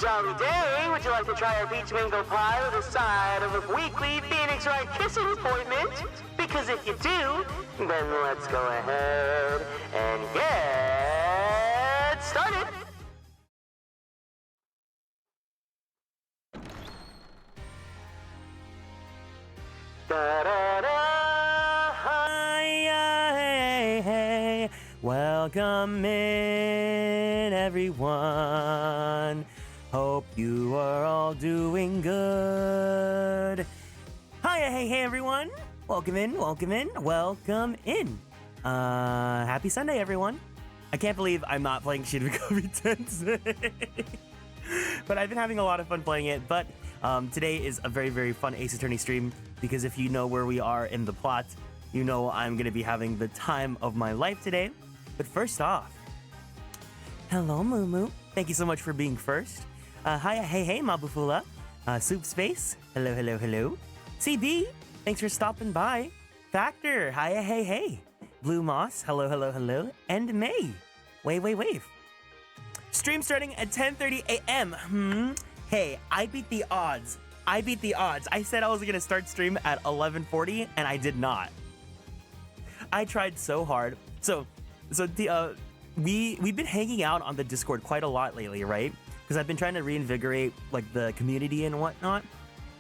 jolly day. Would you like to try our peach mango pie with a side of a weekly Phoenix Wright kissing appointment? Because if you do, then let's go ahead and get started. Da-da-da, hey, welcome in, everyone. Hope you are all doing good. Hi, hey, everyone. Welcome in. Happy Sunday, everyone. I can't believe I'm not playing Shin Megami Tensei. But I've been having a lot of fun playing it. But today is a very, very fun Ace Attorney stream, because if you know where we are in the plot, you know I'm going to be having the time of my life today. But first off, hello, Moo. Thank you so much for being first. Hi, hey, Mabufula. Soup Space, hello. CB, thanks for stopping by. Factor, hi, hey. Blue Moss, hello. And May, wave. Stream starting at 10:30 a.m. Hey, I beat the odds. I said I was gonna start stream at 11:40, and I did not. I tried so hard. So we've been hanging out on the Discord quite a lot lately, right? Because I've been trying to reinvigorate like the community and whatnot.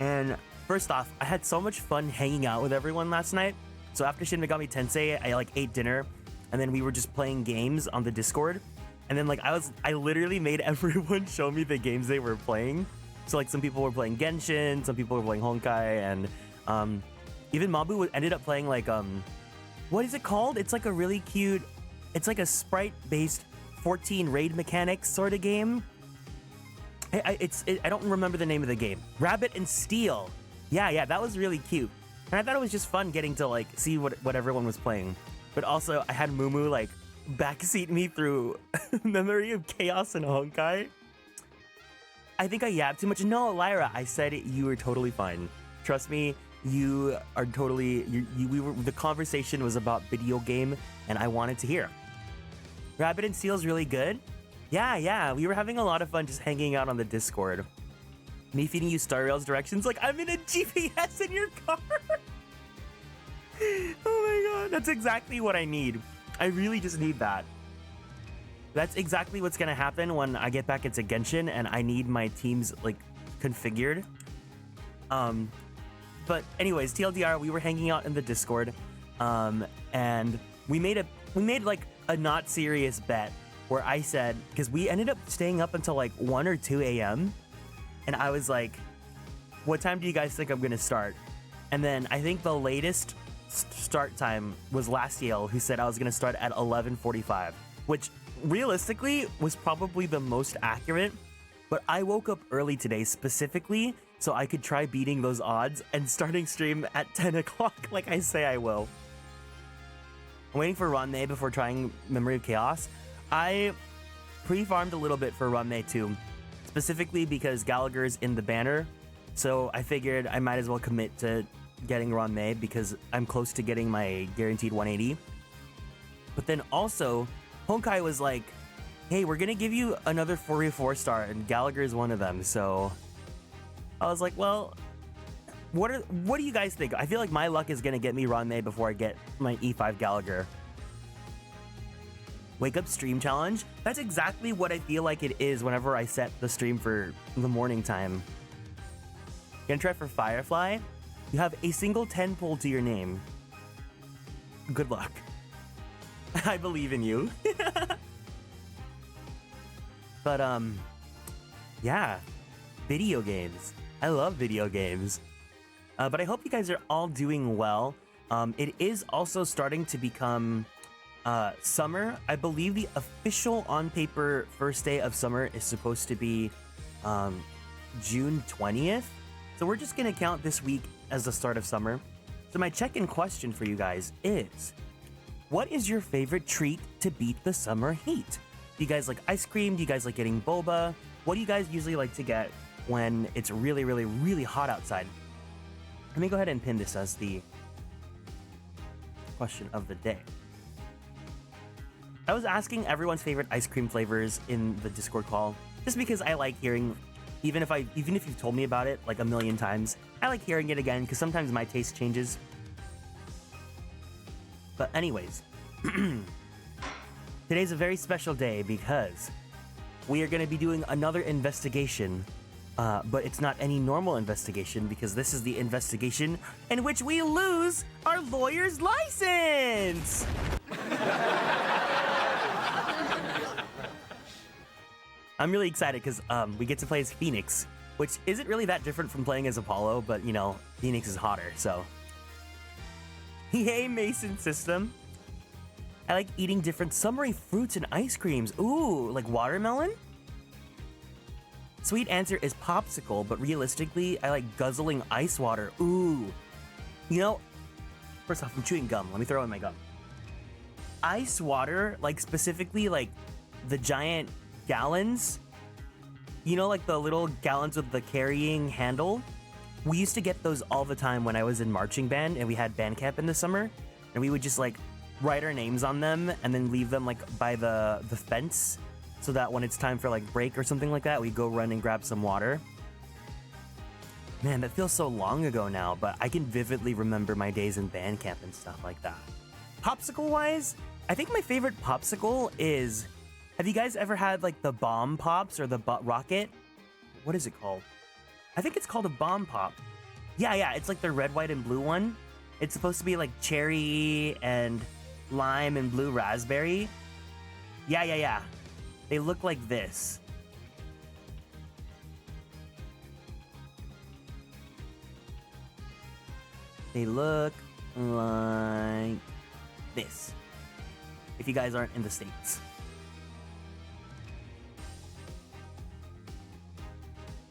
And first off, I had so much fun hanging out with everyone last night. So after Shin Megami Tensei, I like ate dinner, and then we were just playing games on the Discord. And then like I literally made everyone show me the games they were playing. So like some people were playing Genshin, some people were playing Honkai, and even Mabu ended up playing like what is it called? It's like a really cute, it's like a sprite-based 14 raid mechanics sort of game. I don't remember the name of the game. Rabbit and Steel. Yeah, that was really cute. And I thought it was just fun getting to like see what everyone was playing. But also I had Mumu like backseat me through Memory of Chaos and Honkai. I think I yapped too much. No, Lyra, I said you were totally fine. Trust me, you are totally. The conversation was about video game, and I wanted to hear. Rabbit and Steel's really good. Yeah, we were having a lot of fun just hanging out on the Discord. Me feeding you Star Rail's directions like I'm in a GPS in your car. Oh my god, that's exactly what I need. I really just need that. That's exactly what's gonna happen when I get back into Genshin and I need my teams like configured. But anyways, TLDR, we were hanging out in the Discord, and we made like a not serious bet where I said, because we ended up staying up until like 1 or 2 a.m. and I was like, what time do you guys think I'm gonna start? And then I think the latest start time was Lastiel, who said I was gonna start at 11:45, which realistically was probably the most accurate. But I woke up early today specifically so I could try beating those odds and starting stream at 10 o'clock like I say I will. I'm waiting for Ranmei before trying Memory of Chaos. I pre-farmed a little bit for Ranmei too, specifically because Gallagher's in the banner, so I figured I might as well commit to getting Ranmei because I'm close to getting my guaranteed 180. But then also, Honkai was like, hey, we're gonna give you another 4-star, and Gallagher is one of them, so I was like, well, what do you guys think? I feel like my luck is gonna get me Ranmei before I get my E5 Gallagher. Wake up stream challenge? That's exactly what I feel like it is whenever I set the stream for the morning time. Gonna try for Firefly? You have a single 10 pull to your name. Good luck. I believe in you. But yeah, video games. I love video games. But I hope you guys are all doing well. It is also starting to become summer. I believe the official on paper first day of summer is supposed to be June 20th. So we're just gonna count this week as the start of summer. So my check-in question for you guys is, what is your favorite treat to beat the summer heat? Do you guys like ice cream? Do you guys like getting boba? What do you guys usually like to get when it's really, really, really hot outside? Let me go ahead and pin this as the question of the day. I was asking everyone's favorite ice cream flavors in the Discord call, just because I like hearing Even if you've told me about it like a million times, I like hearing it again because sometimes my taste changes. But anyways, today's a very special day because we are going to be doing another investigation, but it's not any normal investigation because this is the investigation in which we lose our lawyer's license. I'm really excited because we get to play as Phoenix, which isn't really that different from playing as Apollo, but you know, Phoenix is hotter, so. Yay, Mason system. I like eating different summery fruits and ice creams. Ooh, like watermelon? Sweet answer is popsicle, but realistically, I like guzzling ice water. Ooh. You know, first off, I'm chewing gum. Let me throw in my gum. Ice water, like specifically like the giant gallons, you know, like the little gallons with the carrying handle. We used to get those all the time when I was in marching band and we had band camp in the summer, and we would just like write our names on them and then leave them like by the fence so that when it's time for like break or something like that, we go run and grab some water. Man, that feels so long ago now, but I can vividly remember my days in band camp and stuff like that. Popsicle wise, I think my favorite popsicle is, have you guys ever had like the bomb pops or the rocket? What is it called? I think it's called a bomb pop. Yeah, it's like the red, white, and blue one. It's supposed to be like cherry and lime and blue raspberry. Yeah. They look like this. They look like this. If you guys aren't in the States.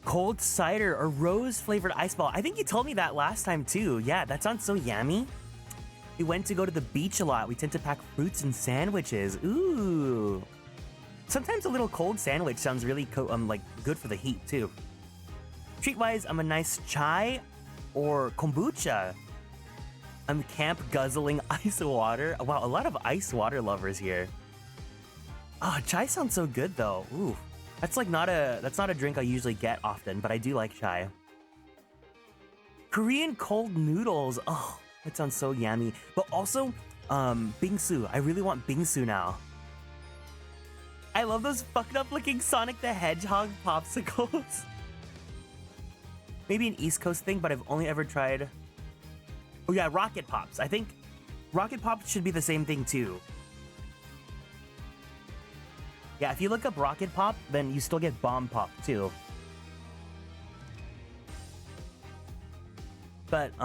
Cold cider or rose flavored ice ball. I think you told me that last time too. Yeah, that sounds so yummy. We went to go to the beach a lot. We tend to pack fruits and sandwiches. Ooh. Sometimes a little cold sandwich sounds really like good for the heat too. Treat-wise, I'm a nice chai or kombucha. I'm camp guzzling ice water. Wow, a lot of ice water lovers here. Oh, chai sounds so good though. Ooh. That's not a drink I usually get often, but I do like chai. Korean cold noodles. Oh, that sounds so yummy. But also, bingsu. I really want bingsu now. I love those fucked up looking Sonic the Hedgehog popsicles. Maybe an East Coast thing, but I've only ever tried... Oh yeah, Rocket Pops. I think Rocket Pops should be the same thing too. Yeah, if you look up Rocket Pop, then you still get Bomb Pop too. But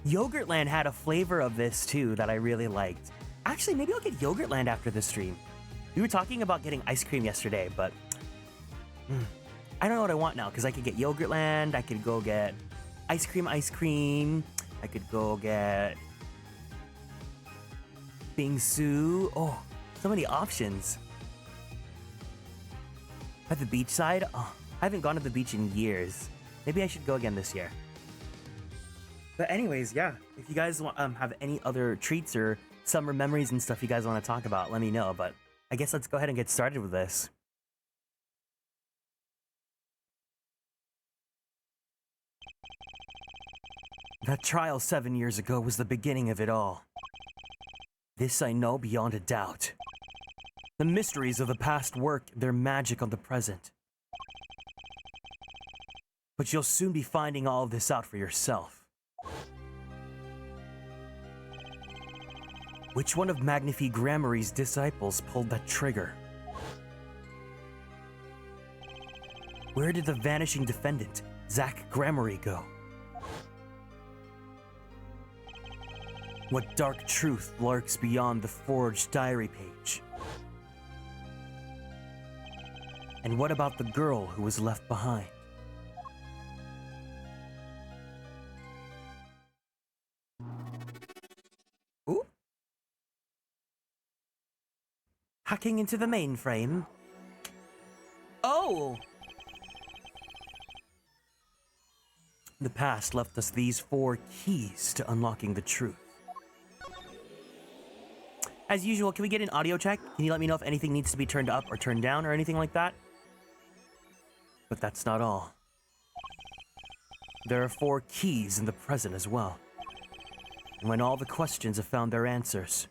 Yogurtland had a flavor of this too that I really liked. Actually, maybe I'll get Yogurtland after this stream. We were talking about getting ice cream yesterday, but I don't know what I want now because I could get Yogurtland, I could go get ice cream, I could go get bingsu. Oh, so many options. At the beach side? Oh, I haven't gone to the beach in years. Maybe I should go again this year. But anyways, yeah, if you guys want, have any other treats or summer memories and stuff you guys want to talk about, let me know. But I guess let's go ahead and get started with this. That trial 7 years ago was the beginning of it all. This I know beyond a doubt. The mysteries of the past work their magic on the present. But you'll soon be finding all of this out for yourself. Which one of Magnifi Grammary's disciples pulled that trigger? Where did the vanishing defendant, Zach Grammary, go? What dark truth lurks beyond the forged diary page? And what about the girl who was left behind? Ooh. Hacking into the mainframe. Oh! The past left us these 4 keys to unlocking the truth. As usual, can we get an audio check? Can you let me know if anything needs to be turned up or turned down or anything like that? But that's not all. There are 4 keys in the present as well. And when all the questions have found their answers,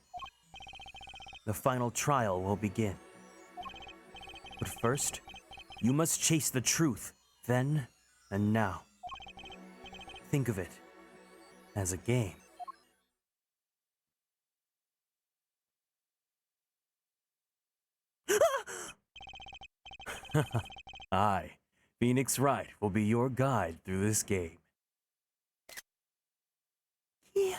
the final trial will begin. But first, you must chase the truth, then and now. Think of it as a game. I, Phoenix Wright, will be your guide through this game. Yeah.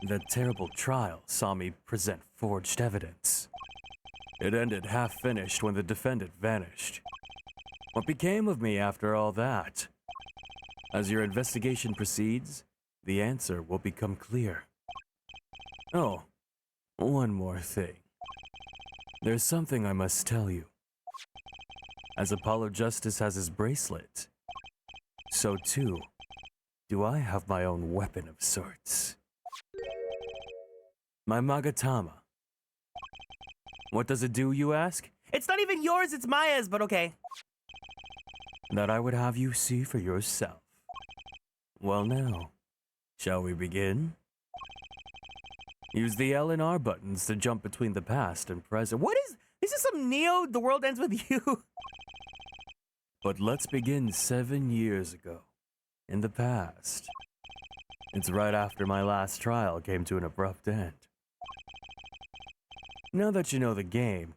The terrible trial saw me present forged evidence. It ended half-finished when the defendant vanished. What became of me after all that? As your investigation proceeds, the answer will become clear. Oh, one more thing. There's something I must tell you. As Apollo Justice has his bracelet, so too do I have my own weapon of sorts. My Magatama. What does it do, you ask? It's not even yours, it's Maya's, but okay. That I would have you see for yourself. Well now, shall we begin? Use the L and R buttons to jump between the past and present. This is some Neo, the world ends with you. But let's begin 7 years ago, in the past. It's right after my last trial came to an abrupt end. Now that you know the game,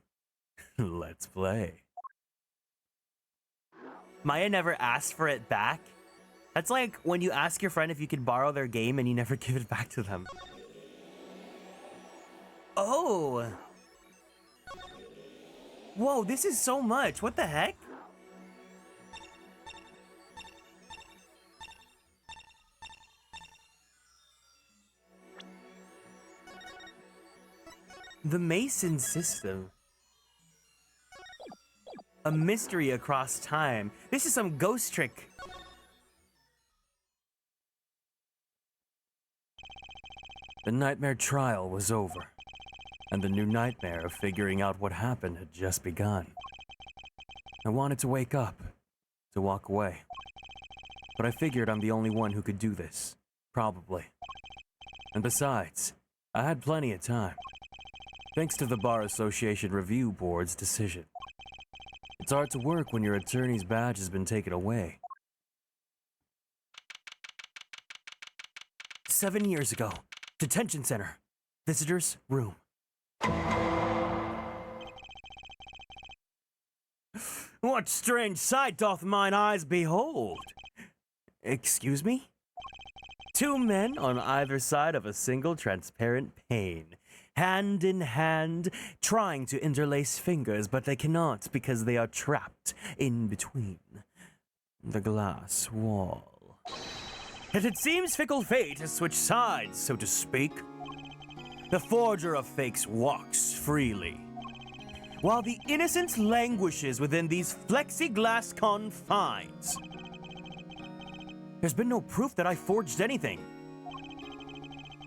let's play. Maya never asked for it back. That's like when you ask your friend if you could borrow their game and you never give it back to them. Oh. Whoa, this is so much. What the heck? The Mason system. A mystery across time. This is some ghost trick. The nightmare trial was over, and the new nightmare of figuring out what happened had just begun. I wanted to wake up, to walk away. But I figured I'm the only one who could do this. Probably. And besides, I had plenty of time. Thanks to the Bar Association Review Board's decision. It's hard to work when your attorney's badge has been taken away. 7 years ago, detention center, visitor's room. What strange sight doth mine eyes behold? Excuse me? 2 men on either side of a single transparent pane, hand in hand, trying to interlace fingers, but they cannot because they are trapped in between the glass wall. Yet it seems fickle fate has switched sides, so to speak. The forger of fakes walks freely, while the innocence languishes within these plexiglass confines. There's been no proof that I forged anything,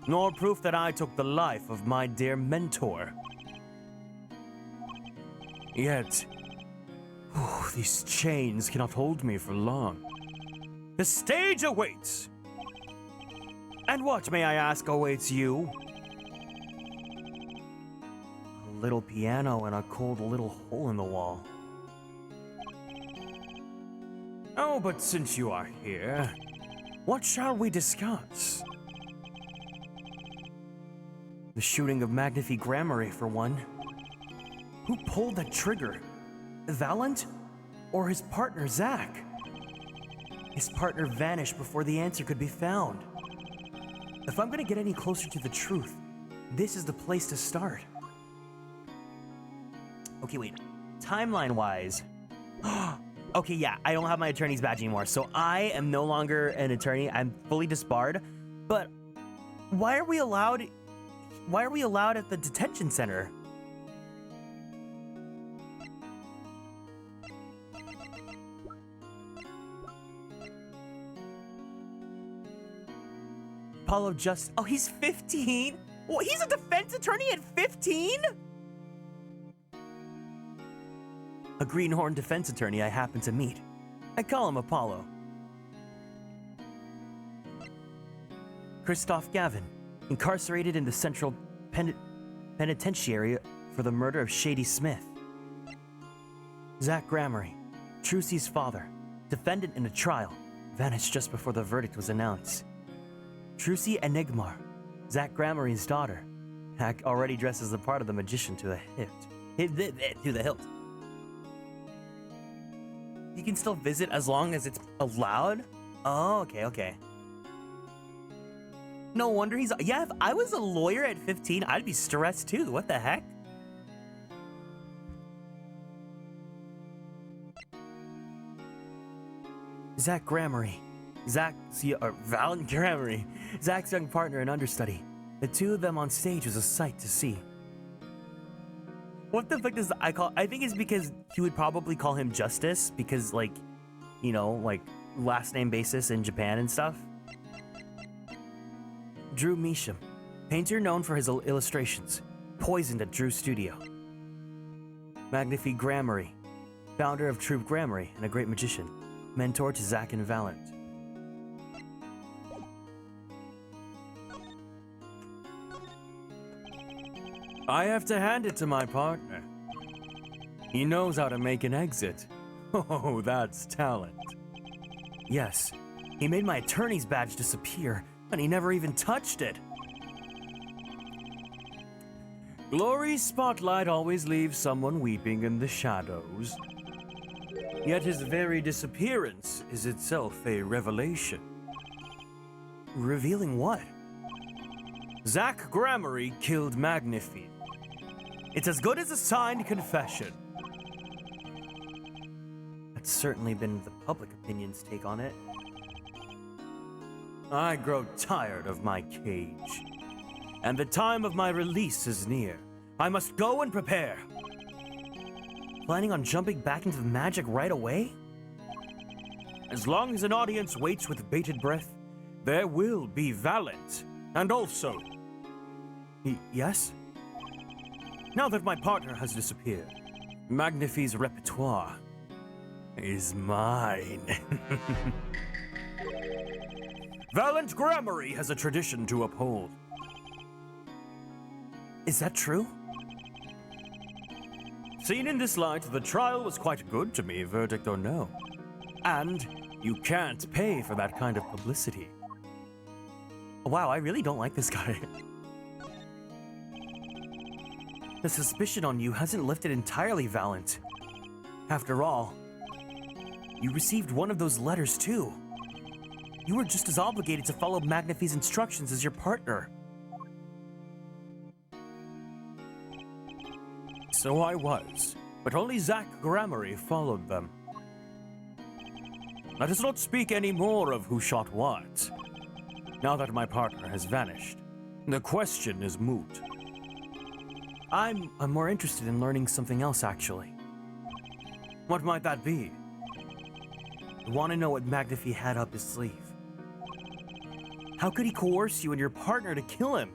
nor proof that I took the life of my dear mentor. Yet, these chains cannot hold me for long. The stage awaits! And what, may I ask, awaits you? A little piano and a cold little hole in the wall. Oh, but since you are here, what shall we discuss? The shooting of Magnifi Grammary, for one. Who pulled that trigger? Valant? Or his partner, Zach? His partner vanished before the answer could be found. If I'm gonna get any closer to the truth, this is the place to start. Okay, wait. Timeline-wise... Okay, yeah, I don't have my attorney's badge anymore, so I am no longer an attorney. I'm fully disbarred. But why are we allowed at the detention center? Apollo just... Oh, he's 15? Well, he's a defense attorney at 15? A greenhorn defense attorney I happen to meet. I call him Apollo. Christoph Gavin, incarcerated in the Central Penitentiary for the murder of Shady Smith. Zach Gramery, Trucy's father, defendant in a trial, vanished just before the verdict was announced. Trucy Enigmar, Zach Gramery's daughter, already dresses the part of the magician to the hilt. You can still visit as long as it's allowed? Oh, okay. No wonder he's... Yeah, if I was a lawyer at 15, I'd be stressed too. What the heck? Zach Gramery. Valen Gramery. Zach's young partner and understudy. The two of them on stage was a sight to see. What the fuck does I call... I think it's because he would probably call him Justice because, like, you know, like, last name basis in Japan and stuff. Drew Measham, painter known for his illustrations, poisoned at Drew's studio. Magnifi Gramery, founder of Troop Gramery and a great magician, mentor to Zach and Valent. I have to hand it to my partner. He knows how to make an exit. Oh, that's talent. Yes, he made my attorney's badge disappear, and he never even touched it. Glory's spotlight always leaves someone weeping in the shadows. Yet his very disappearance is itself a revelation. Revealing what? Zach Gramery killed Magnifi. It's as good as a signed confession. That's certainly been the public opinion's take on it. I grow tired of my cage, and the time of my release is near. I must go and prepare. Planning on jumping back into the magic right away? As long as an audience waits with bated breath, there will be Valent, and also... Yes? Now that my partner has disappeared, Magnifi's repertoire is mine. Valent Gramery has a tradition to uphold. Is that true? Seen in this light, the trial was quite good to me, verdict or no. And you can't pay for that kind of publicity. Wow, I really don't like this guy. The suspicion on you hasn't lifted entirely, Valent. After all, you received one of those letters too. You were just as obligated to follow Magnifi's instructions as your partner. So I was, but only Zach Gramery followed them. Let us not speak any more of who shot what. Now that my partner has vanished, the question is moot. I'm more interested in learning something else, actually. What might that be? I want to know what Magnifi had up his sleeve. How could he coerce you and your partner to kill him?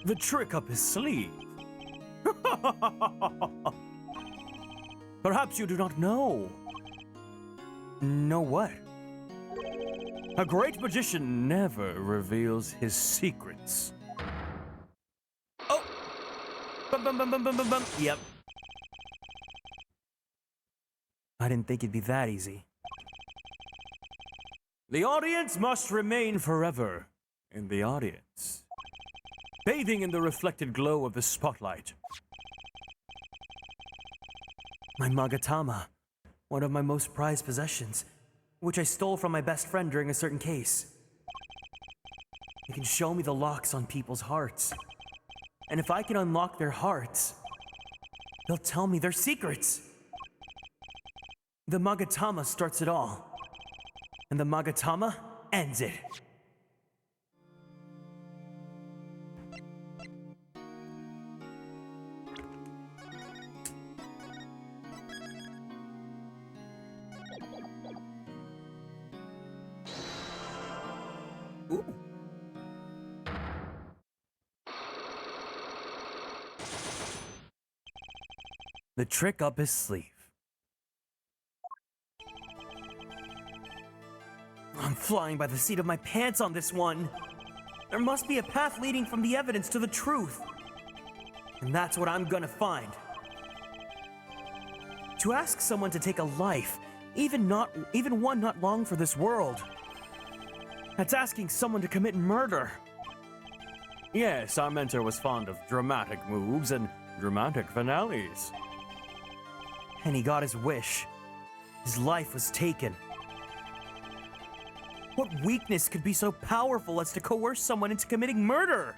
The trick up his sleeve. Perhaps you do not know. Know what? A great magician never reveals his secrets. Oh! Bum. Yep. I didn't think it'd be that easy. The audience must remain forever in the audience, bathing in the reflected glow of the spotlight. My Magatama, one of my most prized possessions, which I stole from my best friend during a certain case. It can show me the locks on people's hearts. And if I can unlock their hearts, they'll tell me their secrets. The Magatama starts it all, and the Magatama ends it. Ooh. The trick up his sleeve. I'm flying by the seat of my pants on this one. There must be a path leading from the evidence to the truth. And that's what I'm gonna find. To ask someone to take a life, even one not long for this world, that's asking someone to commit murder. Yes, our mentor was fond of dramatic moves and dramatic finales. And he got his wish. His life was taken. What weakness could be so powerful as to coerce someone into committing murder?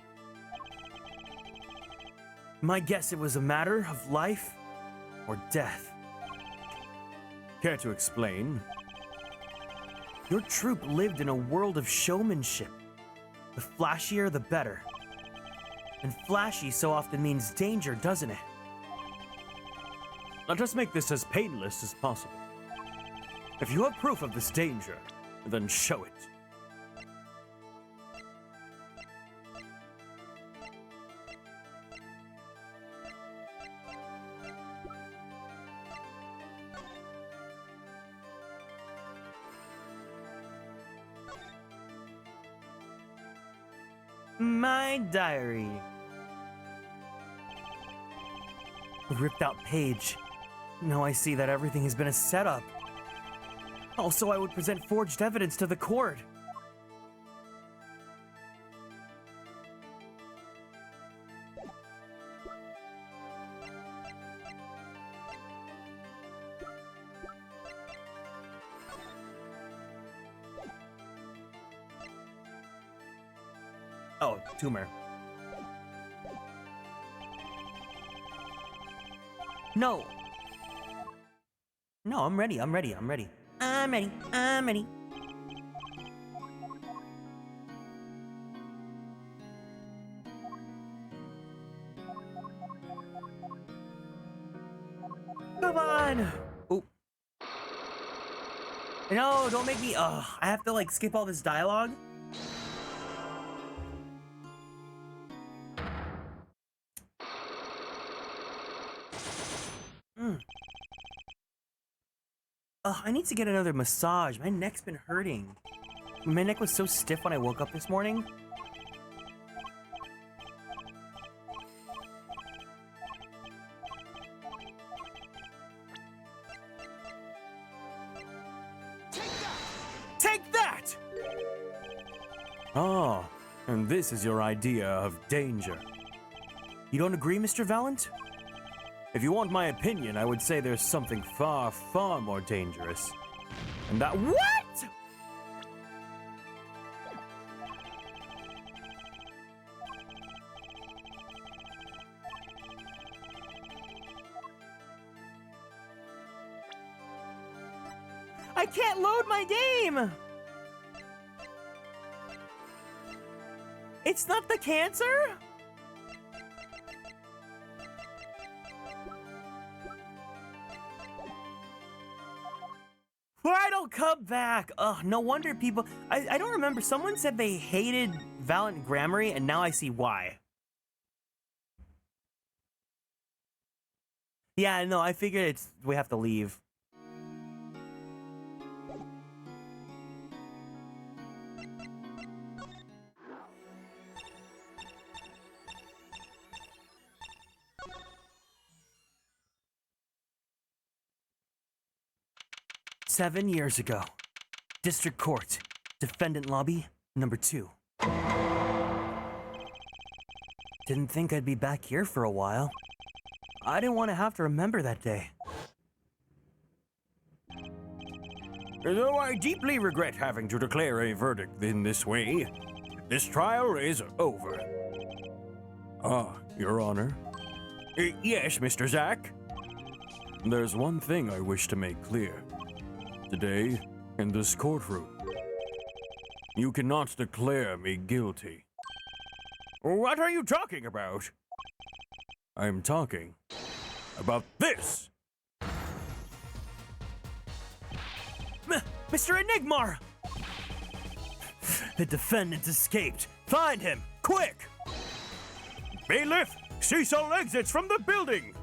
My guess it was a matter of life or death. Care to explain? Your troupe lived in a world of showmanship. The flashier, the better. And flashy so often means danger, doesn't it? Let us make this as painless as possible. If you have proof of this danger, then show it. My diary. A ripped out page. Now I see that everything has been a setup. Also, I would present forged evidence to the court. Oh, tumor. No. No, I'm ready. I'm ready. I'm ready. I'm ready. I'm ready. Come on. Oh. No, don't make me. I have to like skip all this dialogue. I need to get another massage. My neck's been hurting. My neck was so stiff when I woke up this morning. Take that! Oh, and this is your idea of danger. You don't agree, Mr. Valent? If you want my opinion, I would say there's something far, far more dangerous. And that— What?! I can't load my game! It's not the cancer? Why don't come back? Ugh, no wonder people— I don't remember. Someone said they hated Valent Grammary, and now I see why. Yeah, no, I figured we have to leave. "7 years ago, District Court, Defendant Lobby, number 2. Didn't think I'd be back here for a while. I didn't want to have to remember that day. Though I deeply regret having to declare a verdict in this way, this trial is over." Your Honor. Yes, Mr. Zack? There's one thing I wish to make clear. Today, in this courtroom, you cannot declare me guilty. What are you talking about? I'm talking about this! Mr. Enigmar! The defendant escaped. Find him, quick! Bailiff, cease all exits from the building!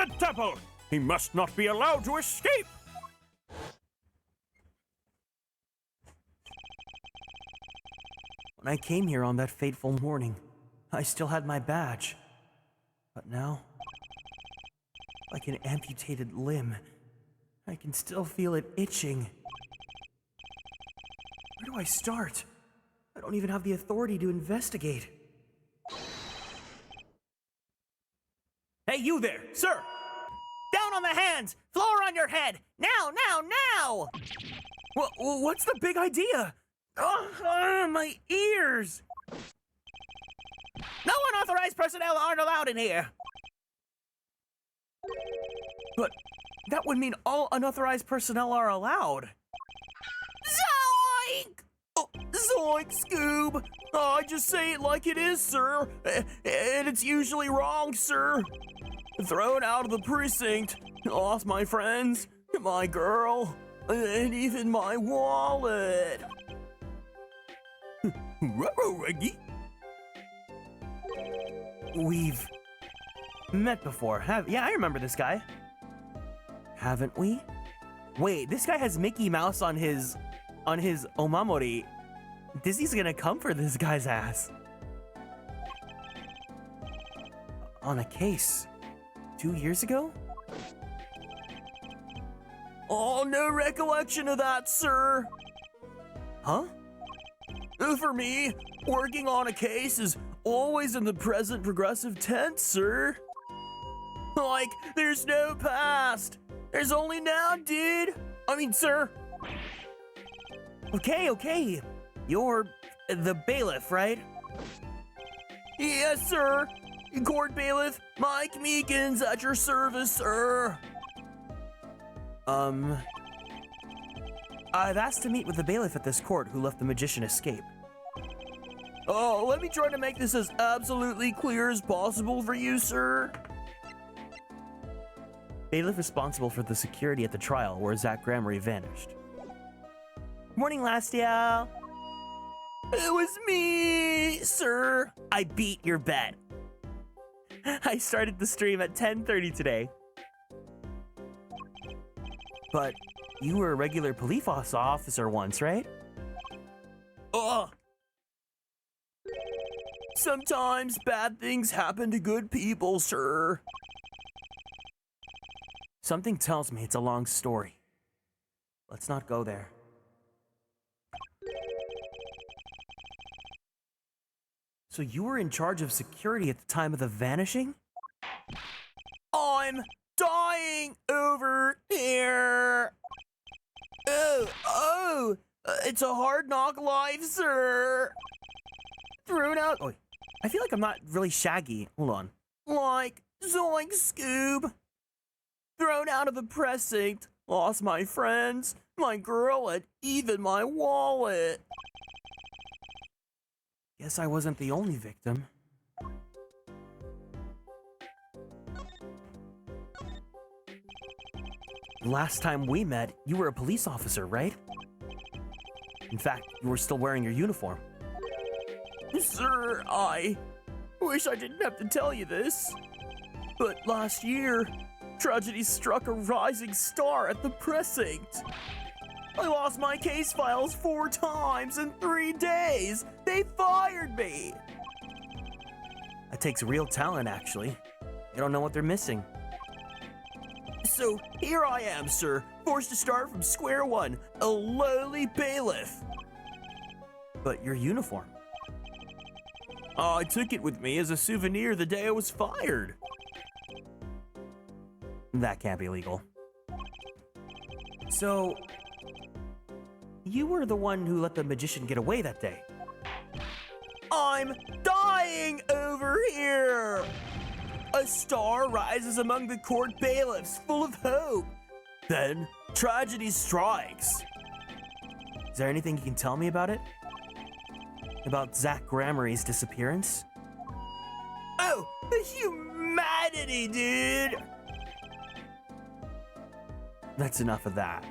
the devil! He must not be allowed to escape! When I came here on that fateful morning, I still had my badge. But now, like an amputated limb, I can still feel it itching. Where do I start? I don't even have the authority to investigate. Hey, you there, sir! Down on the hands! Floor on your head! Now, now, now! What's the big idea? My ears! No unauthorized personnel aren't allowed in here! But that would mean all unauthorized personnel are allowed. Zoink! Oh, zoink, Scoob! I just say it like it is, sir. And it's usually wrong, sir. Thrown out of the precinct. Lost my friends, my girl, and even my wallet. Reggie? We've met before, yeah, I remember this guy. Haven't we? Wait, this guy has Mickey Mouse on his omamori. Disney's gonna come for this guy's ass. On a case 2 years ago? Oh, no recollection of that, sir. Huh? For me, working on a case is always in the present progressive tense, sir. Like, there's no past. There's only now, dude. I mean, sir. Okay. You're the bailiff, right? Yes, sir. Court bailiff Mike Meekins at your service, sir. I've asked to meet with the bailiff at this court who let the magician escape. Oh, let me try to make this as absolutely clear as possible for you, sir. Bailiff responsible for the security at the trial where Zach Gramarye vanished. Morning, Lastia. It was me, sir. I beat your bet. I started the stream at 10:30 today. But you were a regular police officer once, right? Ugh. Sometimes bad things happen to good people, sir. Something tells me it's a long story. Let's not go there. So you were in charge of security at the time of the vanishing? I'm dying over here. Oh, it's a hard knock life, sir. Thrown out. Oh, I feel like I'm not really Shaggy. Hold on. Like, zoink, Scoob. Thrown out of the precinct. Lost my friends, my girl, and even my wallet. Guess I wasn't the only victim. Last time we met, you were a police officer, right? In fact, you were still wearing your uniform. Sir, I wish I didn't have to tell you this, but last year, tragedy struck a rising star at the precinct. I lost my case files 4 times in 3 days. They fired me. That takes real talent, actually. They don't know what they're missing. So here I am, sir, forced to start from square one, a lowly bailiff. But your uniform. I took it with me as a souvenir the day I was fired. That can't be legal. So, you were the one who let the magician get away that day. I'm dying over here! A star rises among the court bailiffs, full of hope. Then, tragedy strikes. Is there anything you can tell me about it? About Zach Gramarye's disappearance? Oh, the humanity, dude! That's enough of that.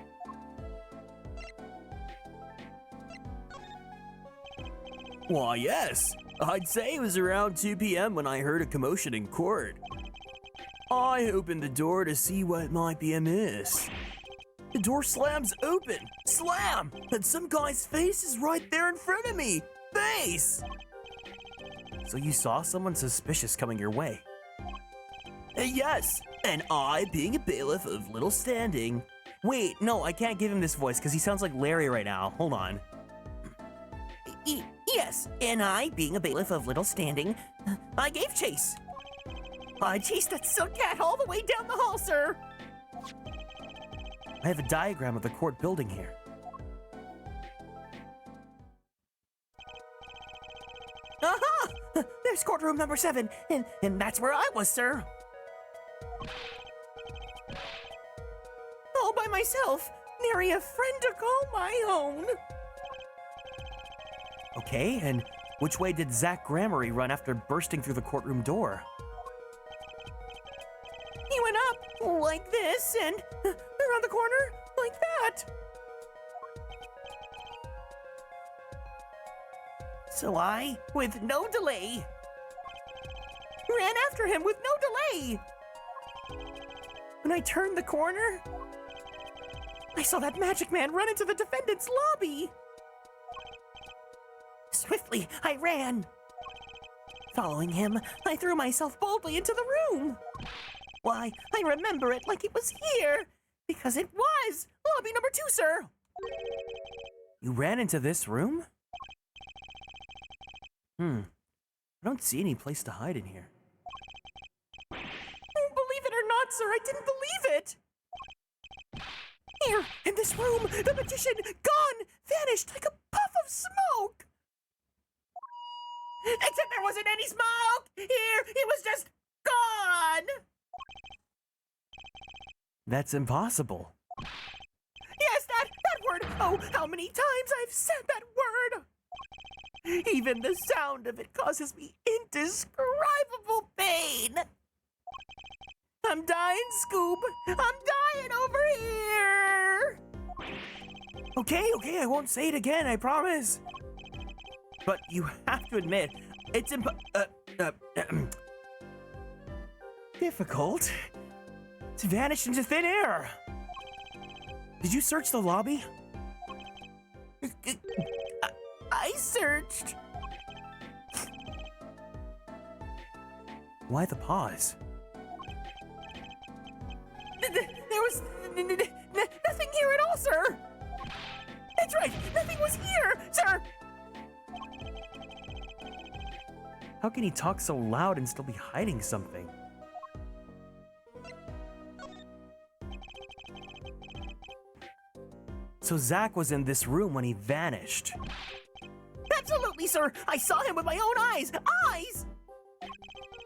Why, yes. I'd say it was around 2 p.m. when I heard a commotion in court. I open the door to see what might be amiss. The door slams open. Slam! And some guy's face is right there in front of me. Face! So you saw someone suspicious coming your way? Yes, and I, being a bailiff of little standing... Wait, no, I can't give him this voice because he sounds like Larry right now. Hold on. Yes, and I, being a bailiff of little standing, I gave chase. I chased that silk cat all the way down the hall, sir. I have a diagram of the court building here. Aha! There's courtroom number 7, and that's where I was, sir. All by myself, nary a friend to call my own. Okay, and which way did Zach Grammary run after bursting through the courtroom door? He went up like this and around the corner like that. So I, with no delay, ran after him with no delay. When I turned the corner, I saw that magic man run into the defendant's lobby. Swiftly, I ran. Following him, I threw myself boldly into the room. Why, I remember it like it was here, because it was lobby number 2, sir. You ran into this room? I don't see any place to hide in here. Oh, believe it or not, sir, I didn't believe it. Here, in this room, the magician, gone, vanished like a puff of smoke. Except there wasn't any smoke! Here, he was just gone! That's impossible. Yes, that word! Oh, how many times I've said that word! Even the sound of it causes me indescribable pain! I'm dying, Scoob! I'm dying over here! Okay, I won't say it again, I promise. But you have to admit, it's difficult to vanish into thin air. Did you search the lobby? I searched. Why the pause? There was nothing here at all, sir. That's right, nothing was here, sir. How can he talk so loud and still be hiding something? So Zach was in this room when he vanished. Absolutely, sir! I saw him with my own eyes! Eyes!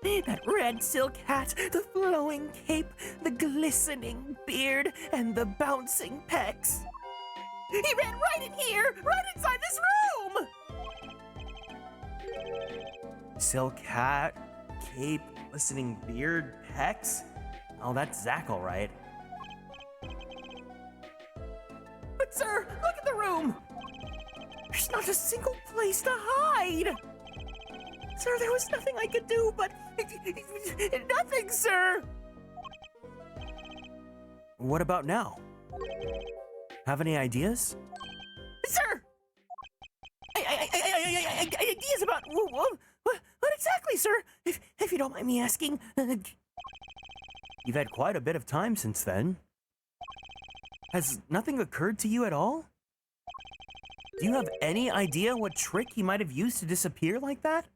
That red silk hat, the flowing cape, the glistening beard, and the bouncing pecs. He ran right in here! Right inside this room! Silk hat, cape, glistening beard, pecs? Oh, that's Zach, all right. But sir, look at the room! There's not a single place to hide! Sir, there was nothing I could do, but... nothing, sir! What about now? Have any ideas? Sir! Ideas about... What exactly, sir? If you don't mind me asking... You've had quite a bit of time since then. Has nothing occurred to you at all? Do you have any idea what trick he might have used to disappear like that?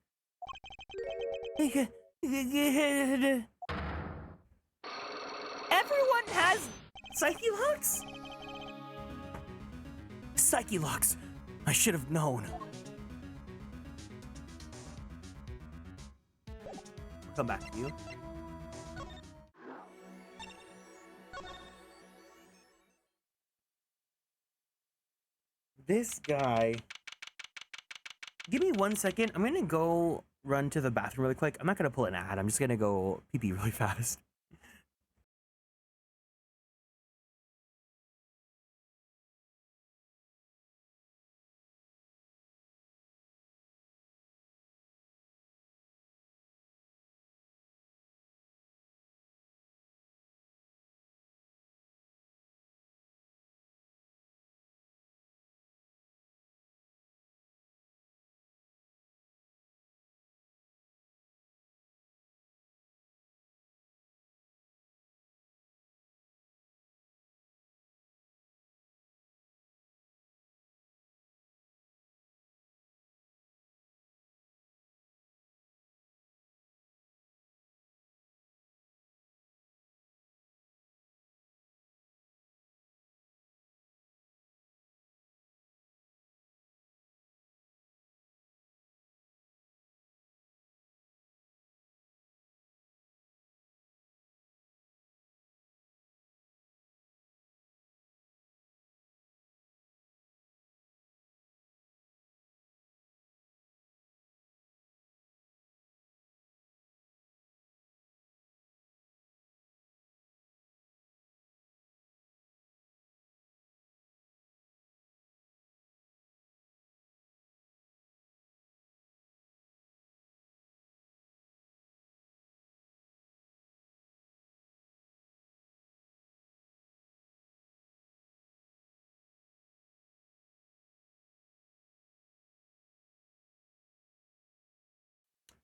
Everyone has Psyche locks? Psyche locks. I should have known. I'll come back to you. This guy. Give me 1 second. I'm gonna go run to the bathroom really quick. I'm not gonna pull an ad. I'm just gonna go pee-pee really fast.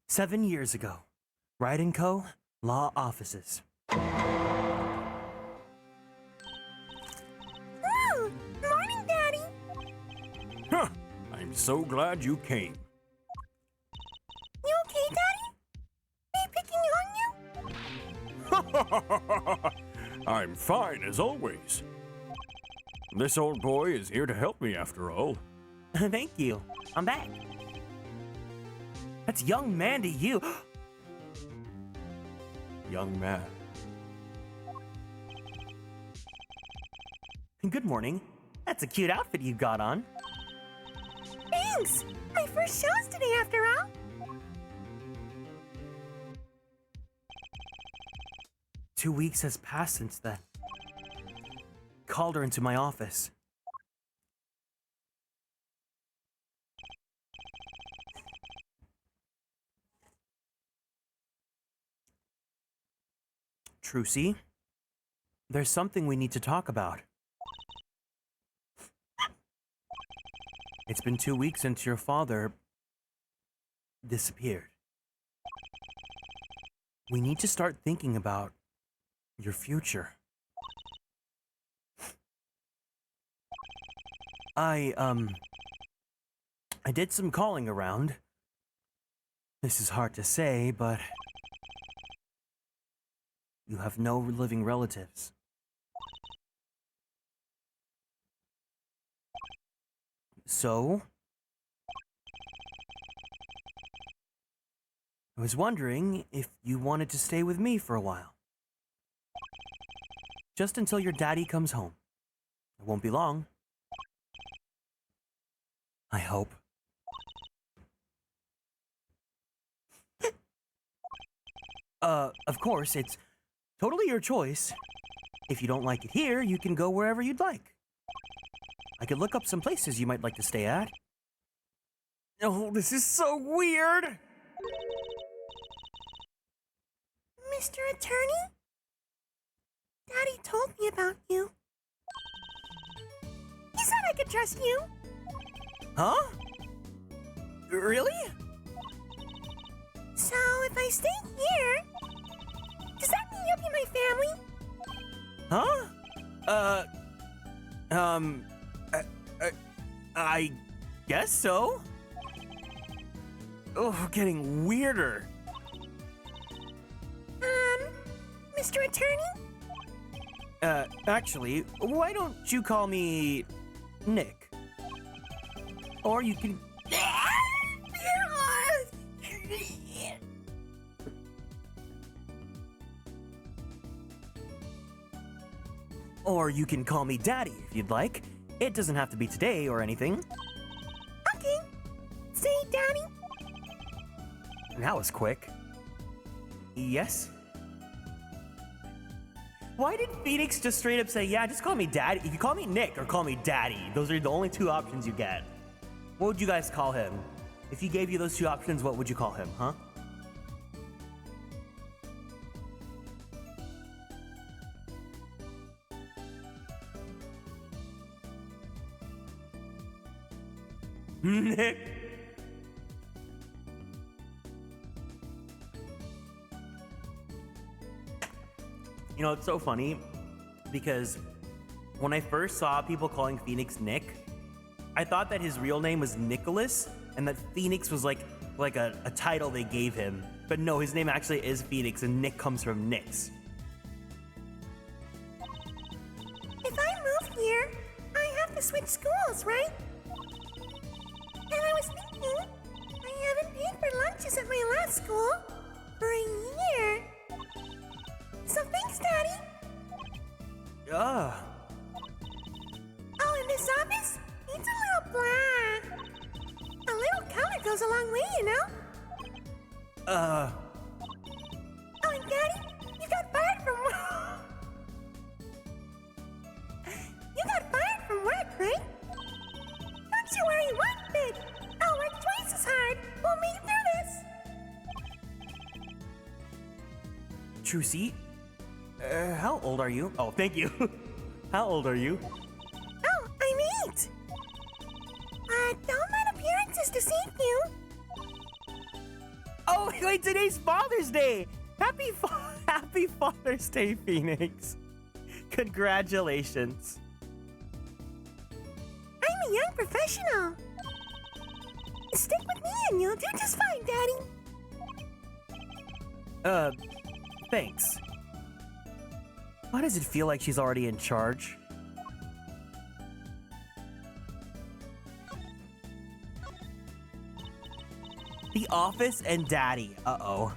7 years ago, Wright & Co. Law Offices. Oh, morning, Daddy. Huh, I'm so glad you came. You okay, Daddy? Me picking on you? I'm fine as always. This old boy is here to help me after all. Thank you. I'm back. That's young Mandy, you. Young man. Good morning. That's a cute outfit you got on. Thanks. My first show's today, after all. Two weeks has passed since then. Called her into my office. Trucy, there's something we need to talk about. It's been 2 weeks since your father disappeared. We need to start thinking about your future. I did some calling around. This is hard to say, but you have no living relatives. So, I was wondering if you wanted to stay with me for a while. Just until your daddy comes home. It won't be long. I hope. Of course, it's totally your choice. If you don't like it here, you can go wherever you'd like. I could look up some places you might like to stay at. Oh, this is so weird! Mr. Attorney? Daddy told me about you. He said I could trust you. Huh? Really? So if I stay here, does that mean you'll be my family? Huh? I guess so. Oh, getting weirder. Mr. Attorney? Actually, why don't you call me Nick? Or you can... Or you can call me Daddy if you'd like. It doesn't have to be today or anything. Okay. Say, Daddy. That was quick. Yes? Why did Phoenix just straight up say, yeah, just call me Daddy? You can call me Nick or call me Daddy. Those are the only two options you get. What would you guys call him? If he gave you those two options, what would you call him, huh? Nick. You know, it's so funny because when I first saw people calling Phoenix Nick, I thought that his real name was Nicholas and that Phoenix was like a title they gave him. But no, his name actually is Phoenix and Nick comes from Nyx. If I move here, I have to switch schools, right? And I was thinking, I haven't paid for lunches at my last school for a year. So thanks, Daddy. Ah. Oh, and this office needs a little blah. A little color goes a long way, you know? Oh, and Daddy, you got fired from work. You got fired from work, right? Don't you worry one bit. I'll work twice as hard. We'll make it through this. Trucy, how old are you? Oh, thank you. How old are you? Oh, I'm 8. Don't let appearances deceive you. Oh, Wait, today's Father's Day! Happy Father's Day, Phoenix. Congratulations. I'm a young professional. Stick with me and you'll do just fine, Daddy. Thanks. Why does it feel like she's already in charge? The office and Daddy. Uh-oh.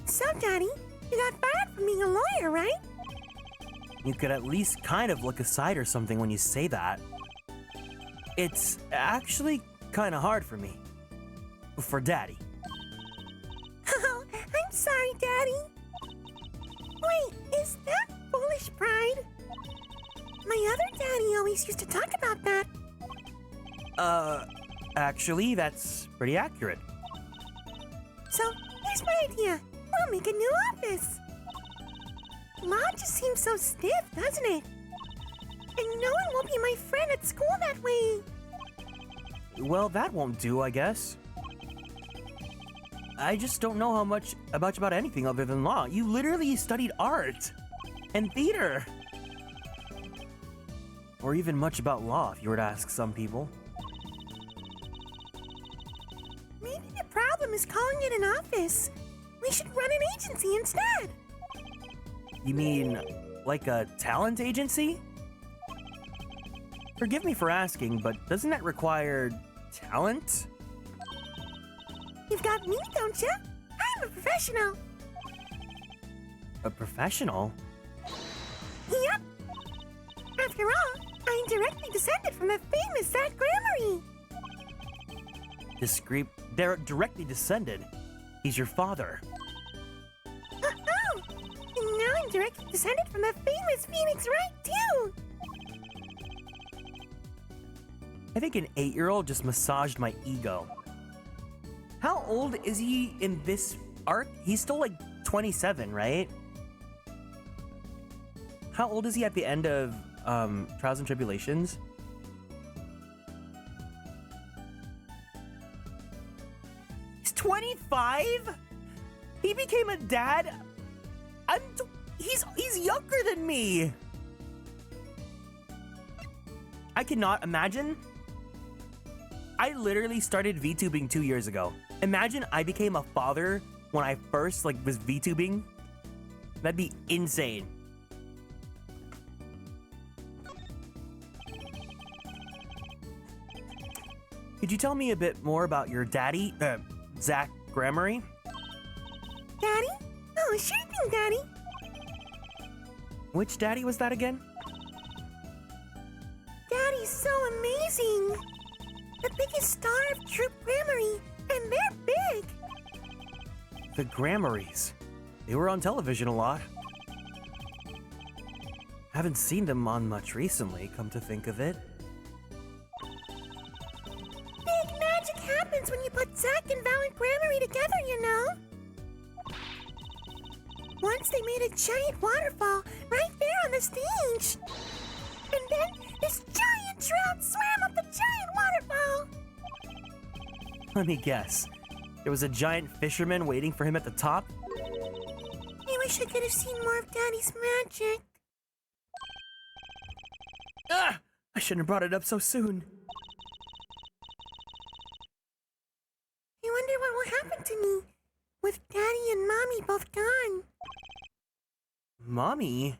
So, Daddy, you got fired from being a lawyer, right? You could at least kind of look aside or something when you say that. It's actually kind of hard for me. For Daddy. Oh, I'm sorry, Daddy. Wait, is that foolish pride? My other daddy always used to talk about that. Actually, that's pretty accurate. So, here's my idea. We'll make a new office. Law just seems so stiff, doesn't it? And no one will be my friend at school that way. Well, that won't do, I guess. I just don't know how much about anything other than law. You literally studied art and theater. Or even much about law, if you were to ask some people. Maybe the problem is calling it an office. We should run an agency instead. You mean like a talent agency? Forgive me for asking, but doesn't that require talent? You've got me, don't you? I'm a professional. A professional? Yep. After all, I'm directly descended from the famous Zach Grammary. Directly descended. He's your father. Oh, and now I'm directly descended from the famous Phoenix Wright, too. I think an 8-year-old just massaged my ego. How old is he in this arc? He's still like 27, right? How old is he at the end of Trials and Tribulations? He's 25? He became a dad? He's younger than me. I cannot imagine. I literally started VTubing 2 years ago. Imagine I became a father when I first was VTubing. That'd be insane. Could you tell me a bit more about your daddy, Zach Grammary? Daddy? Oh, sure thing, Daddy. Which daddy was that again? Daddy's so amazing. The biggest star of Troop Grammary, and they're big. The Grammaries. They were on television a lot. Haven't seen them on much recently, come to think of it. Big magic happens when you put Zach and Val and Grammary together, you know? Once they made a giant waterfall right there on the stage. And then this giant trout swam up the giant waterfall. Let me guess. There was a giant fisherman waiting for him at the top? I wish I could have seen more of Daddy's magic. Ah! I shouldn't have brought it up so soon. I wonder what will happen to me with Daddy and Mommy both gone. Mommy?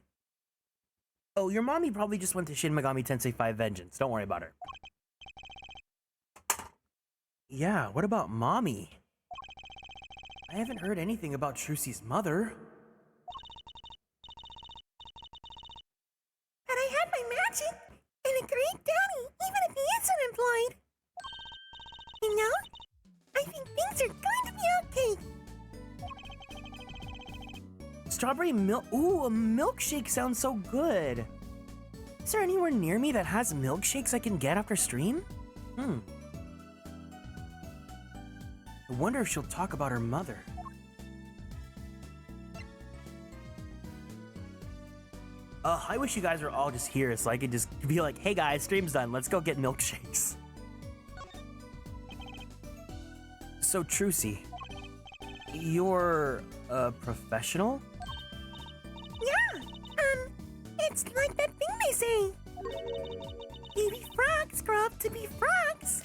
Oh, your mommy probably just went to Shin Megami Tensei 5 Vengeance. Don't worry about her. Yeah, what about Mommy? I haven't heard anything about Trucy's mother. But I had my magic and a great Daddy, even if he is unemployed. You know, I think things are going to be okay. Strawberry milk. Ooh, a milkshake sounds so good. Is there anywhere near me that has milkshakes I can get after stream? I wonder if she'll talk about her mother. I wish you guys were all just here so I could just be like, hey guys, stream's done. Let's go get milkshakes. So, Trucy, you're a professional? Yeah, it's like that thing they say. Baby frogs grow up to be frogs.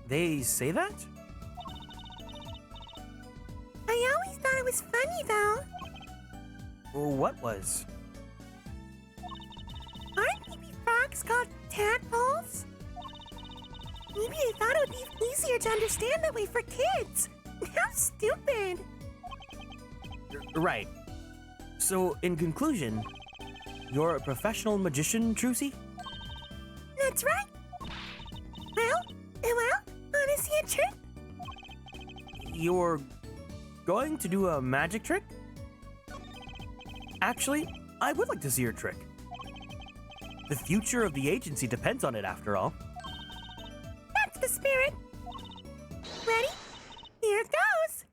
They say that? I always thought it was funny, though. Or what was? Aren't baby frogs called tadpoles? Maybe they thought it would be easier to understand that way for kids. How stupid. Right. So, in conclusion, you're a professional magician, Trucy? That's right. Well, wanna see a trick? You're going to do a magic trick? Actually, I would like to see your trick. The future of the agency depends on it, after all. That's the spirit. Ready? Here goes.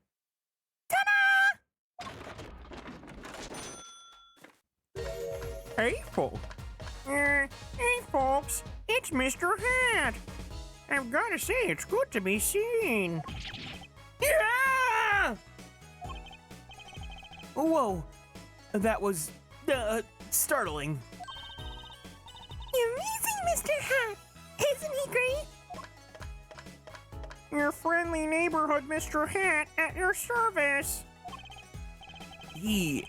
Ta-da! Hey, folks. Hey, folks. It's Mr. Hat. I've got to say, it's good to be seen. Yeah! Whoa, that was startling. Amazing, Mr. Hat. Isn't he great? Your friendly neighborhood Mr. Hat at your service. He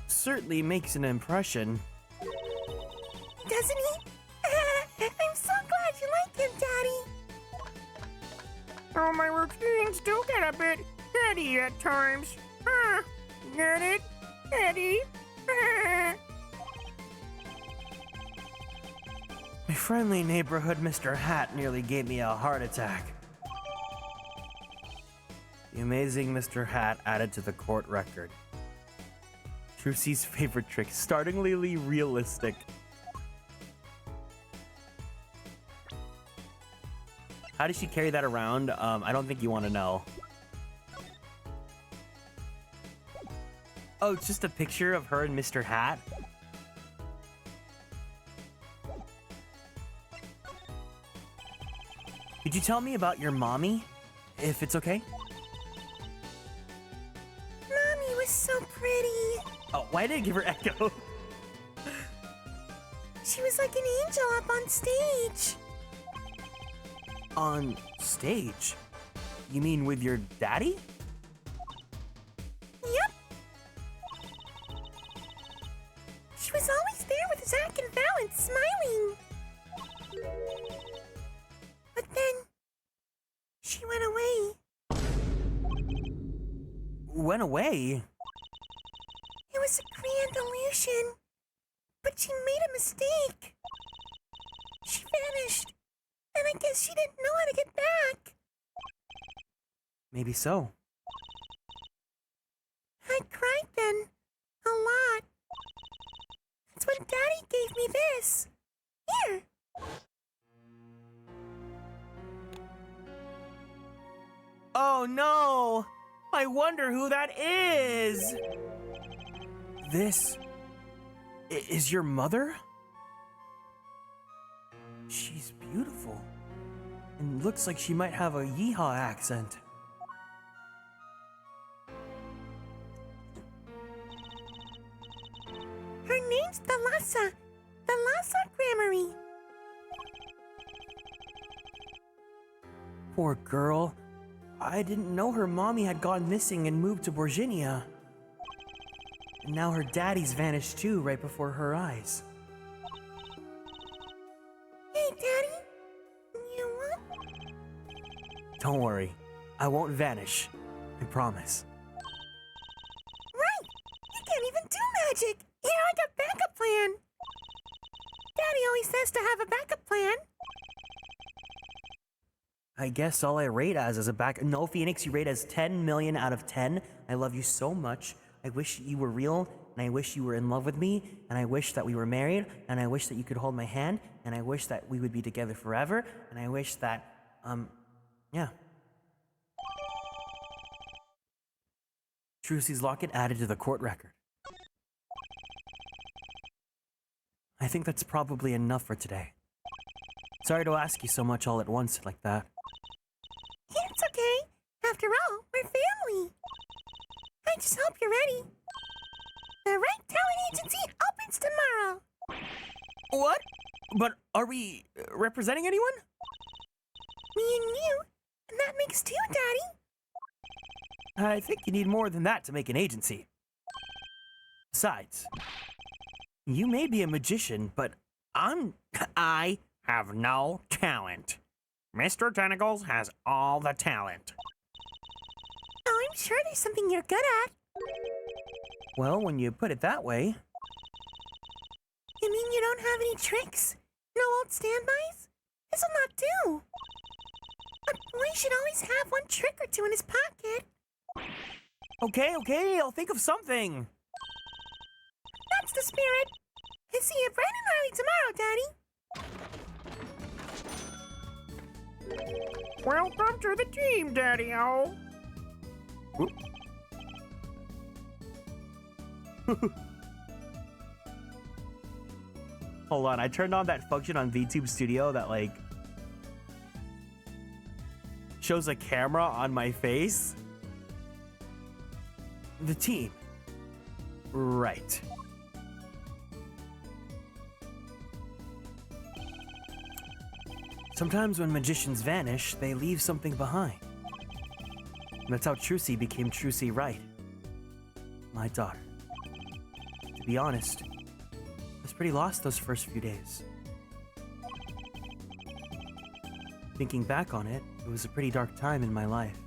certainly makes an impression. Doesn't he? I'm so glad you like him, Daddy. Oh, my routines do get a bit heady at times. Huh? Get it? Heady? My friendly neighborhood Mr. Hat nearly gave me a heart attack. The amazing Mr. Hat added to the court record. Trucy's favorite trick, startlingly realistic. How does she carry that around? I don't think you want to know. Oh, it's just a picture of her and Mr. Hat? Could you tell me about your mommy, if it's okay? Mommy was so pretty. Oh, why did I give her echo? She was like an angel up on stage. On stage? You mean with your daddy? Yep. She was always there with Zach and Valence smiling. But then, she went away. Went away? It was a grand illusion. But she made a mistake. She vanished. And I guess she didn't know how to get back. Maybe so. I cried then. A lot. That's when Daddy gave me this. Here. Oh no! I wonder who that is! This is your mother? She's beautiful. And looks like she might have a yeehaw accent. Her name's Thalassa. Thalassa Grammary. Poor girl. I didn't know her mommy had gone missing and moved to Borginia. And now her daddy's vanished too, right before her eyes. Hey, Daddy. You what? Don't worry, I won't vanish. I promise. Right. You can't even do magic. Here, I got backup plan. Daddy always says to have a backup plan. I guess all I rate as is a back. No, Phoenix, you rate as 10 million out of 10. I love you so much. I wish you were real, and I wish you were in love with me, and I wish that we were married, and I wish that you could hold my hand, and I wish that we would be together forever, and I wish that, yeah. Trucy's locket added to the court record. I I think that's probably enough for today. Sorry to ask you so much all at once like that. It's okay. After all, we're family. I just hope you're ready. The right talent agency opens tomorrow. What? But are we representing anyone? Me and you, and that makes two, Daddy. I think you need more than that to make an agency. Besides, you may be a magician, but I have no talent. Mr. Tentacles has all the talent. Oh, I'm sure there's something you're good at. well, when you put it that way, You mean you don't have any tricks? No old standbys? This'll not do. A boy should always have one trick or two in his pocket. okay, I'll think of something. That's the spirit. I see you bright and early tomorrow, Daddy. Welcome to the team, Daddy-O. Hold on, I turned on that function on VTube Studio that, like, shows a camera on my face. The team. Right. Sometimes when magicians vanish, they leave something behind. And that's how Trucy became Trucy Wright. My daughter. To be honest, I was pretty lost those first few days. Thinking back on it, it was a pretty dark time in my life.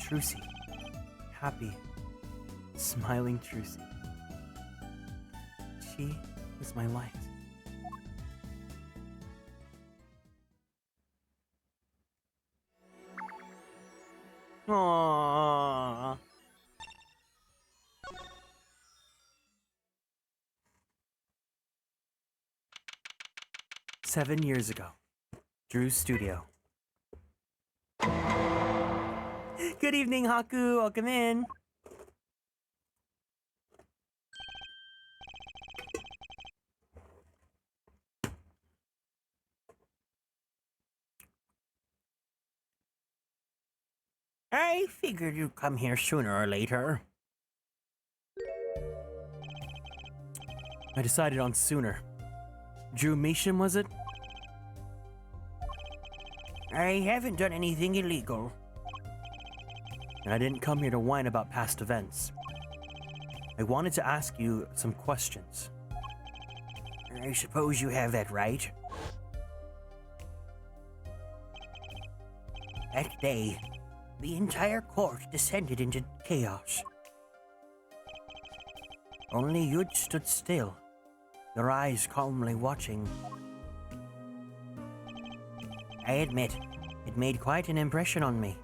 Trucy. Happy. Smiling Trucy. She was my light. Aww. Seven years ago, Drew's studio. Good evening, Haku. Welcome in. I figured you'd come here sooner or later. I decided on sooner. Drew Measham, was it? I haven't done anything illegal. And I didn't come here to whine about past events. I wanted to ask you some questions. I suppose you have that right. That day, the entire court descended into chaos. Only you'd stood still, your eyes calmly watching. I admit, it made quite an impression on me.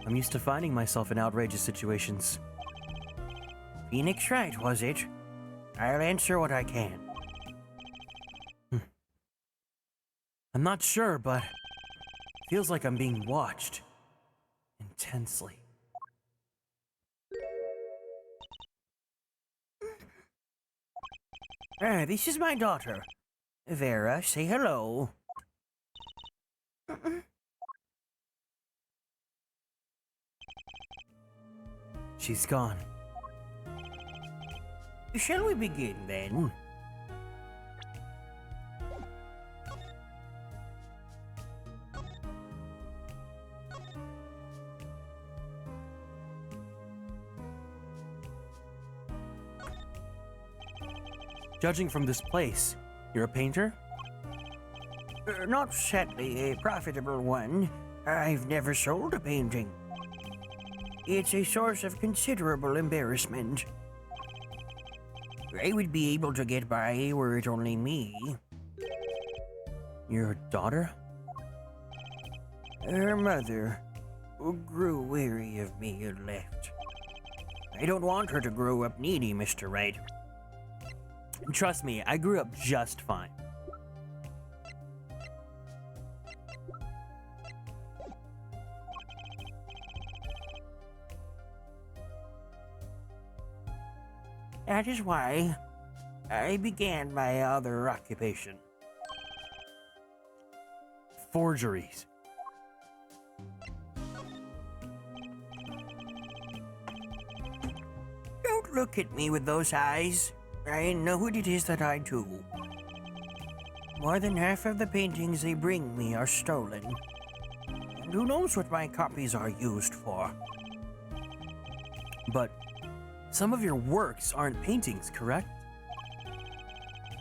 I'm used to finding myself in outrageous situations. Phoenix Wright, was it? I'll answer what I can. I'm not sure, but feels like I'm being watched intensely. This is my daughter. Vera, say hello. She's gone. Shall we begin then? Judging from this place, you're a painter? Not sadly a profitable one. I've never sold a painting. It's a source of considerable embarrassment. I would be able to get by were it only me. Your daughter? Her mother grew weary of me and left. I don't want her to grow up needy, Mr. Wright. Trust me, I grew up just fine. That is why I began my other occupation. Forgeries. Don't look at me with those eyes. I know what it is that I do. More than half of the paintings they bring me are stolen. And who knows what my copies are used for? But some of your works aren't paintings, correct?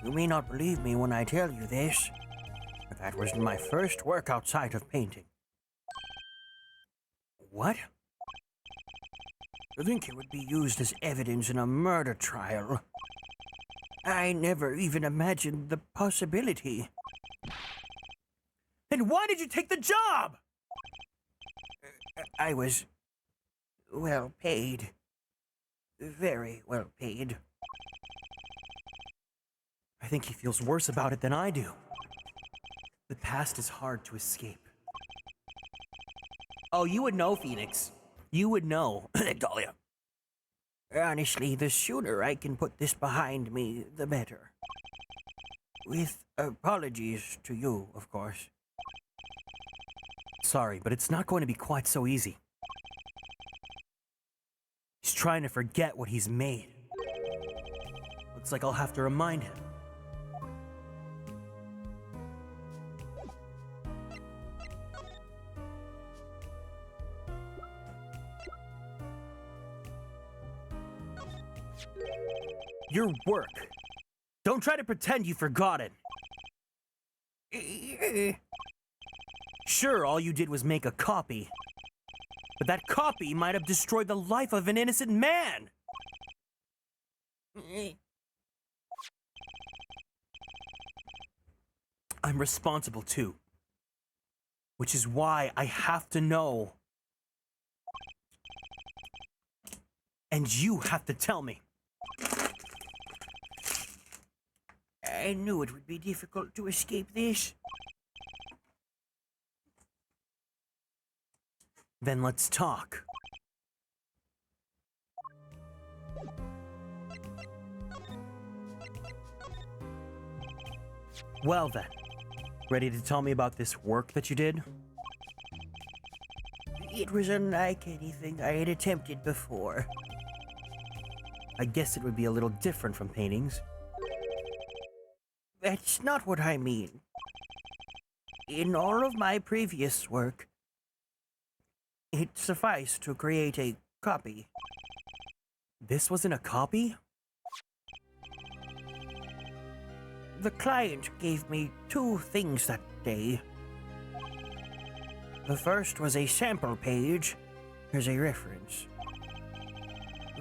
You may not believe me when I tell you this, but that was my first work outside of painting. What? You think it would be used as evidence in a murder trial? I never even imagined the possibility. Then why did you take the job? I was well paid. Very well paid. I think he feels worse about it than I do. The past is hard to escape. Oh, you would know, Phoenix. You would know. Dahlia. Honestly, the sooner I can put this behind me, the better. With apologies to you, of course. Sorry, but it's not going to be quite so easy. He's trying to forget what he's made. Looks like I'll have to remind him. Your work. Don't try to pretend you forgot it. Sure, all you did was make a copy. But that copy might have destroyed the life of an innocent man. I'm responsible too. Which is why I have to know. And you have to tell me. I knew it would be difficult to escape this. Then let's talk. Well then, ready to tell me about this work that you did? It was unlike anything I had attempted before. I guess it would be a little different from paintings. That's not what I mean. In all of my previous work, it sufficed to create a copy. This wasn't a copy? The client gave me two things that day. The first was a sample page as a reference.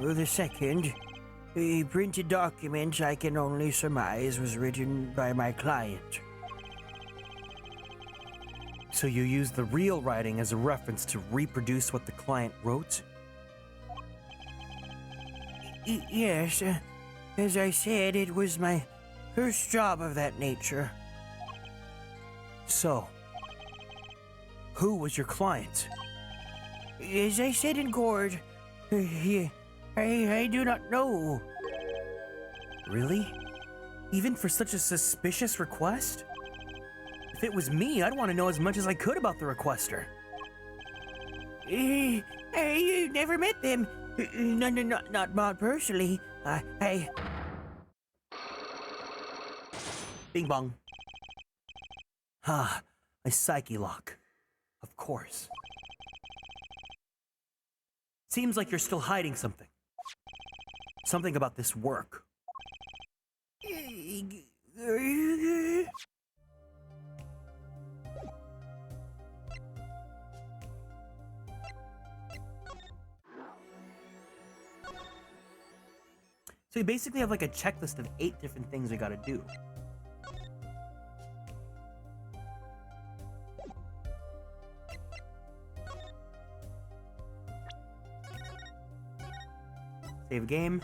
The second, a printed document I can only surmise was written by my client. So you used the real writing as a reference to reproduce what the client wrote? Yes, as I said, it was my first job of that nature. So, who was your client? As I said in court, I do not know. Really? Even for such a suspicious request? If it was me, I'd want to know as much as I could about the requester. I never met them. No, not personally. Bing bong. Ah, a psyche lock. Of course. Seems like you're still hiding something. Something about this work. So you basically have like a checklist of 8 different things we gotta do. Save game.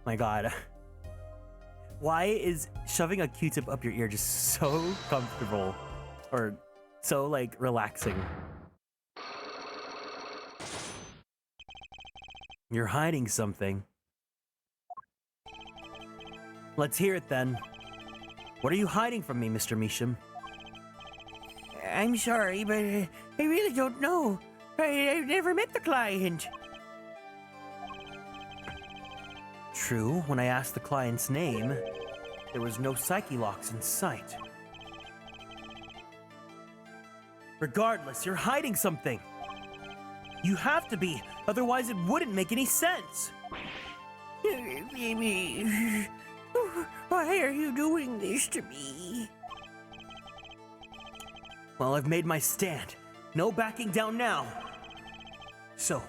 My God. Why is shoving a Q-tip up your ear just so comfortable? Or so, like, relaxing? You're hiding something. Let's hear it then. What are you hiding from me, Mr. Measham? I'm sorry, but I really don't know. I've never met the client. True, when I asked the client's name, there was no psyche locks in sight. Regardless, you're hiding something. You have to be, otherwise it wouldn't make any sense. Why are you doing this to me? Well, I've made my stand. No backing down now. So,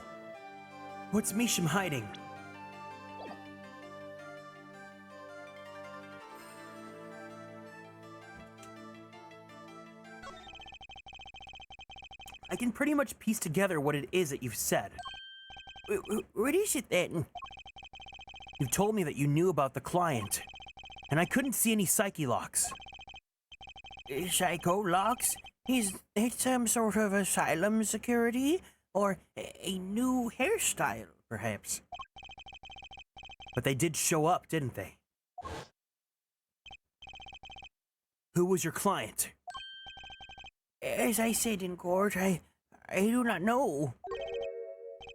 what's Measham hiding? I can pretty much piece together what it is that you've said. What is it then? You told me that you knew about the client, and I couldn't see any psyche locks. Psycho locks? Is it some sort of asylum security? Or a new hairstyle, perhaps? But they did show up, didn't they? Who was your client? As I said in court, I do not know.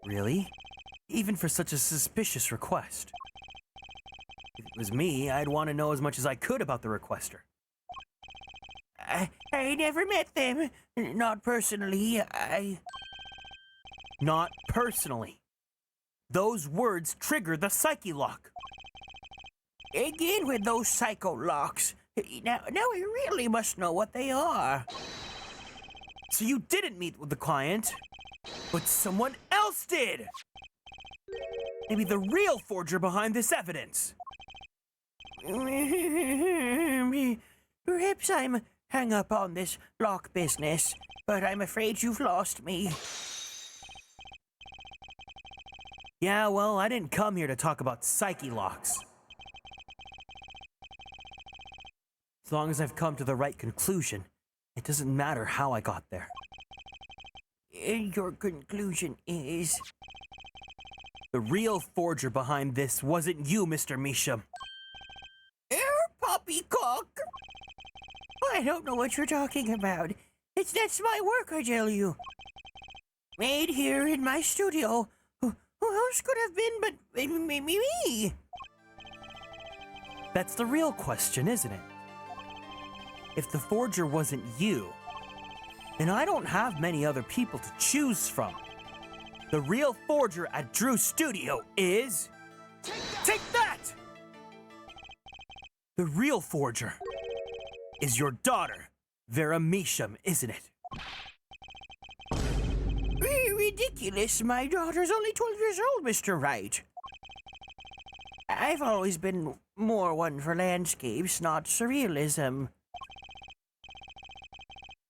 Really? Even for such a suspicious request? If it was me, I'd want to know as much as I could about the requester. I never met them. Not personally. Not personally. Those words trigger the psyche lock. Again with those psycho locks. Now I really must know what they are. So you didn't meet with the client, but someone else did! Maybe the real forger behind this evidence. Perhaps I'm hung up on this lock business, but I'm afraid you've lost me. Yeah, well, I didn't come here to talk about psyche locks. As long as I've come to the right conclusion, it doesn't matter how I got there. Your conclusion is... The real forger behind this wasn't you, Mr. Measham. Poppycock! I don't know what you're talking about. That's my work, I tell you. Made here in my studio. Who else could have been but me? That's the real question, isn't it? If the forger wasn't you, then I don't have many other people to choose from. The real forger at Drew's studio is... Take that! The real forger is your daughter, Vera Measham, isn't it? Ridiculous. My daughter's only 12 years old, Mr. Wright. I've always been more one for landscapes, not surrealism.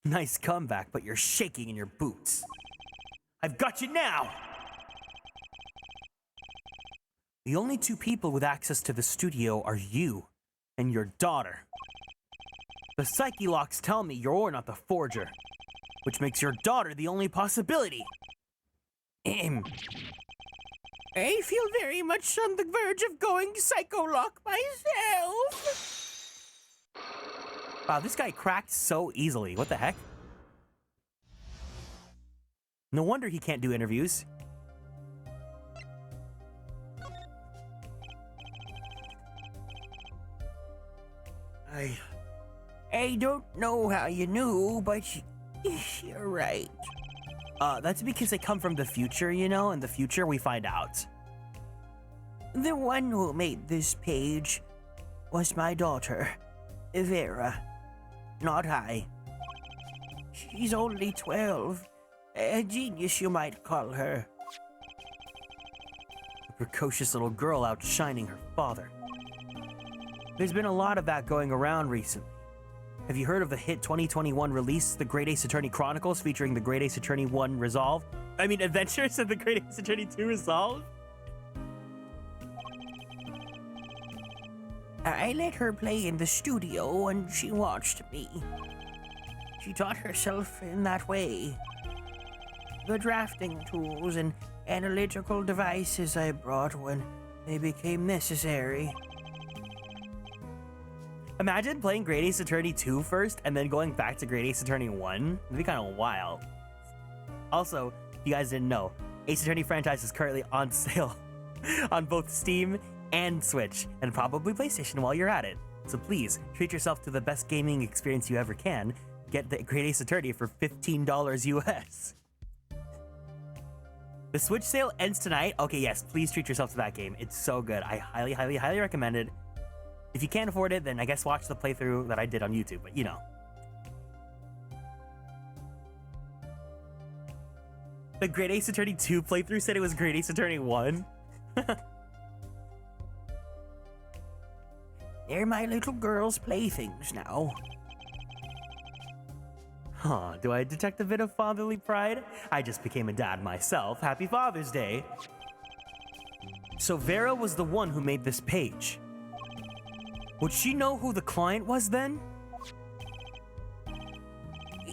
Nice comeback, but you're shaking in your boots. I've got you now! The only two people with access to the studio are you and your daughter. The psyche locks tell me you're not the forger, which makes your daughter the only possibility. I feel very much on the verge of going psycho-lock myself. Wow, this guy cracked so easily. What the heck? No wonder he can't do interviews. I don't know how you knew, but you're right. That's because they come from the future, you know? In the future, we find out. The one who made this page was my daughter, Vera, not I. She's only 12. A genius, you might call her. A precocious little girl outshining her father. There's been a lot of that going around recently. Have you heard of the hit 2021 release, The Great Ace Attorney Chronicles, featuring the Great Ace Attorney 1 Resolve? I mean, Adventures of the Great Ace Attorney 2 Resolve? I let her play in the studio and she watched me. She taught herself in that way. the drafting tools and analytical devices I brought when they became necessary. Imagine playing Great Ace Attorney 2 first and then going back to Great Ace Attorney 1. It'd be kind of wild. Also, if you guys didn't know, Ace Attorney franchise is currently on sale on both Steam and Switch, and probably PlayStation while you're at it. So please, treat yourself to the best gaming experience you ever can. Get the Great Ace Attorney for $15 US. The Switch sale ends tonight. Okay, yes, please treat yourself to that game. It's so good. I highly, highly, highly recommend it. If you can't afford it, then I guess watch the playthrough that I did on YouTube, but you know. The Great Ace Attorney 2 playthrough said it was Great Ace Attorney 1. They're my little girl's playthings now. Huh, do I detect a bit of fatherly pride? I just became a dad myself. Happy Father's Day. So Vera was the one who made this page. Would she know who the client was then?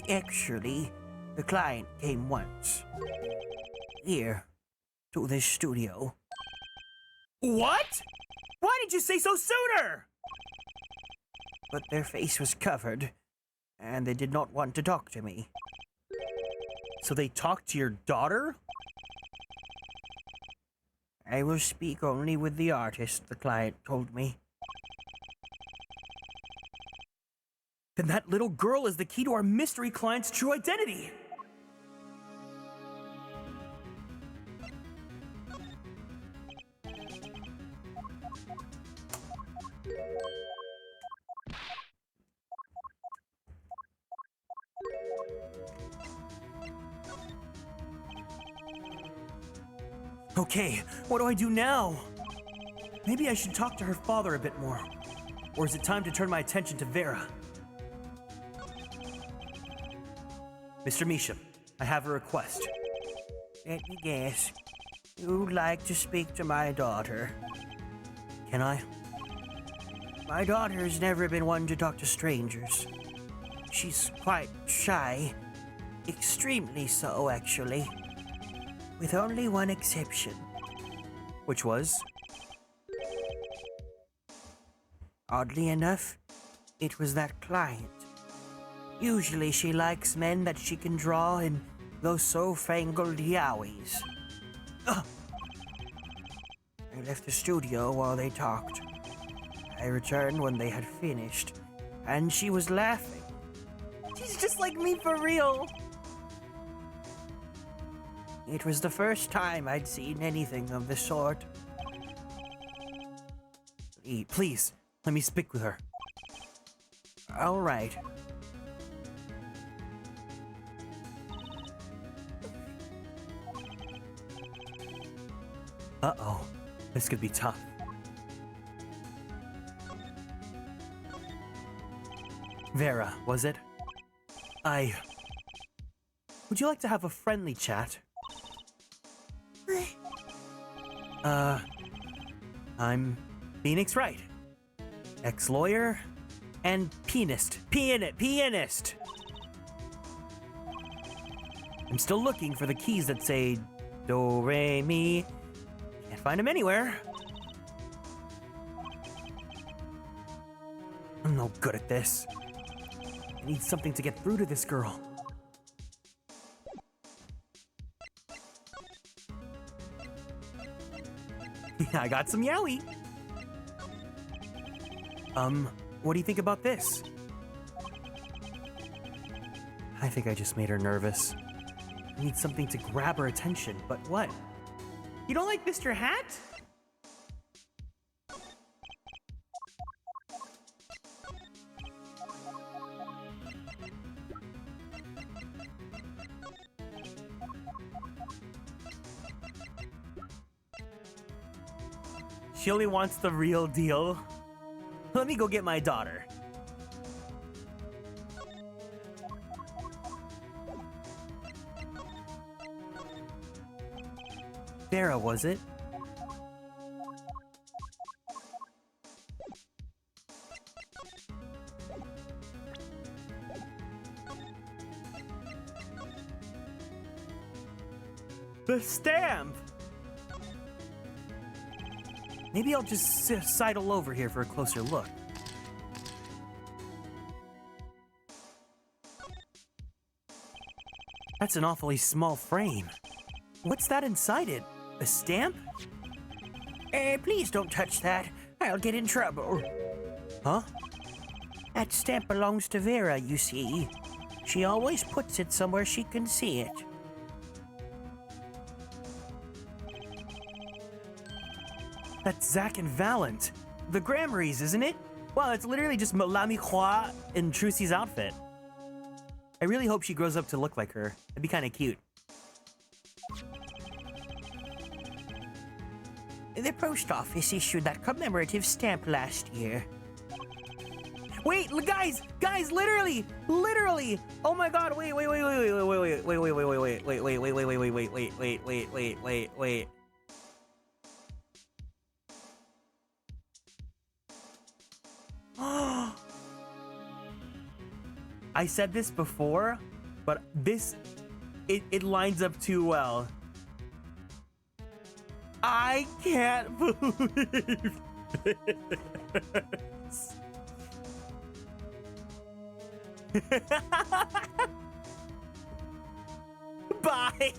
Actually, the client came once. Here, to this studio. What? Why didn't you say so sooner? But their face was covered, and they did not want to talk to me. So they talked to your daughter? I will speak only with the artist, the client told me. Then that little girl is the key to our mystery client's true identity. Okay, what do I do now? Maybe I should talk to her father a bit more. Or is it time to turn my attention to Vera? Mr. Measham, I have a request. Let me guess. You'd like to speak to my daughter. Can I? My daughter's never been one to talk to strangers. She's quite shy. Extremely so, actually. With only one exception. Which was? Oddly enough, it was that client. Usually she likes men that she can draw in those so-fangled yowies. Ugh. I left the studio while they talked. I returned when they had finished, and she was laughing. She's just like me for real. It was the first time I'd seen anything of the sort. Please, let me speak with her. All right. Uh-oh, this could be tough. Vera, was it? Would you like to have a friendly chat? I'm Phoenix Wright, ex-lawyer and pianist. Pianist! I'm still looking for the keys that say do, re, mi. Can't find them anywhere. I'm no good at this. I need something to get through to this girl. I got some yowie. What do you think about this? I think I just made her nervous. I need something to grab her attention, but what? You don't like Mr. Hat? She only wants the real deal. Let me go get my daughter. Vera, was it? The stamp! Maybe I'll just sidle over here for a closer look. That's an awfully small frame. What's that inside it? A stamp? Please don't touch that. I'll get in trouble. Huh? That stamp belongs to Vera, you see. She always puts it somewhere she can see it. That's Zach and Valent. The Grammarys, isn't it? Wow, it's literally just Lami Hua in Trucy's outfit. I really hope she grows up to look like her. It'd be kind of cute. The post office issued that commemorative stamp last year. Wait, guys, literally. Oh my God, wait. I said this before, but it lines up too well. I can't believe this. Bye.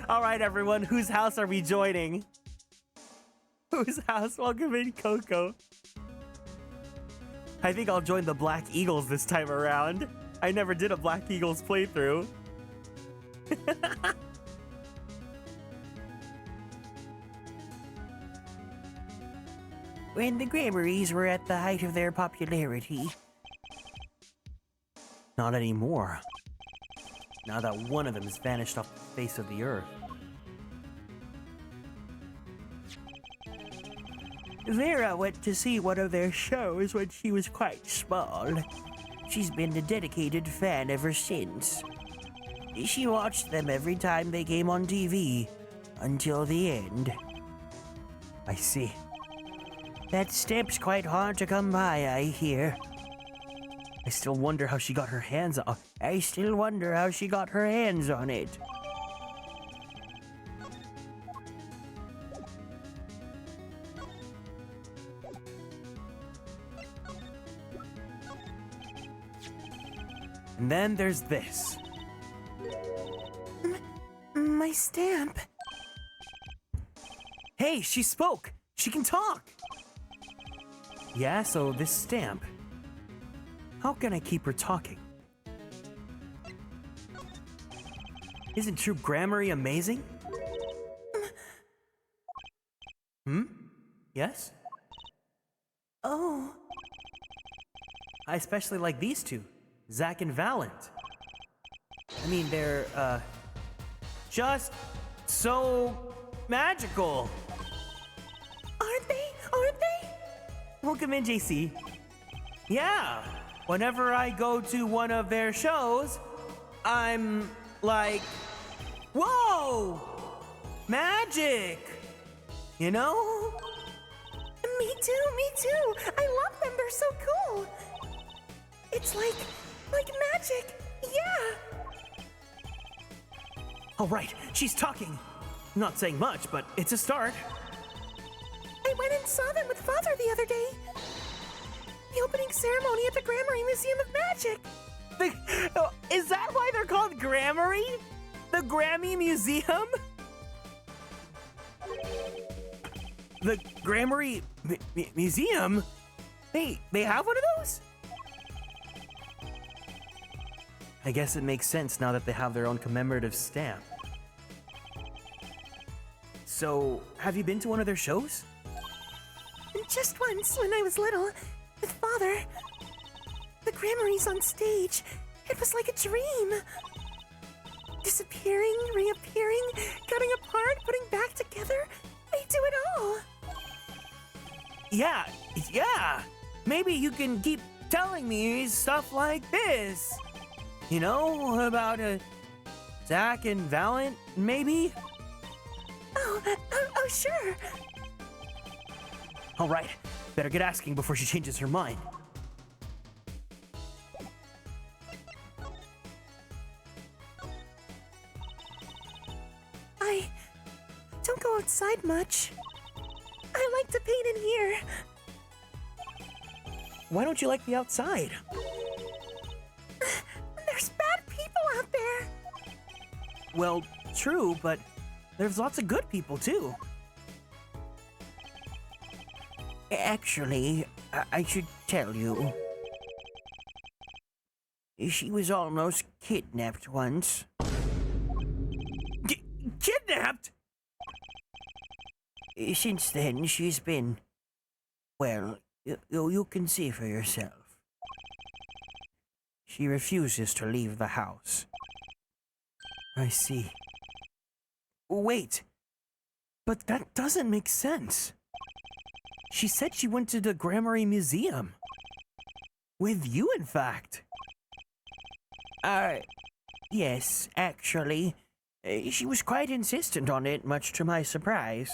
All right, everyone, whose house are we joining? Whose house? Welcome in, Coco. I think I'll join the Black Eagles this time around. I never did a Black Eagles playthrough. When the Grammarys were at the height of their popularity. Not anymore. Now that one of them has vanished off the face of the earth. Vera went to see one of their shows when she was quite small. She's been a dedicated fan ever since. She watched them every time they came on TV, until the end. I see. That stamp's quite hard to come by, I hear. I still wonder how she got her hands on. I still wonder how she got her hands on it. And then there's this. My stamp. Hey, she spoke! She can talk! Yeah, so this stamp. How can I keep her talking? Isn't True Grammary amazing? Yes? Oh. I especially like these two, Zach and Valent. I mean, they're, just so magical. Aren't they? Aren't they? Welcome in, JC. Yeah, whenever I go to one of their shows, I'm like, whoa, magic, you know? Me too. I love them. They're so cool. It's like magic. Yeah. All right, she's talking. Not saying much, but it's a start. I went and saw them with Father the other day. The opening ceremony at the Grammary Museum of Magic. Is that why they're called Grammary? The Grammy Museum? The Grammary Museum? They have one of those? I guess it makes sense now that they have their own commemorative stamp. So, have you been to one of their shows? Just once when I was little, with Father. The Grammary's on stage. It was like a dream. Disappearing, reappearing, cutting apart, putting back together. They do it all. Yeah. Maybe you can keep telling me stuff like this. You know, about Zach and Valent, maybe? Oh, sure. All right, better get asking before she changes her mind. go outside much. I like to paint in here. Why don't you like the outside? There's bad people out there. Well, true, but there's lots of good people too. Actually, I should tell you. She was almost kidnapped once. Kidnapped? Since then, she's been... Well, you can see for yourself. She refuses to leave the house. I see. Wait, but that doesn't make sense. She said she went to the Grammary Museum. With you, in fact. Yes, actually. She was quite insistent on it, much to my surprise.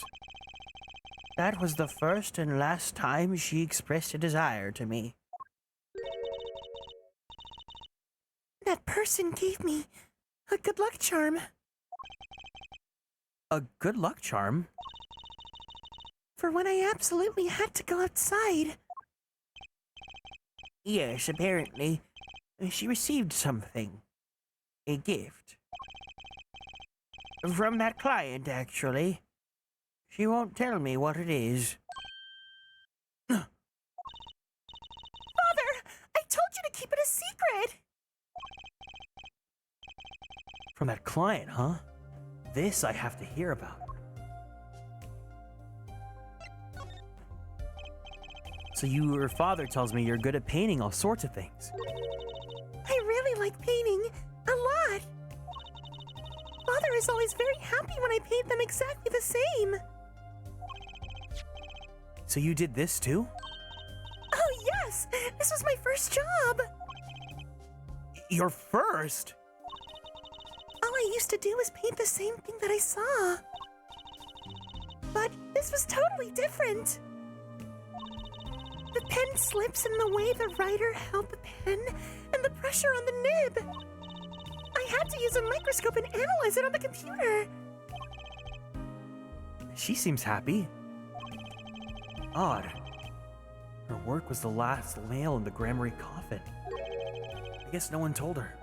That was the first and last time she expressed a desire to me. That person gave me a good luck charm. A good luck charm? For when I absolutely had to go outside. Yes, apparently. She received something. A gift. From that client, actually. She won't tell me what it is. Father, I told you to keep it a secret. From that client, huh? This I have to hear about. So your father tells me you're good at painting all sorts of things. I really like painting. A lot. Father is always very happy when I paint them exactly the same. So you did this too? Oh, yes! This was my first job! Your first? All I used to do was paint the same thing that I saw. But this was totally different. The pen slips in the way the writer held the pen and the pressure on the nib. I had to use a microscope and analyze it on the computer. She seems happy. Odd. Her work was the last nail in the Grammary coffin. I guess no one told her.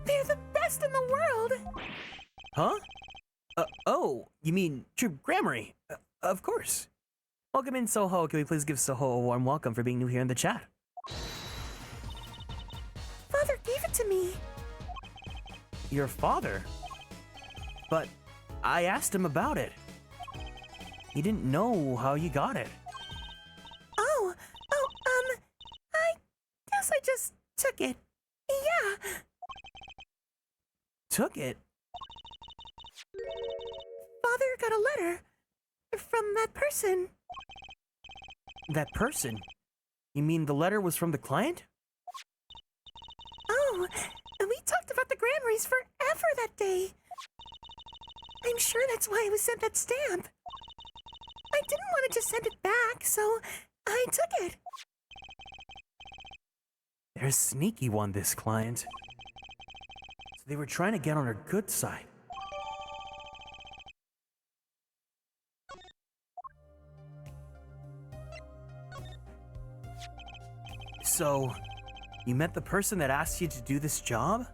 They're the best in the world! Huh? Oh, you mean True Grammary? Of course. Welcome in, Soho. Can we please give Soho a warm welcome for being new here in the chat? Father gave it to me. Your father? But I asked him about it. He didn't know how you got it. I guess I just took it. Yeah. Took it? Father got a letter from that person. That person? You mean the letter was from the client? Oh, and we talked about the Grammarys forever that day. I'm sure that's why I was sent that stamp. I didn't want to just send it back, so I took it. They're a sneaky one, this client. So they were trying to get on her good side. So, you met the person that asked you to do this job?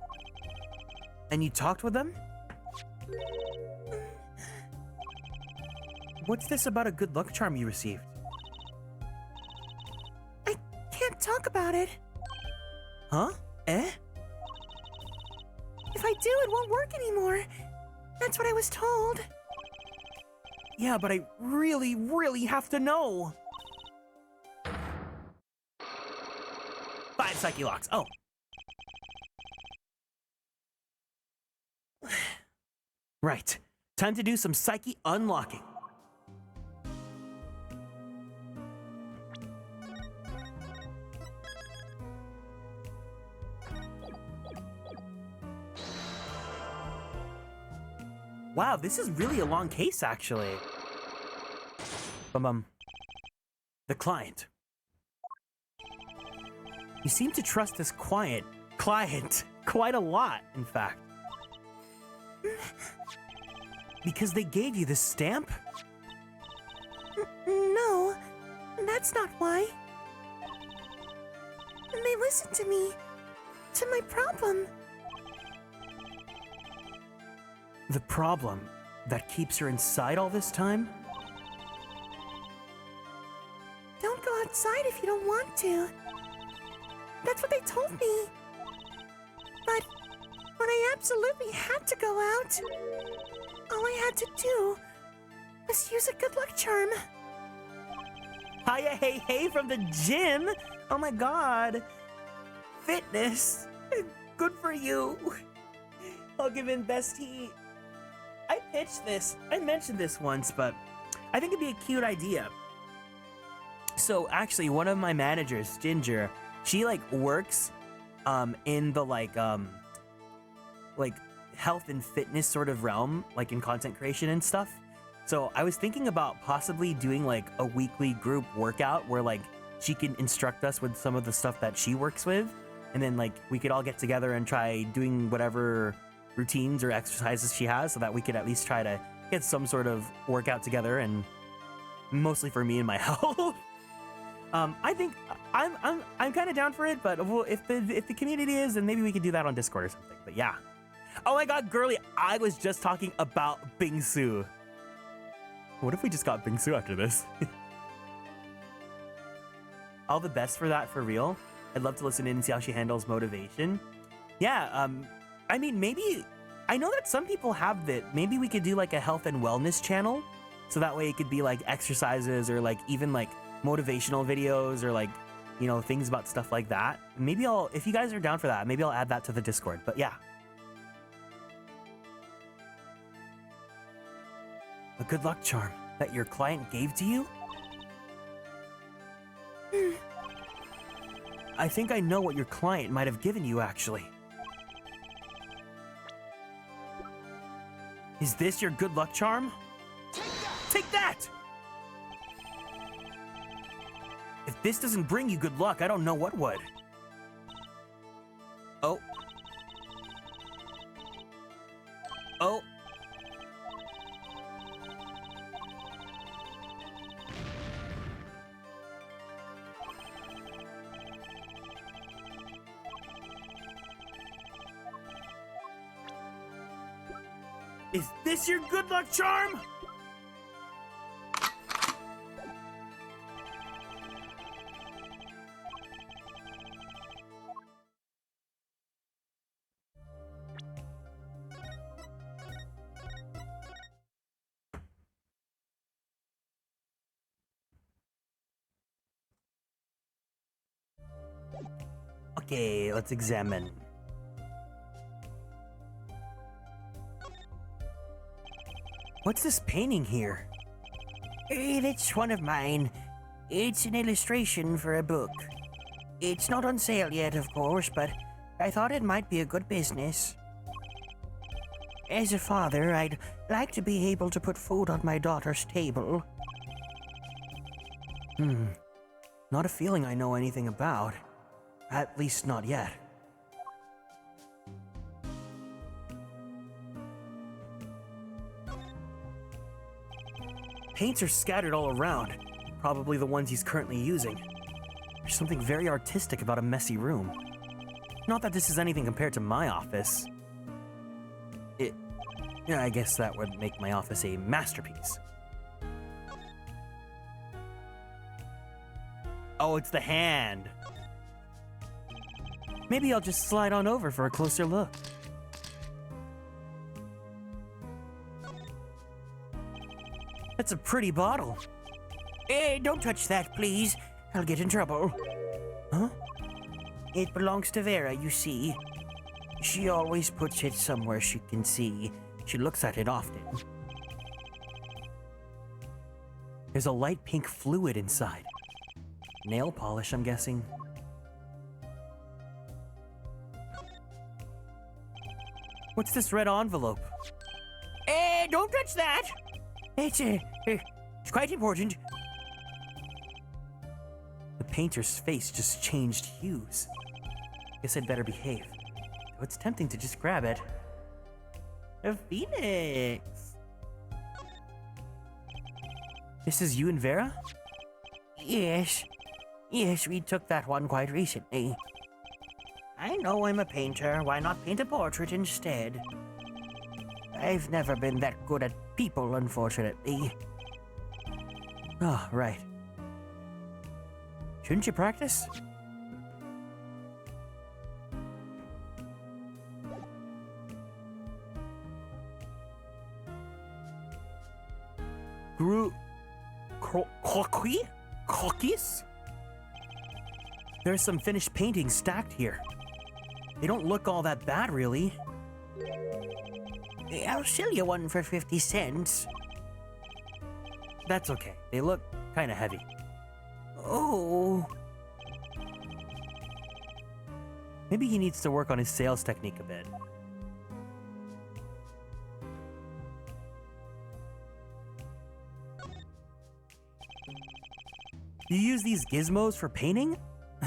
And you talked with them? What's this about a good luck charm you received? I can't talk about it. Huh? Eh? If I do, it won't work anymore. That's what I was told. Yeah, but I really, really have to know. 5 psyche locks. Oh. Right. Time to do some psyche unlocking. Wow, this is really a long case, actually. The client. You seem to trust this client client. Quite a lot, in fact. Because they gave you the stamp? No, that's not why. They listened to me, to my problem. The problem that keeps her inside all this time? Don't go outside if you don't want to. That's what they told me. But when I absolutely had to go out, all I had to do was use a good luck charm. Hiya, hey, hey from the gym. Oh my god. Fitness. Good for you. I'll give in best heat. I pitched this. I mentioned this once, but I think it'd be a cute idea. So actually, one of my managers, Ginger, she like works in the like health and fitness sort of realm, like in content creation and stuff. So I was thinking about possibly doing like a weekly group workout where like she can instruct us with some of the stuff that she works with, and then like we could all get together and try doing whatever routines or exercises she has, so that we could at least try to get some sort of workout together, and mostly for me and my health. I think I'm kind of down for it, but if the community is, then maybe we could do that on Discord or something. But yeah. Oh my god, girly, I was just talking about Bingsu. What if we just got Bingsu after this? All the best for that, for real. I'd love to listen in and see how she handles motivation. Yeah, I mean, maybe, I know that some people have that. Maybe we could do like a health and wellness channel. So that way it could be like exercises or like even like motivational videos or like, you know, things about stuff like that. Maybe if you guys are down for that, maybe I'll add that to the Discord. But yeah. A good luck charm that your client gave to you? I think I know what your client might have given you, actually. Is this your good luck charm? Take that! If this doesn't bring you good luck, I don't know what would. Oh. Oh. Is this your good luck charm? Okay, let's examine. What's this painting here? It's one of mine. It's an illustration for a book. It's not on sale yet, of course, but I thought it might be a good business. As a father, I'd like to be able to put food on my daughter's table. Not a feeling I know anything about. At least not yet. Paints are scattered all around, probably the ones he's currently using. There's something very artistic about a messy room. Not that this is anything compared to my office. Yeah, I guess that would make my office a masterpiece. Oh, it's the hand. Maybe I'll just slide on over for a closer look. That's a pretty bottle. Don't touch that, please. I'll get in trouble. Huh? It belongs to Vera, you see. She always puts it somewhere she can see. She looks at it often. There's a light pink fluid inside. Nail polish, I'm guessing. What's this red envelope? Don't touch that! It's quite important. The painter's face just changed hues. Guess I'd better behave. Though it's tempting to just grab it. A phoenix! This is you and Vera? Yes. Yes, we took that one quite recently. I know I'm a painter. Why not paint a portrait instead? I've never been that good at people, unfortunately. Oh, right. Shouldn't you practice? Cookies? There's some finished paintings stacked here. They don't look all that bad, really. I'll sell you one for 50 cents. That's okay. They look kind of heavy. Oh. Maybe he needs to work on his sales technique a bit. You use these gizmos for painting?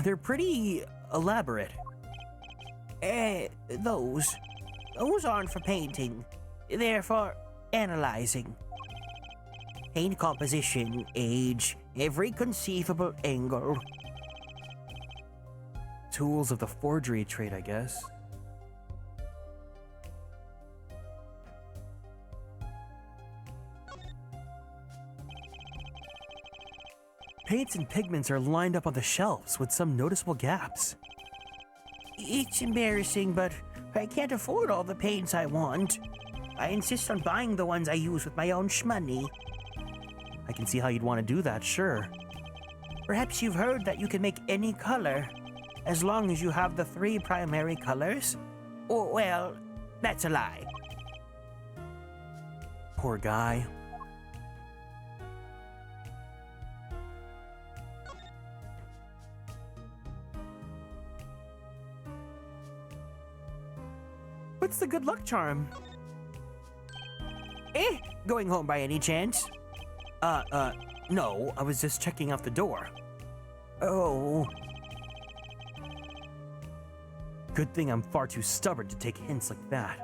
They're pretty elaborate. Those aren't for painting. They're for analyzing. Paint composition, age, every conceivable angle. Tools of the forgery trade, I guess. Paints and pigments are lined up on the shelves with some noticeable gaps. It's embarrassing, but I can't afford all the paints I want. I insist on buying the ones I use with my own shmoney. I can see how you'd want to do that, sure. Perhaps you've heard that you can make any color, as long as you have the 3 primary colors? Or, well, that's a lie. Poor guy. What's the good luck charm? Going home by any chance? No, I was just checking out the door. Oh. Good thing I'm far too stubborn to take hints like that.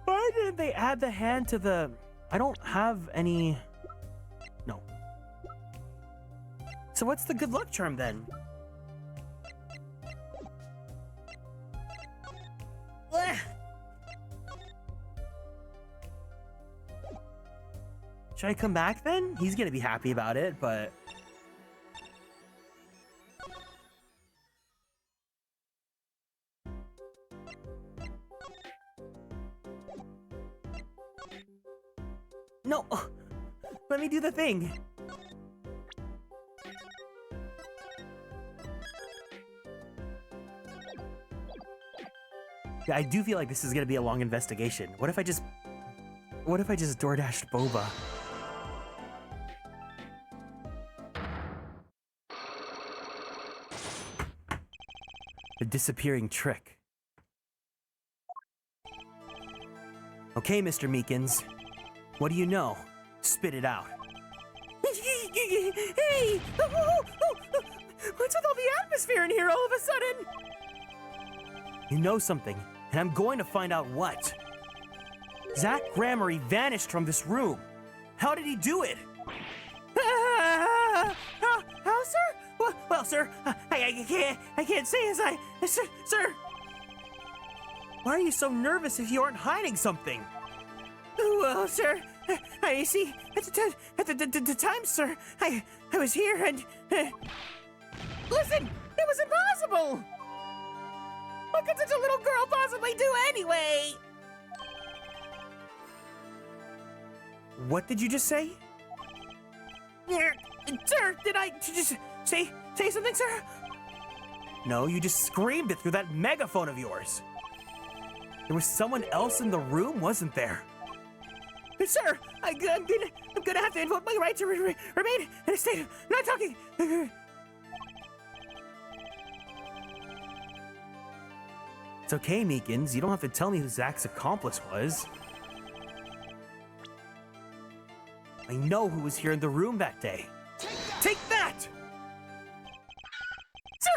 Why didn't they add the hand to the... I don't have any... No. So what's the good luck charm then? Should I come back then? He's gonna be happy about it, but... No! Let me do the thing! Yeah, I do feel like this is gonna be a long investigation. What if I just DoorDashed boba? The disappearing trick. Okay, Mr. Meekins. What do you know? Spit it out. Hey! What's with all the atmosphere in here all of a sudden? You know something, and I'm going to find out what. Zach Gramarye vanished from this room. How did he do it? How, sir? Well, sir, I can't say as I... Sir! Why are you so nervous if you aren't hiding something? Well, sir, I see. At the time, sir, I was here and... Listen! It was impossible! What could such a little girl possibly do anyway? What did you just say? Sir, did I just say something, sir? No, you just screamed it through that megaphone of yours. There was someone else in the room, wasn't there? Sir, I'm gonna have to invoke my right to remain in a state of not talking. It's okay, Meekins. You don't have to tell me who Zach's accomplice was. I know who was here in the room that day. Take that! Sir,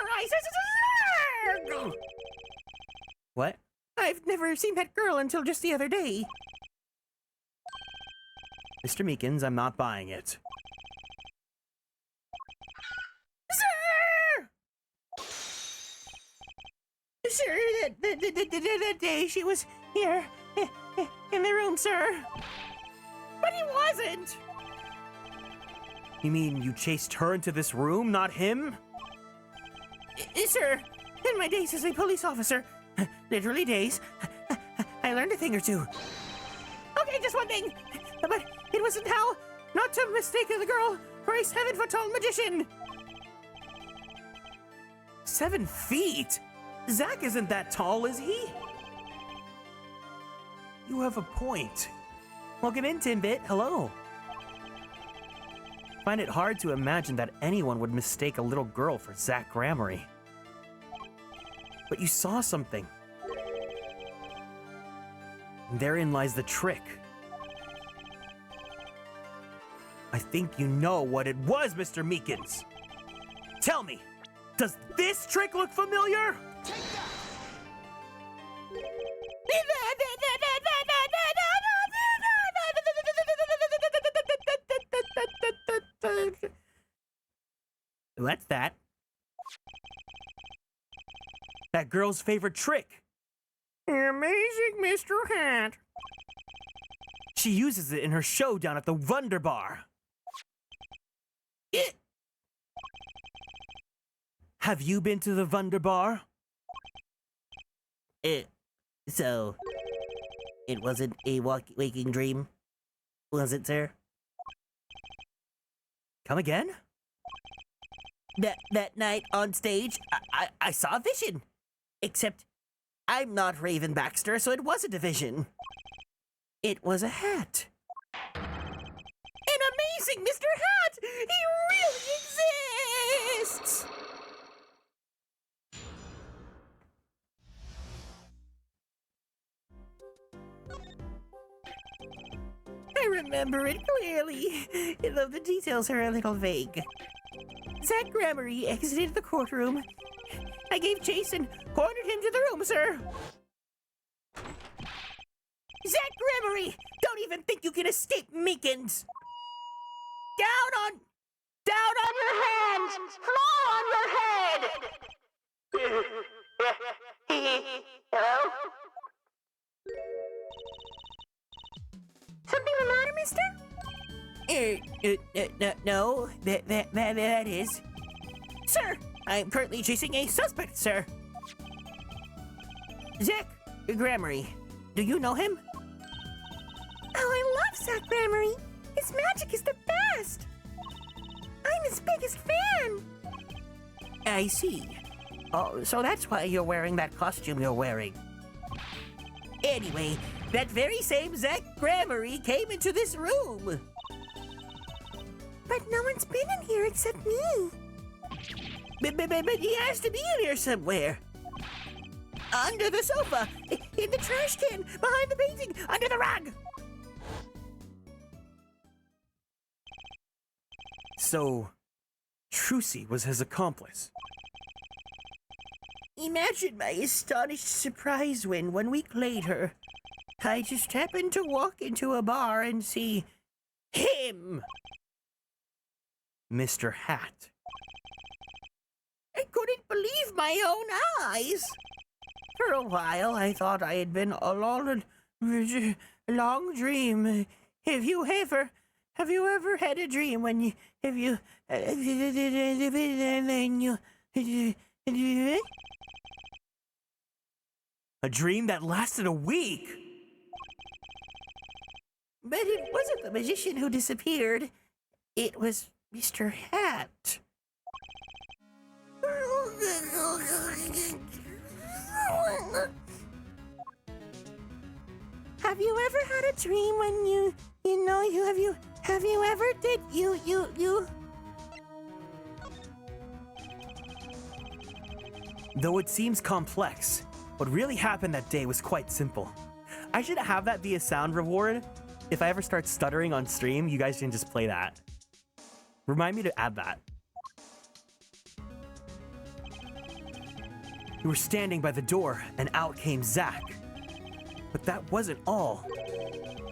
What? I've never seen that girl until just the other day. Mr. Meekins, I'm not buying it. Sir! Sir, that day she was here in the room, sir. But he wasn't. You mean you chased her into this room, not him? Sir, in my days as a police officer, literally days, I learned a thing or two. Okay, just one thing. But it wasn't how not to mistake the girl for a 7-foot-tall magician. 7 feet? Zach isn't that tall, is he? You have a point. Welcome in, Timbit. Hello. Find it hard to imagine that anyone would mistake a little girl for Zach Gramarye. But you saw something. And therein lies the trick. I think you know what it was, Mr. Meekins. Tell me, does this trick look familiar? What's that? That girl's favorite trick. Amazing, Mr. Hat. She uses it in her show down at the Wunderbar. Have you been to the Wunderbar? So, it wasn't a waking dream, was it, sir? Come again? That night on stage, I saw a vision. Except, I'm not Raven Baxter, so it wasn't a vision. It was a hat. An amazing Mr. Hat! He really exists! I remember it clearly, though the details are a little vague. Zach Gramarye exited the courtroom. I gave chase and cornered him to the room, sir. Zach Gramarye, don't even think you can escape Meekins. Down on your hands, fall on your head. Hello? Something the matter, mister? No, that is. Sir, I'm currently chasing a suspect, sir. Zach Gramarye, do you know him? Oh, I love Zach Gramarye. His magic is the best. I'm his biggest fan. I see. Oh, so that's why you're wearing that costume you're wearing. Anyway, that very same Zach Gramarye came into this room. But no one's been in here except me. But he has to be in here somewhere. Under the sofa, in the trash can, behind the painting, under the rug. So, Trucy was his accomplice. Imagine my astonished surprise when we played her. I just happened to walk into a bar and see him. Mr. Hat. I couldn't believe my own eyes. For a while, I thought I had been a long dream. Have you ever had a dream when you, A dream that lasted a week. But it wasn't the magician who disappeared. It was Mr. Hat. Have you ever had a dream when have you ever did you? Though it seems complex, What really happened that day was quite simple. I should have that be a sound reward. If I ever start stuttering on stream, you guys can just play that. Remind me to add that. We were standing by the door, and out came Zach. But that wasn't all.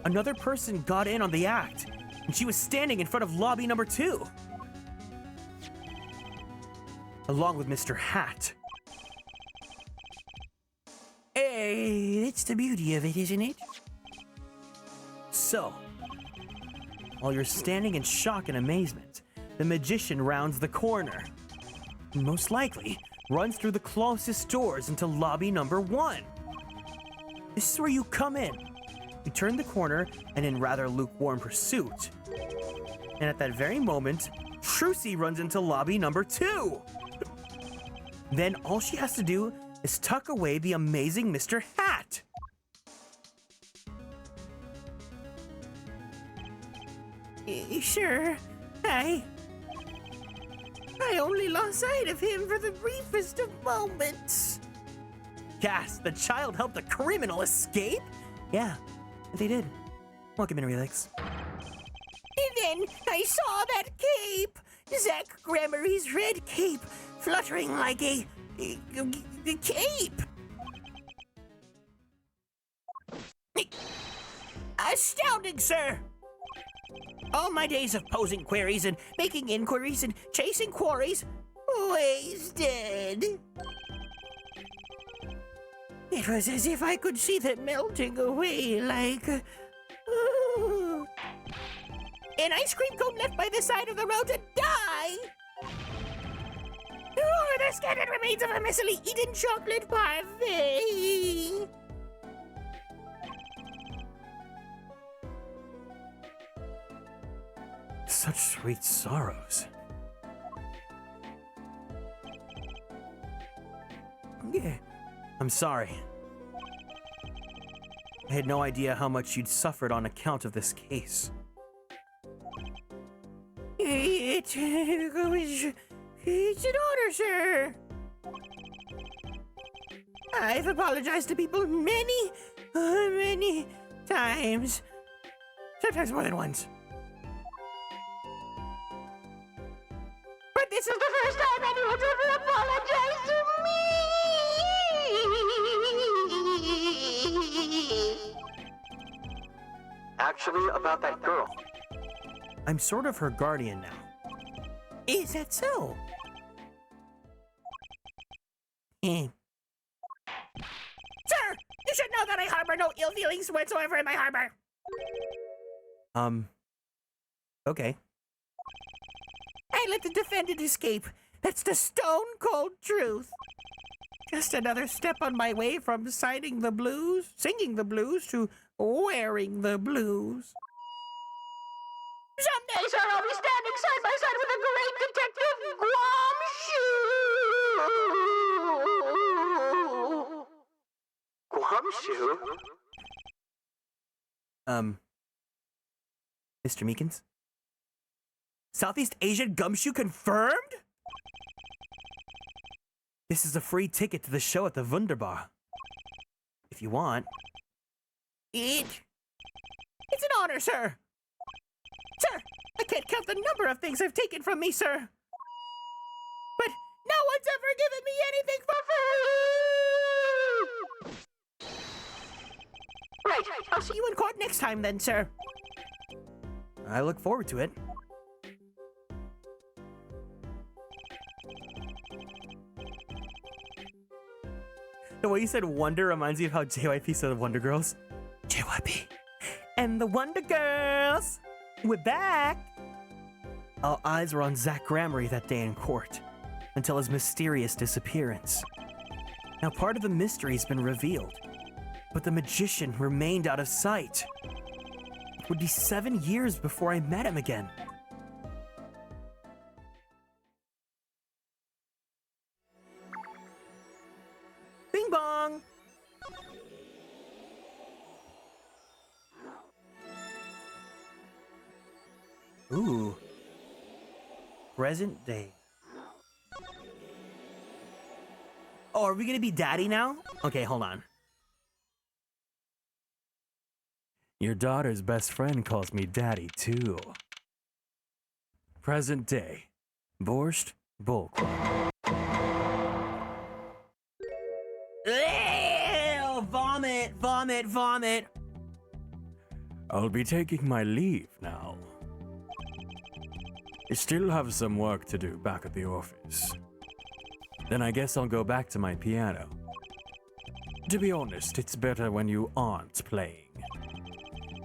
Another person got in on the act, and she was standing in front of lobby number 2. Along with Mr. Hat. Hey, that's the beauty of it, isn't it? So, while you're standing in shock and amazement, the magician rounds the corner. And most likely, runs through the closest doors into lobby number 1. This is where you come in. You turn the corner and in rather lukewarm pursuit. And at that very moment, Trucy runs into lobby number 2. Then all she has to do is tuck away the amazing Mr. Hat. Sure. I only lost sight of him for the briefest of moments. Gas, the child helped a criminal escape? Yeah, they did. Welcome in, Relix. And then I saw that cape! Zach Gramarie's red cape, fluttering like a cape! Astounding, sir! All my days of posing queries and making inquiries and chasing quarries, wasted. It was as if I could see them melting away like... an ice cream cone left by the side of the road to die! Or the scattered remains of a messily eaten chocolate parfait! Such sweet sorrows. Yeah. I'm sorry. I had no idea how much you'd suffered on account of this case. It's an honor, sir. I've apologized to people many times. Sometimes more than once. But this is the first time anyone's ever apologized to me! Actually, about that girl. I'm sort of her guardian now. Is that so? Sir, you should know that I harbor no ill feelings whatsoever in my harbor. Okay. I let the defendant escape. That's the stone-cold truth. Just another step on my way from singing the blues, to wearing the blues. Someday, sir, I'll be standing side by side with the great detective Guamshu? Mr. Meekins? Southeast Asian gumshoe confirmed? This is a free ticket to the show at the Wunderbar. If you want. It's an honor, sir. Sir, I can't count the number of things I've taken from me, sir. But no one's ever given me anything for free! Right, I'll see you in court next time then, sir. I look forward to it. The way you said Wonder reminds me of how JYP said Wonder Girls. JYP. And the Wonder Girls! We're back! All eyes were on Zach Gramarye that day in court, until his mysterious disappearance. Now part of the mystery's been revealed, but the magician remained out of sight. It would be 7 years before I met him again. Bing bong! Ooh. Present day. Oh, are we gonna be daddy now? Okay, hold on. Your daughter's best friend calls me daddy, too. Present day. Borscht Bowl Club. Ew, vomit, vomit, vomit. I'll be taking my leave now. I still have some work to do back at the office. Then I guess I'll go back to my piano. To be honest, it's better when you aren't playing.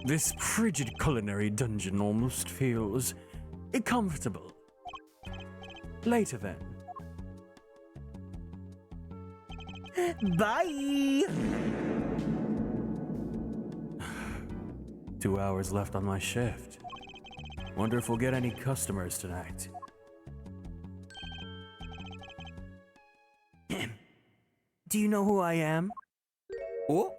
This frigid culinary dungeon almost feels comfortable. Later then. Bye! 2 hours left on my shift. Wonder if we'll get any customers tonight. Do you know who I am? Oh?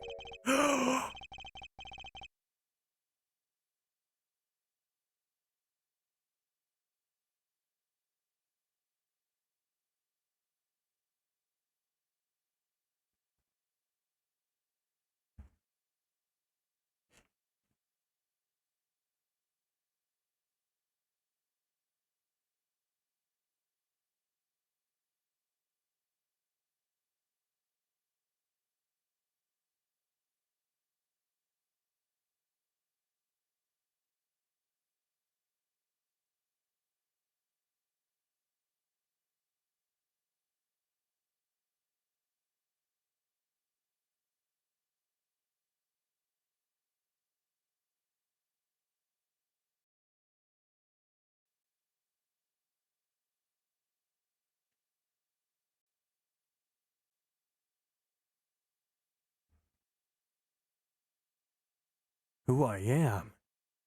Who I am?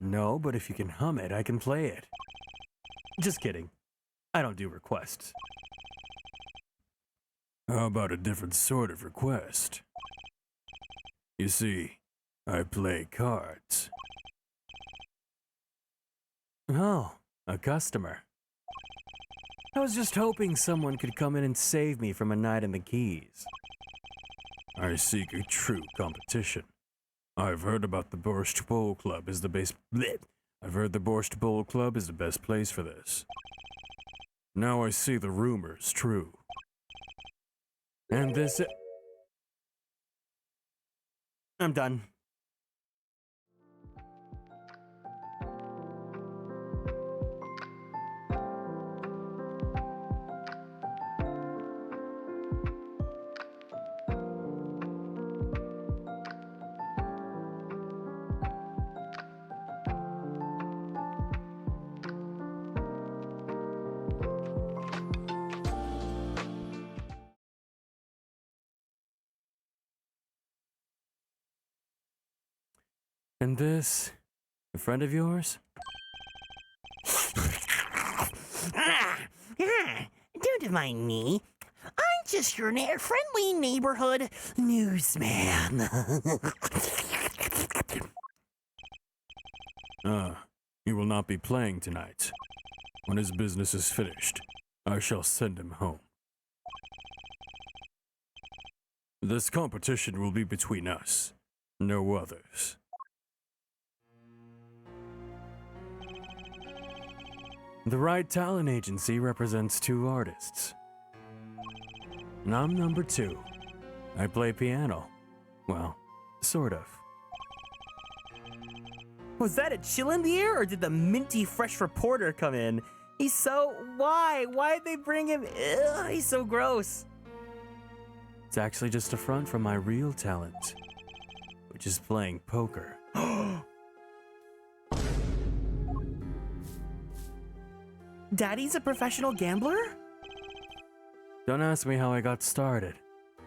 No, but if you can hum it, I can play it. Just kidding. I don't do requests. How about a different sort of request? You see, I play cards. Oh, a customer. I was just hoping someone could come in and save me from a night in the Keys. I seek a true competition. I've heard about the Borscht Bowl Club is the base. Bleh. I've heard the Borscht Bowl Club is the best place for this. Now I see the rumors true. And this. I'm done. And this, a friend of yours? Don't mind me. I'm just your friendly neighborhood newsman. He will not be playing tonight. When his business is finished, I shall send him home. This competition will be between us, no others. The Right Talent Agency represents 2 artists. And I'm number 2. I play piano. Well, sort of. Was that a chill in the air, or did the minty fresh reporter come in? He's so... Why? Why'd they bring him? Ugh, he's so gross. It's actually just a front from my real talent, which is playing poker. Daddy's a professional gambler? Don't ask me how I got started.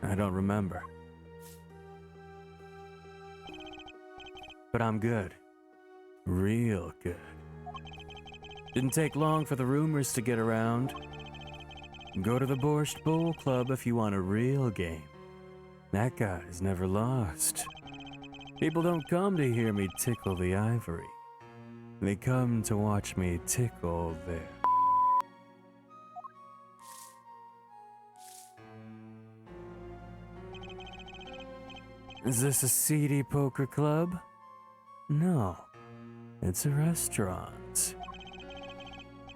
I don't remember. But I'm good. Real good. Didn't take long for the rumors to get around. Go to the Borscht Bowl Club if you want a real game. That guy's never lost. People don't come to hear me tickle the ivory. They come to watch me tickle their... Is this a seedy poker club? No, it's a restaurant.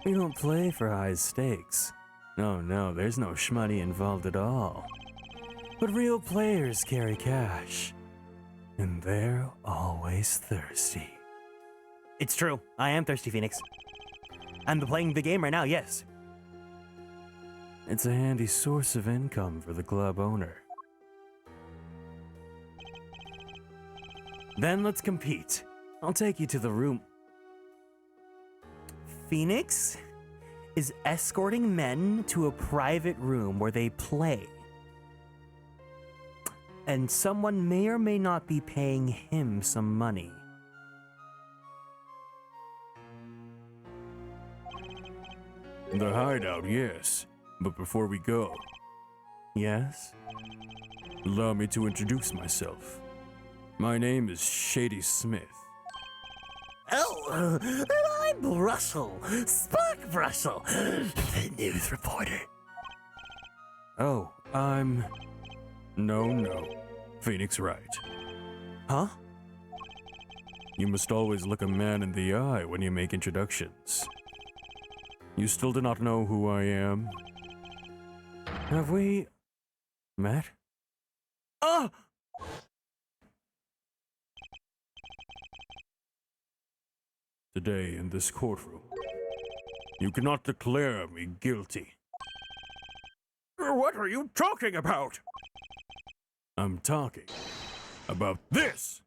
We don't play for high stakes. Oh no, there's no shmoney involved at all. But real players carry cash. And they're always thirsty. It's true. I am thirsty, Phoenix. I'm playing the game right now, yes. It's a handy source of income for the club owner. Then let's compete. I'll take you to the room. Phoenix is escorting men to a private room where they play. And someone may or may not be paying him some money. The hideout, yes. But before we go, Yes? allow me to introduce myself. My name is Shady Smith. Oh, I'm Russell, Spark Russell, the news reporter. Oh, I'm... No. Phoenix Wright. Huh? You must always look a man in the eye when you make introductions. You still do not know who I am? Have we... met? Oh! Today in this courtroom, you cannot declare me guilty. What are you talking about? I'm talking about this!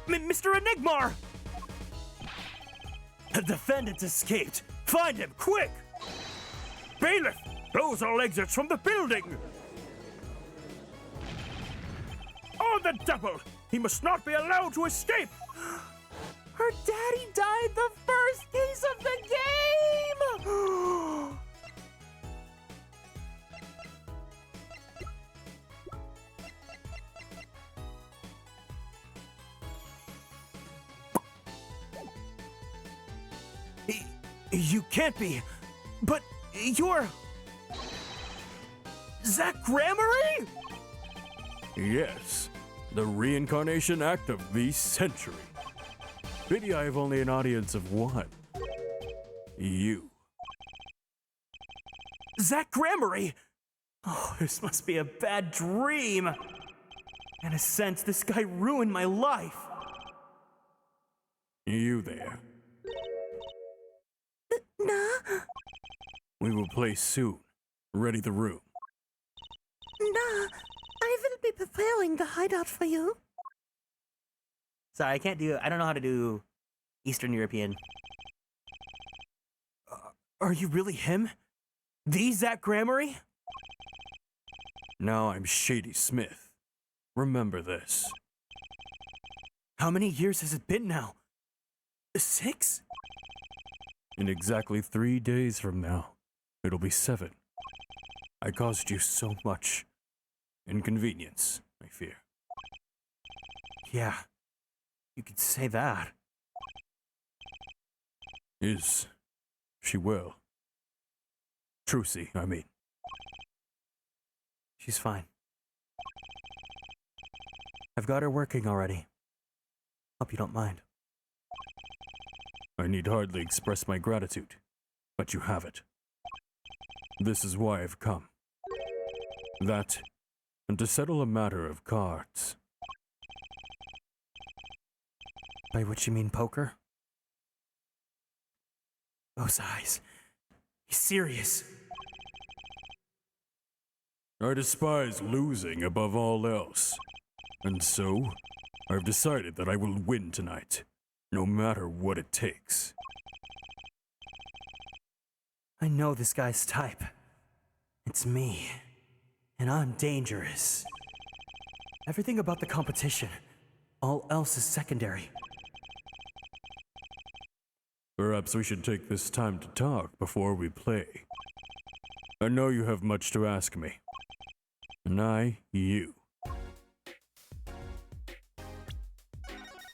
Mr. Enigmar! The defendant escaped. Find him, quick! Bailiff, those are exits from the building! On the double! He must not be allowed to escape! Her daddy died the first case of the game! You can't be, but you're... Zach Gramarye? Yes, the reincarnation act of the century. Pity I have only an audience of one. You. Zach Gramarye? Oh, this must be a bad dream. In a sense, this guy ruined my life. You there. Nah, We will play soon. Ready the room. I will be preparing the hideout for you. Sorry, I don't know how to do Eastern European. Are you really him? The Zach Gramarye? Now I'm Shady Smith. Remember this. How many years has it been now? 6? In exactly 3 days from now, it'll be 7. I caused you so much inconvenience, I fear. Yeah, you could say that. Is she well? Trucy, I mean. She's fine. I've got her working already. Hope you don't mind. I need hardly express my gratitude, but you have it. This is why I've come. That, and to settle a matter of cards. By which you mean poker? Those eyes. He's serious. I despise losing above all else. And so, I've decided that I will win tonight, no matter what it takes. I know this guy's type. It's me. And I'm dangerous. Everything about the competition. All else is secondary. Perhaps we should take this time to talk before we play. I know you have much to ask me. And I, you.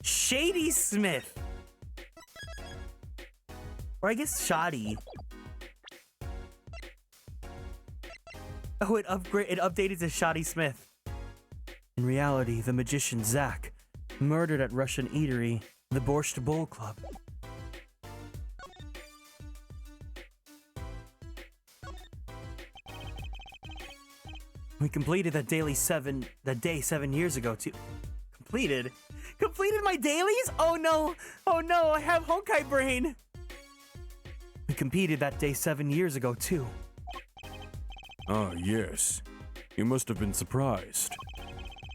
Shady Smith! Or I guess Shoddy. Oh, it updated to Shoddy Smith. In reality, the magician Zach, murdered at Russian eatery, the Borscht Bowl Club. We completed that day 7 years ago too. Completed my dailies? Oh no, I have Honkai brain. We completed that day 7 years ago too. Ah, yes. You must have been surprised.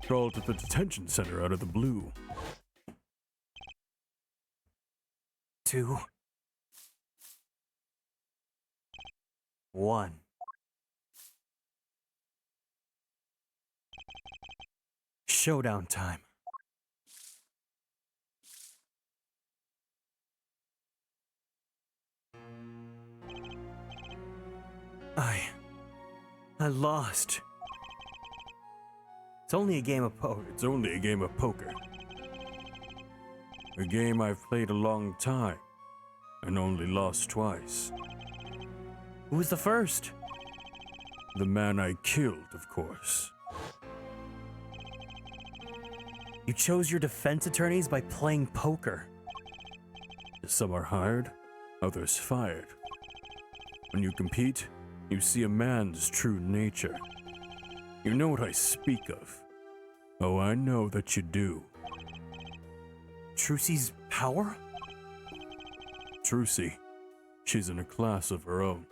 Called to the detention center out of the blue. 2, 1. Showdown time. I lost. It's only a game of poker. It's only a game of poker. A game I've played a long time and only lost twice. Who was the first? The man I killed, of course. You chose your defense attorneys by playing poker. Some are hired, others fired. When you compete, you see a man's true nature. You know what I speak of. Oh, I know that you do. Trucy's power? Trucy. She's in a class of her own.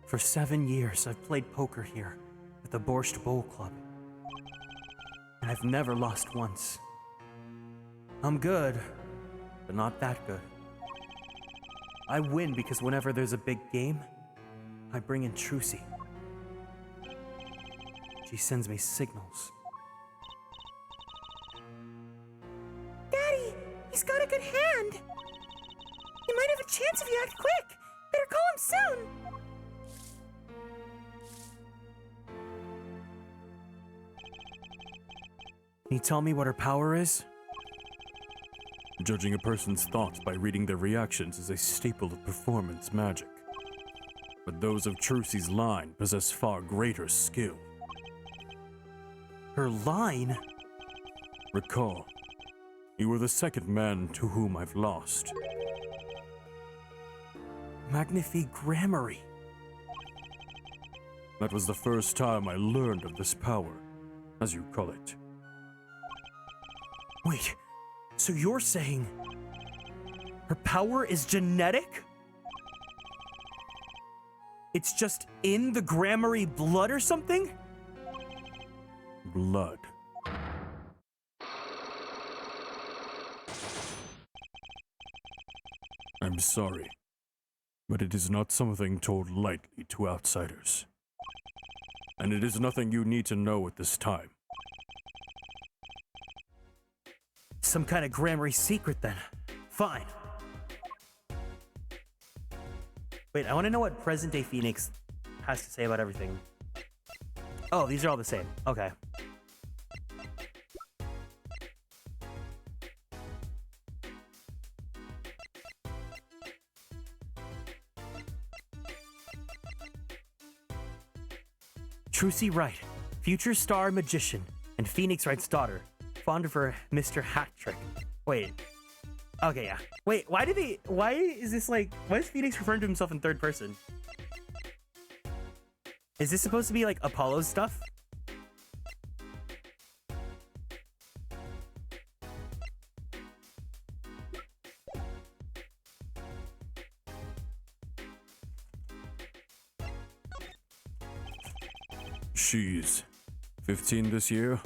For 7 years, I've played poker here at the Borscht Bowl Club. And I've never lost once. I'm good, but not that good. I win because whenever there's a big game, I bring in Trucy. She sends me signals. Daddy, he's got a good hand. You might have a chance if you act quick. Better call him soon. Can you tell me what her power is? Judging a person's thoughts by reading their reactions is a staple of performance magic. But those of Trucy's line possess far greater skill. Her line? Recall, you were the second man to whom I've lost. Magnifique Grammary. That was the first time I learned of this power, as you call it. Wait, so you're saying her power is genetic? It's just in the Grammary blood or something? Blood. I'm sorry, but it is not something told lightly to outsiders. And it is nothing you need to know at this time. Some kind of Grammary secret then. Fine. Wait, I want to know what present-day Phoenix has to say about everything. Oh, these are all the same. Okay. Trucy Wright, future star magician, and Phoenix Wright's daughter, fond of her Mr. Hat Trick. Wait. Okay, yeah. Wait, why is Phoenix referring to himself in third person? Is this supposed to be like Apollo's stuff? She's 15 this year.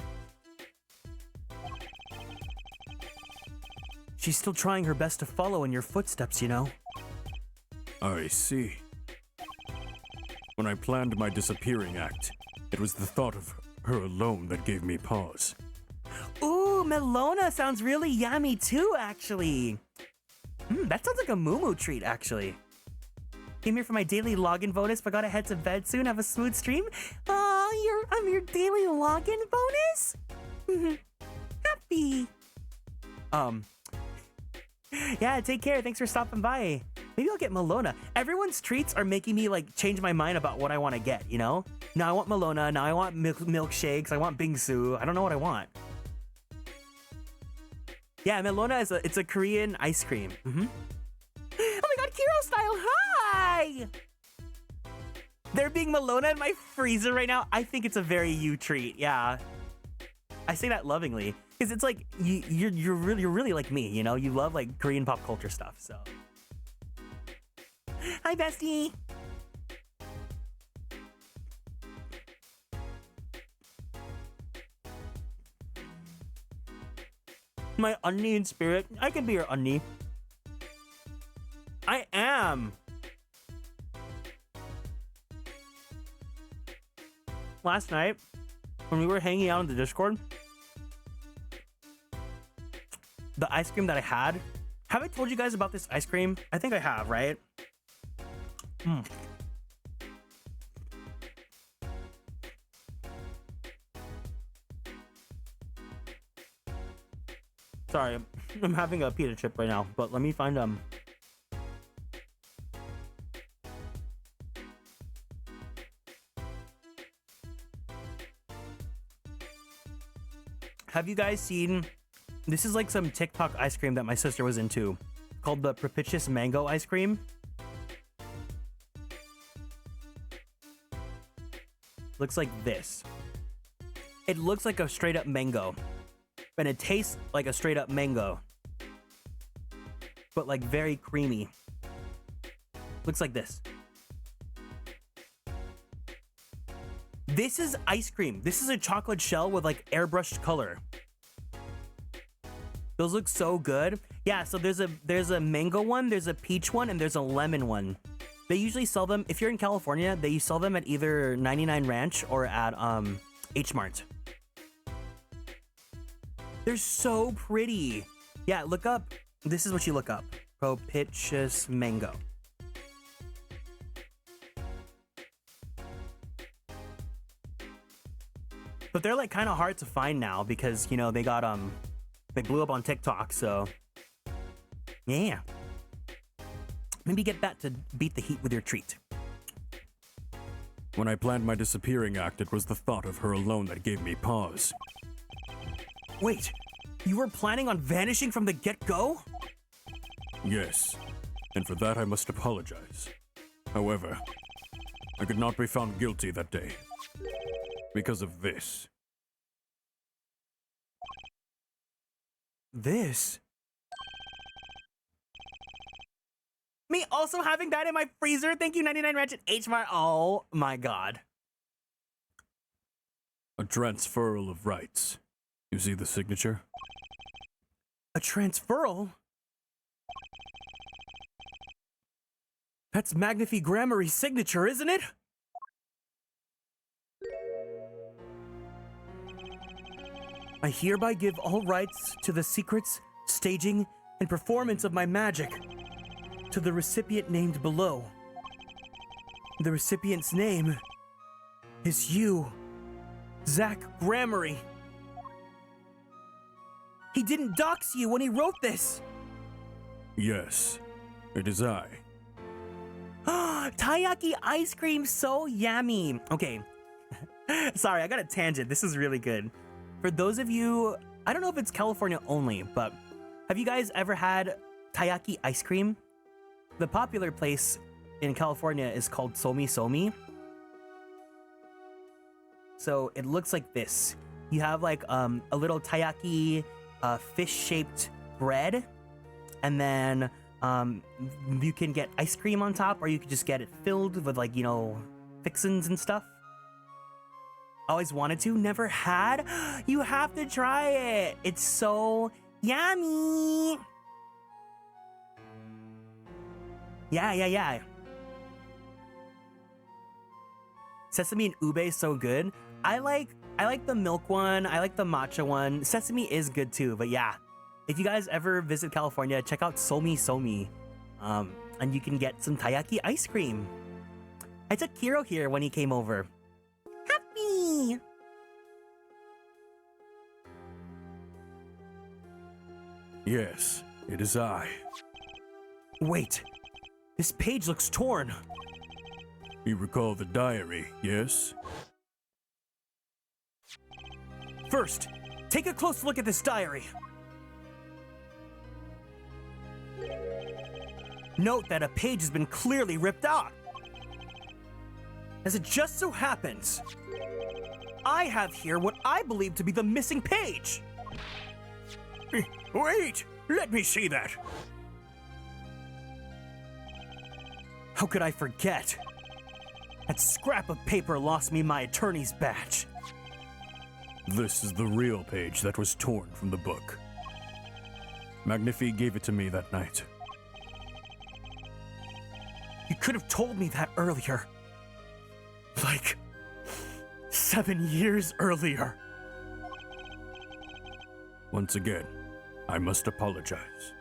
She's still trying her best to follow in your footsteps, you know? I see. When I planned my disappearing act, it was the thought of her alone that gave me pause. Ooh, Melona sounds really yummy too, actually. That sounds like a moo-moo treat, actually. Came here for my daily login bonus, but gotta head to bed soon. Have a smooth stream. I'm your daily login bonus? Happy. Yeah, take care. Thanks for stopping by. Maybe I'll get Malona. Everyone's treats are making me like change my mind about what I want to get, you know? Now I want Malona. Now I want milkshakes. I want bingsu. I don't know what I want. Yeah, Malona is it's a Korean ice cream. Oh my god, Kiro style. Hi! There being Malona in my freezer right now, I think it's a very you treat. Yeah. I say that lovingly. Because it's like, you're really like me, you know? You love like Korean pop culture stuff, so. Hi, bestie! My unnie in spirit. I can be your unnie. I am! Last night, when we were hanging out in the Discord, the ice cream that I had, have I told you guys about this ice cream? I think I have, right? Sorry, I'm having a pita chip right now, but let me find Have you guys seen, this is like some TikTok ice cream that my sister was into, called the prejudiced mango ice cream. Looks like this. It looks like a straight up mango, and it tastes like a straight up mango, but like very creamy. Looks like this. This is ice cream. This is a chocolate shell with like airbrushed color. Those look so good. Yeah, so there's a mango one, there's a peach one, and there's a lemon one. They usually sell them, if you're in California, they sell them at either 99 Ranch or at H Mart. They're so pretty. Yeah, look up, this is what you look up. Prejudiced mango. But they're like kind of hard to find now because, you know, they got they blew up on TikTok, so yeah. Maybe get that to beat the heat with your treat. When I planned my disappearing act, it was the thought of her alone that gave me pause. Wait, you were planning on vanishing from the get-go? Yes, and for that I must apologize. However, I could not be found guilty that day. Because of this. This? Me also having that in my freezer? Thank you, 99 Ranch at H Mart. Oh my god. A transferal of rights. You see the signature? A transferal? That's Magnifi Grammary's signature, isn't it? I hereby give all rights to the secrets, staging, and performance of my magic to the recipient named below. The recipient's name is you, Zach Grammarly. He didn't dox you when he wrote this. Yes, it is I. Taiyaki ice cream, so yummy. Okay, sorry, I got a tangent. This is really good. For those of you, I don't know if it's California only, but have you guys ever had taiyaki ice cream? The popular place in California is called Somi Somi. So it looks like this. You have like a little taiyaki fish-shaped bread, and then you can get ice cream on top, or you could just get it filled with like, you know, fixins and stuff. Always wanted to, never had. You have to try it. It's so yummy. Yeah. Sesame and ube is so good. I like the milk one. I like the matcha one. Sesame is good too, but yeah. If you guys ever visit California, check out Somi Somi. And you can get some taiyaki ice cream. I took Kiro here when he came over. Happy! Yes, It is I. Wait, this page looks torn. You recall the diary, yes? First, take a close look at this diary. Note that a page has been clearly ripped out. As it just so happens, I have here what I believe to be the missing page. Wait! Let me see that! How could I forget? That scrap of paper lost me my attorney's badge. This is the real page that was torn from the book. Magnifi gave it to me that night. You could have told me that earlier. Like 7 years earlier. Once again, I must apologize.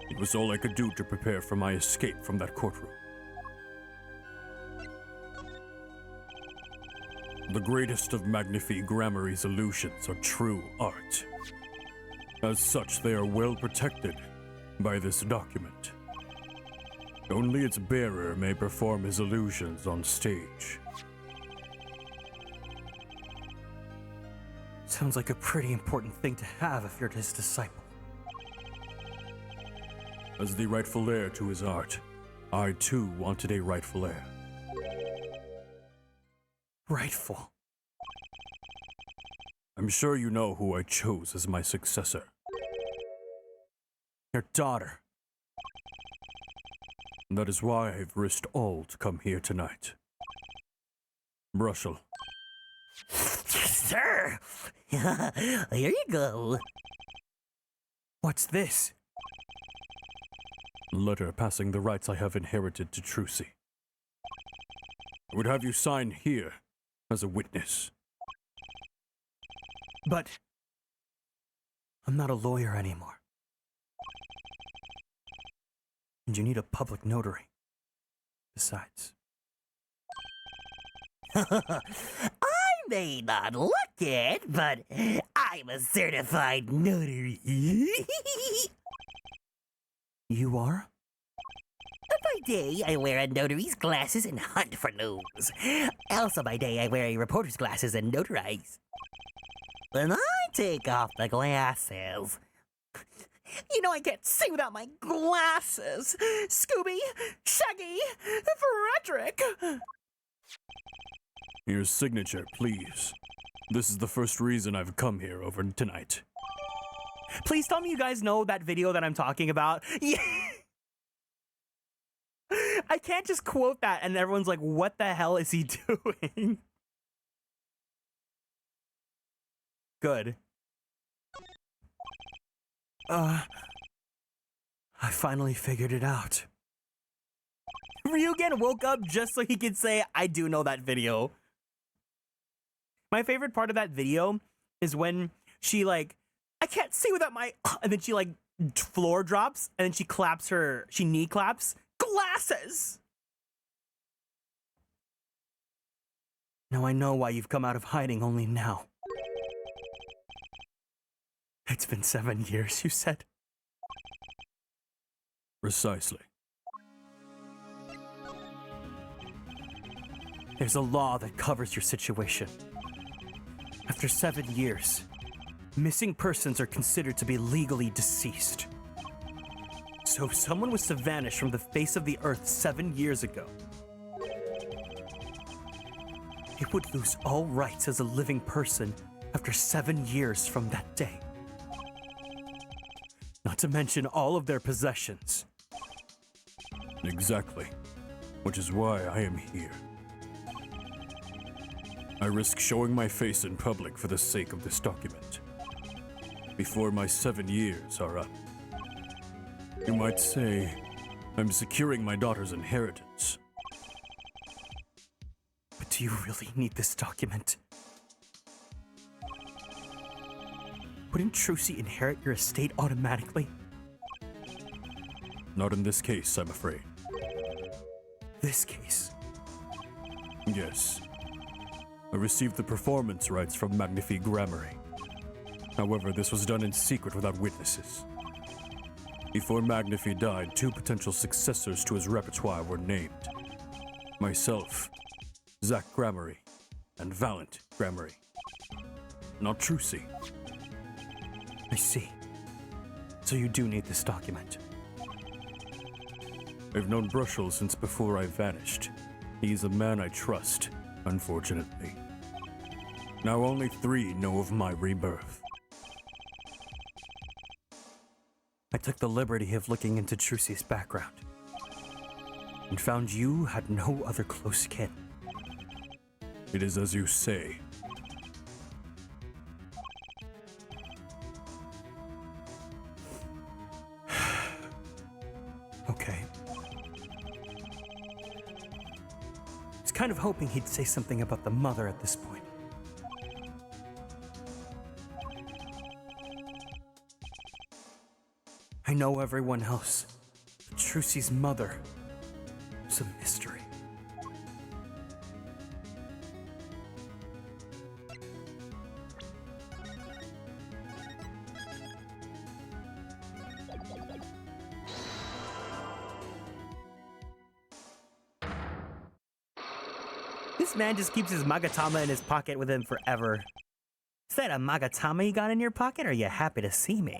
It was all I could do to prepare for my escape from that courtroom. The greatest of Magnifi Grammary's illusions are true art. As such, they are well protected by this document. Only its bearer may perform his illusions on stage. Sounds like a pretty important thing to have if you're his disciple. As the rightful heir to his art, I too wanted a rightful heir. Rightful. I'm sure you know who I chose as my successor. Your daughter. That is why I've risked all to come here tonight. Brushel. Sir! Here you go. What's this? Letter passing the rights I have inherited to Trucy. I would have you sign here as a witness. But I'm not a lawyer anymore. And you need a public notary. Besides. I may not look it, but I'm a certified notary. You are? By day, I wear a notary's glasses and hunt for news. Also by day, I wear a reporter's glasses and notarize. When I take off the glasses... You know I can't see without my glasses. Scooby, Shaggy, Frederick. Your signature, please. This is the first reason I've come here over tonight. Please tell me you guys know that video that I'm talking about. Yeah. I can't just quote that and everyone's like, what the hell is he doing? Good. I finally figured it out. Ryugen woke up just so he could say, I do know that video. My favorite part of that video is when she like, I can't see without my, and then she like floor drops and then she knee claps. Glasses! Now I know why you've come out of hiding only now. It's been 7 years, you said? Precisely. There's a law that covers your situation. After 7 years, missing persons are considered to be legally deceased. So if someone was to vanish from the face of the earth 7 years ago, it would lose all rights as a living person after 7 years from that day. Not to mention all of their possessions. Exactly. Which is why I am here. I risk showing my face in public for the sake of this document. Before my 7 years are up. You might say, I'm securing my daughter's inheritance. But do you really need this document? Wouldn't Trucy inherit your estate automatically? Not in this case, I'm afraid. This case? Yes. I received the performance rights from Magnifi Grammary. However, this was done in secret without witnesses. Before Magnifi died, 2 potential successors to his repertoire were named. Myself, Zach Grammary, and Valent Grammary. Not Trucy. I see. So you do need this document. I've known Brushel since before I vanished. He's a man I trust, unfortunately. Now only 3 know of my rebirth. I took the liberty of looking into Trucy's background and found you had no other close kin. It is as you say. Okay. I was kind of hoping he'd say something about the mother at this point. I know everyone else, but Trucy's mother is a mystery. This man just keeps his Magatama in his pocket with him forever. Is that a Magatama you got in your pocket, or are you happy to see me?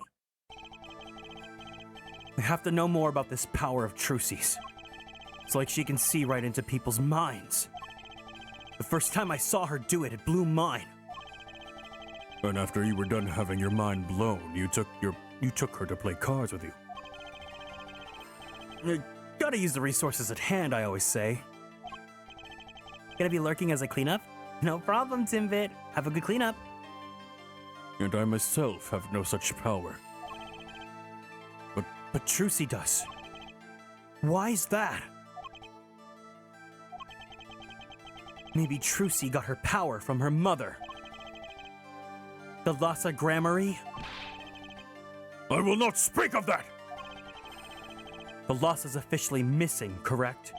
I have to know more about this power of Trucy's. It's like she can see right into people's minds. The first time I saw her do it, it blew mine. And after you were done having your mind blown, you took her to play cards with you. You gotta use the resources at hand, I always say. Gonna be lurking as I clean up? No problem, Timbit. Have a good cleanup. And I myself have no such power. But Trucy does. Why's that? Maybe Trucy got her power from her mother. The Lhasa Grammary? I will not speak of that! The Lhasa's officially missing, correct?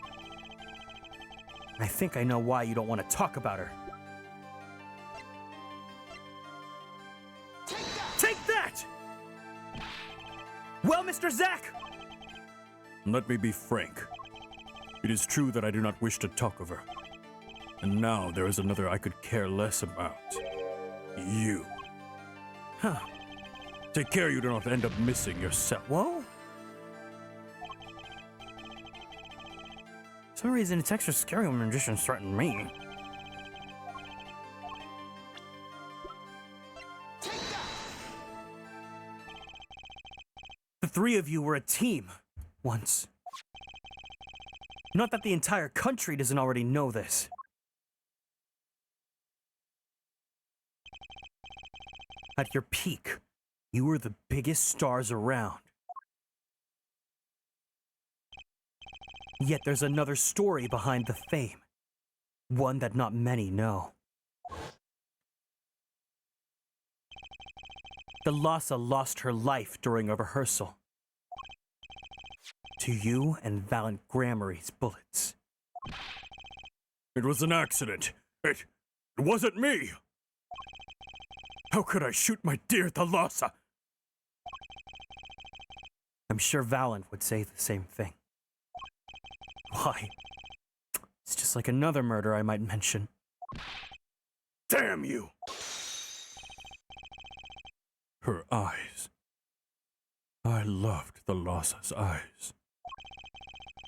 I think I know why you don't want to talk about her. Take that! Well, Mr. Zack! Let me be frank. It is true that I do not wish to talk of her. And now there is another I could care less about. You. Huh. Take care you do not end up missing yourself. Whoa? For some reason, it's extra scary when magicians threaten me. The 3 of you were a team once. Not that the entire country doesn't already know this. At your peak, you were the biggest stars around. Yet there's another story behind the fame. One that not many know. The Lhasa lost her life during a rehearsal. To you and Valent Grammary's bullets. It was an accident. It wasn't me! How could I shoot my dear Thalassa? I'm sure Valent would say the same thing. Why? It's just like another murder I might mention. Damn you! Her eyes. I loved the Lhassa's eyes.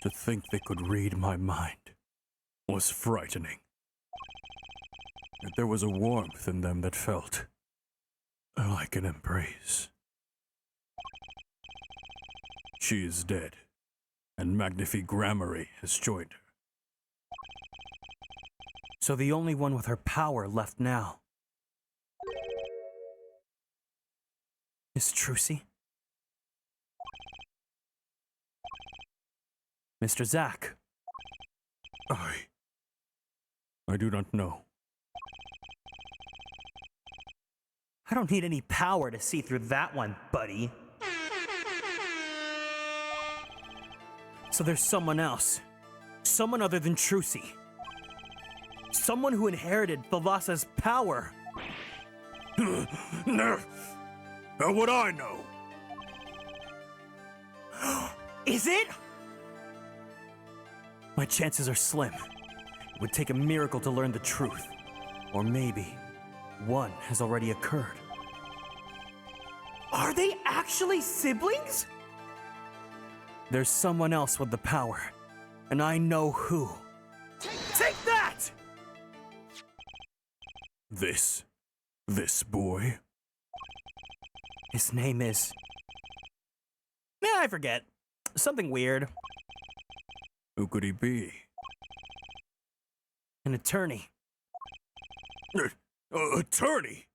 To think they could read my mind was frightening. Yet there was a warmth in them that felt like an embrace. She is dead, and Magnifi Grammary has joined her. So the only one with her power left now is Trucy? Mr. Zack. I do not know. I don't need any power to see through that one, buddy. So there's someone else. Someone other than Trucy. Someone who inherited Thalassa's power. No. How would I know? Is it? My chances are slim. It would take a miracle to learn the truth. Or maybe one has already occurred. Are they actually siblings? There's someone else with the power, and I know who. Take that! This boy? His name is... I forget. Something weird. Who could he be? An attorney. Attorney?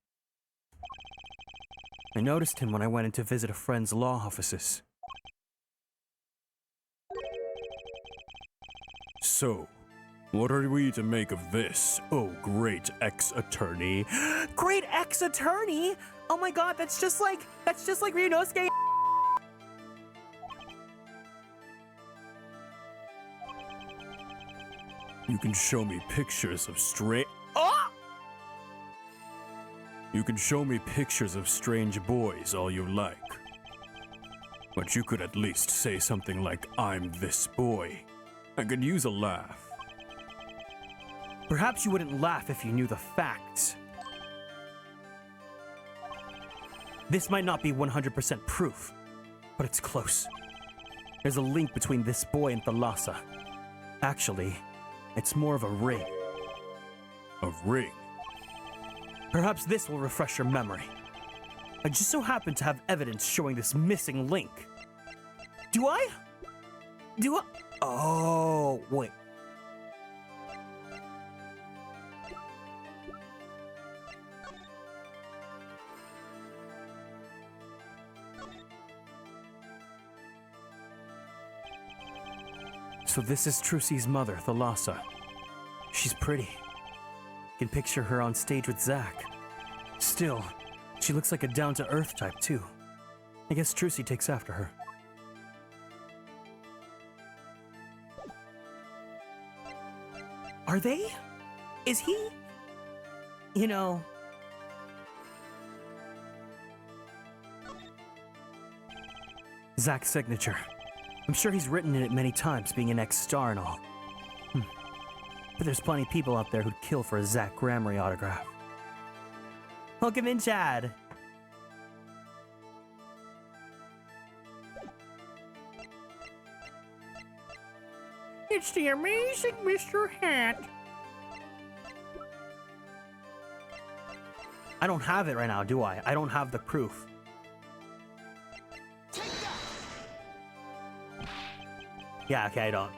I noticed him when I went in to visit a friend's law offices. So, what are we to make of this, oh great ex-attorney? Great ex-attorney? Oh my god, that's just like Ryunosuke. You can show me pictures of Oh! You can show me pictures of strange boys all you like. But you could at least say something like, I'm this boy. I could use a laugh. Perhaps you wouldn't laugh if you knew the facts. This might not be 100% proof, but it's close. There's a link between this boy and Thalassa. Actually, it's more of a ring. A ring? Perhaps this will refresh your memory. I just so happen to have evidence showing this missing link. Do I? Oh, wait. So this is Trucy's mother, Thalassa. She's pretty. You can picture her on stage with Zack. Still, she looks like a down-to-earth type, too. I guess Trucy takes after her. Are they? Is he? You know... Zack's signature. I'm sure he's written in it many times, being an ex-star and all. But there's plenty of people out there who'd kill for a Zack Grammary autograph. Welcome in, Chad. It's the amazing Mr. Hat. I don't have it right now, do I? I don't have the proof. Yeah, okay, I don't.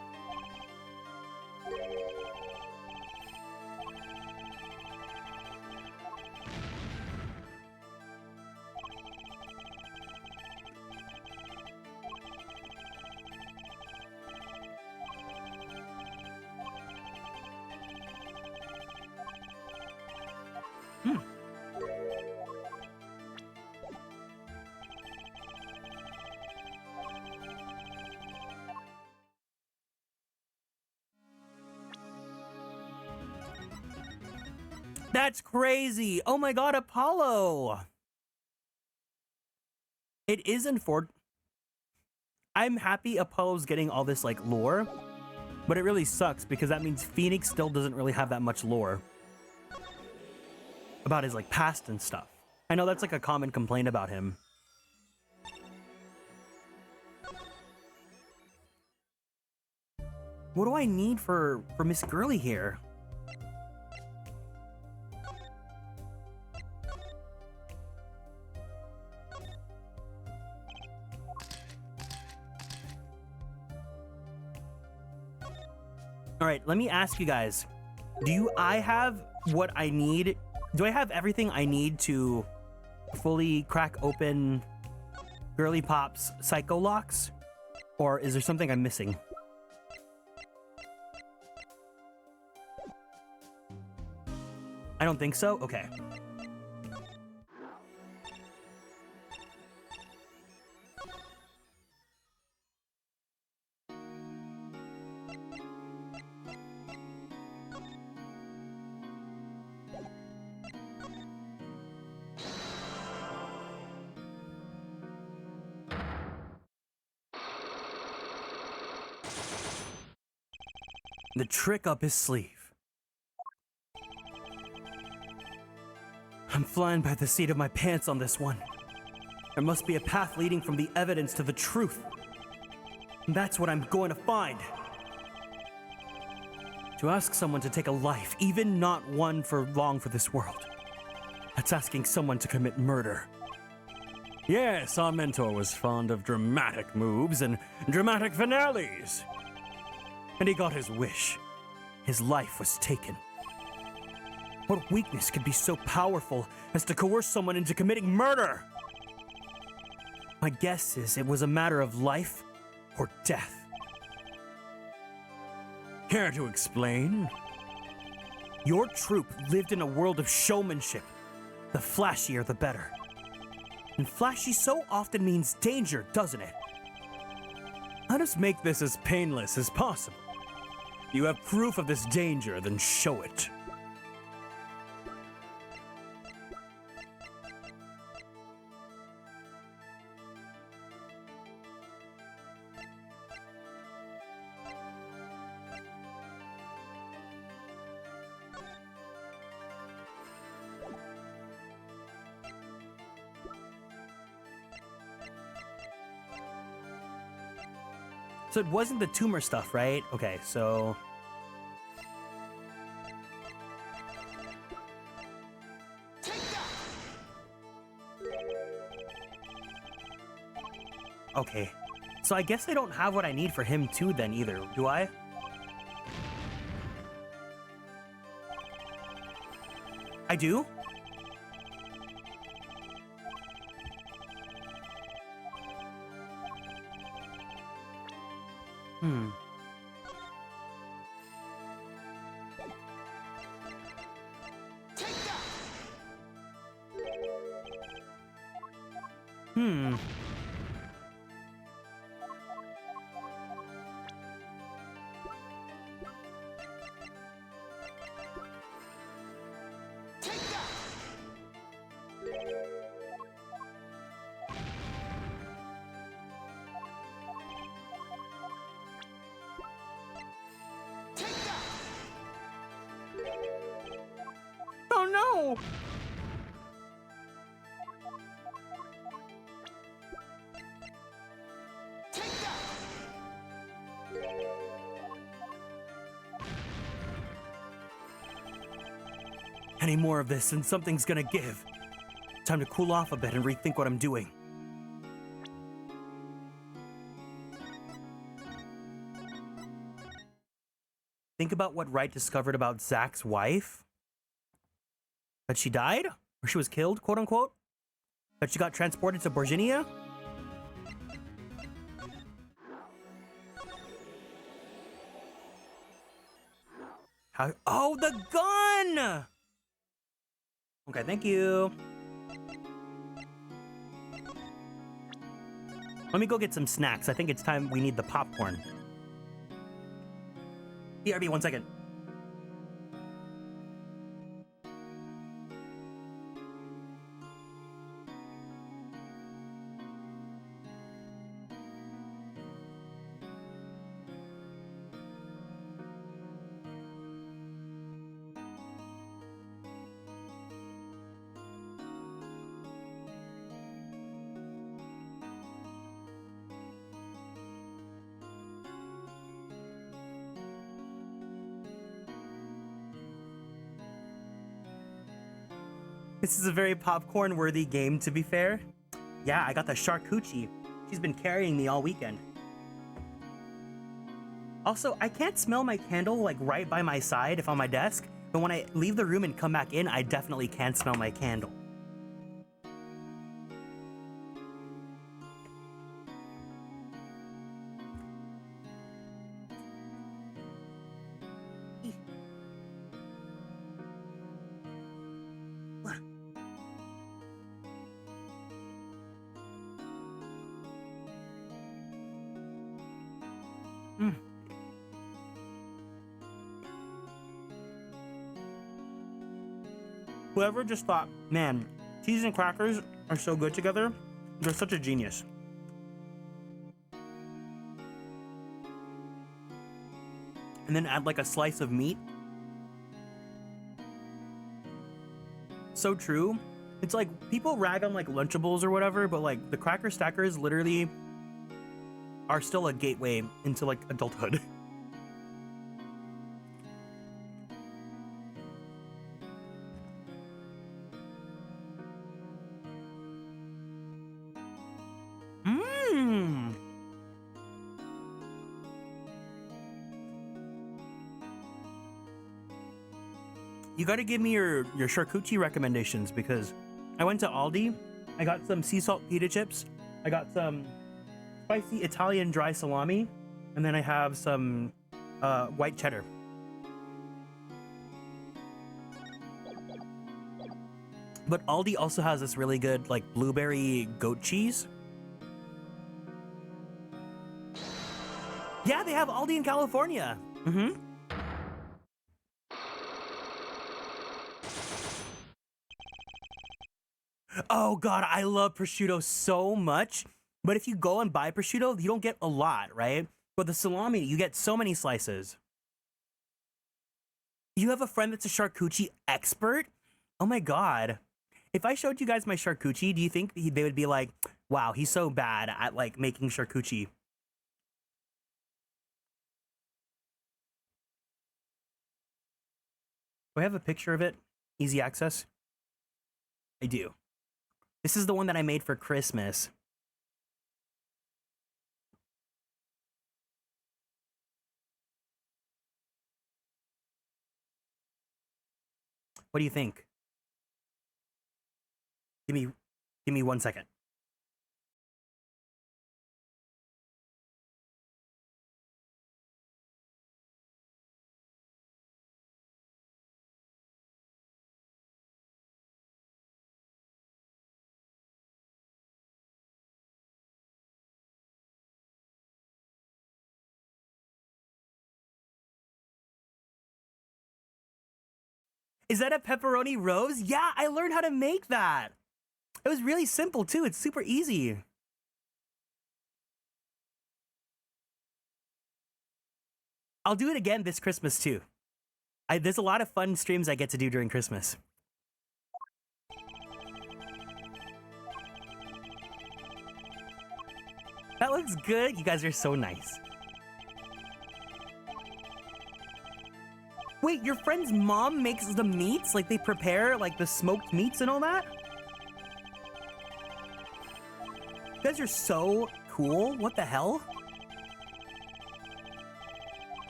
That's crazy! Oh my god, Apollo! It is unfortunate. I'm happy Apollo's getting all this, like, lore, but it really sucks because that means Phoenix still doesn't really have that much lore about his, like, past and stuff. I know that's, like, a common complaint about him. What do I need for Miss Girly here? All right, let me ask you guys. I have what I need? Do I have everything I need to fully crack open Girly Pop's Psycho Locks? Or is there something I'm missing? I don't think so? Okay. the trick up his sleeve. I'm flying by the seat of my pants on this one. There must be a path leading from the evidence to the truth. And that's what I'm going to find. To ask someone to take a life, even not one for long for this world, that's asking someone to commit murder. Yes, our mentor was fond of dramatic moves and dramatic finales. And he got his wish. His life was taken. What weakness could be so powerful as to coerce someone into committing murder? My guess is it was a matter of life or death. Care to explain? Your troupe lived in a world of showmanship. The flashier, the better. And flashy so often means danger, doesn't it? Let us make this as painless as possible. You have proof of this danger, then show it. So it wasn't the tumor stuff, right? Okay, so... Okay. So I guess I don't have what I need for him too then either, do I? I do? Hmm. Hmm. Oh no! Any more of this and something's gonna give. Time to cool off a bit and rethink what I'm doing. Think about what Wright discovered about Zach's wife. That she died? Or she was killed, quote unquote? That she got transported to Virginia? How? Oh, the gun! Okay, thank you. Let me go get some snacks. I think it's time we need the popcorn. BRB, 1 second. This is a very popcorn-worthy game, to be fair. Yeah, I got the charcuterie. She's been carrying me all weekend. Also, I can't smell my candle, like, right by my side if on my desk, but when I leave the room and come back in, I definitely can smell my candle. Whoever just thought, man, cheese and crackers are so good together, they're such a genius. and then add like a slice of meat. So true. It's like people rag on like Lunchables or whatever, but like the Cracker Stackers literally are still a gateway into like adulthood. Mmm. You gotta give me your charcuterie recommendations, because I went to Aldi, I got some sea salt pita chips, I got some spicy Italian dry salami, and then I have some white cheddar. But Aldi also has this really good like blueberry goat cheese. Yeah, they have Aldi in California. Mm-hmm. Oh god, I love prosciutto so much. But if you go and buy prosciutto, you don't get a lot, right? But the salami, you get so many slices. You have a friend that's a charcuterie expert? Oh my god. If I showed you guys my charcuterie, do you think they would be like, wow, he's so bad at like making charcuterie? Do I have a picture of it? Easy access? I do. This is the one that I made for Christmas. What do you think? Give me 1 second. Is that a pepperoni rose? Yeah, I learned how to make that. It was really simple too. It's super easy. I'll do it again this Christmas too. There's a lot of fun streams I get to do during Christmas. That looks good. You guys are so nice. Wait, your friend's mom makes the meats? Like they prepare like the smoked meats and all that? You guys are so cool. What the hell?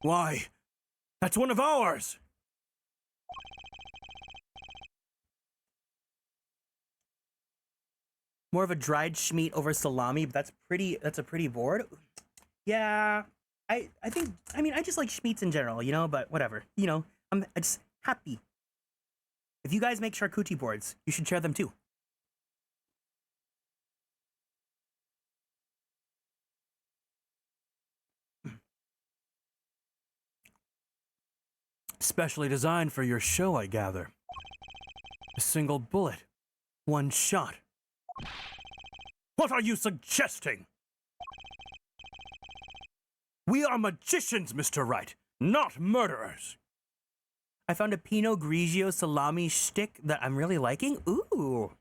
Why? That's one of ours. More of a dried schmeat over salami, but that's a pretty board. Yeah, I mean, I just like schmeats in general, you know, but whatever. You know, I'm just happy. If you guys make charcuterie boards, you should share them too. Specially designed for your show, I gather. A single bullet, one shot. What are you suggesting? We are magicians, Mr. Wright, not murderers. I found a Pinot Grigio salami shtick that I'm really liking. Ooh.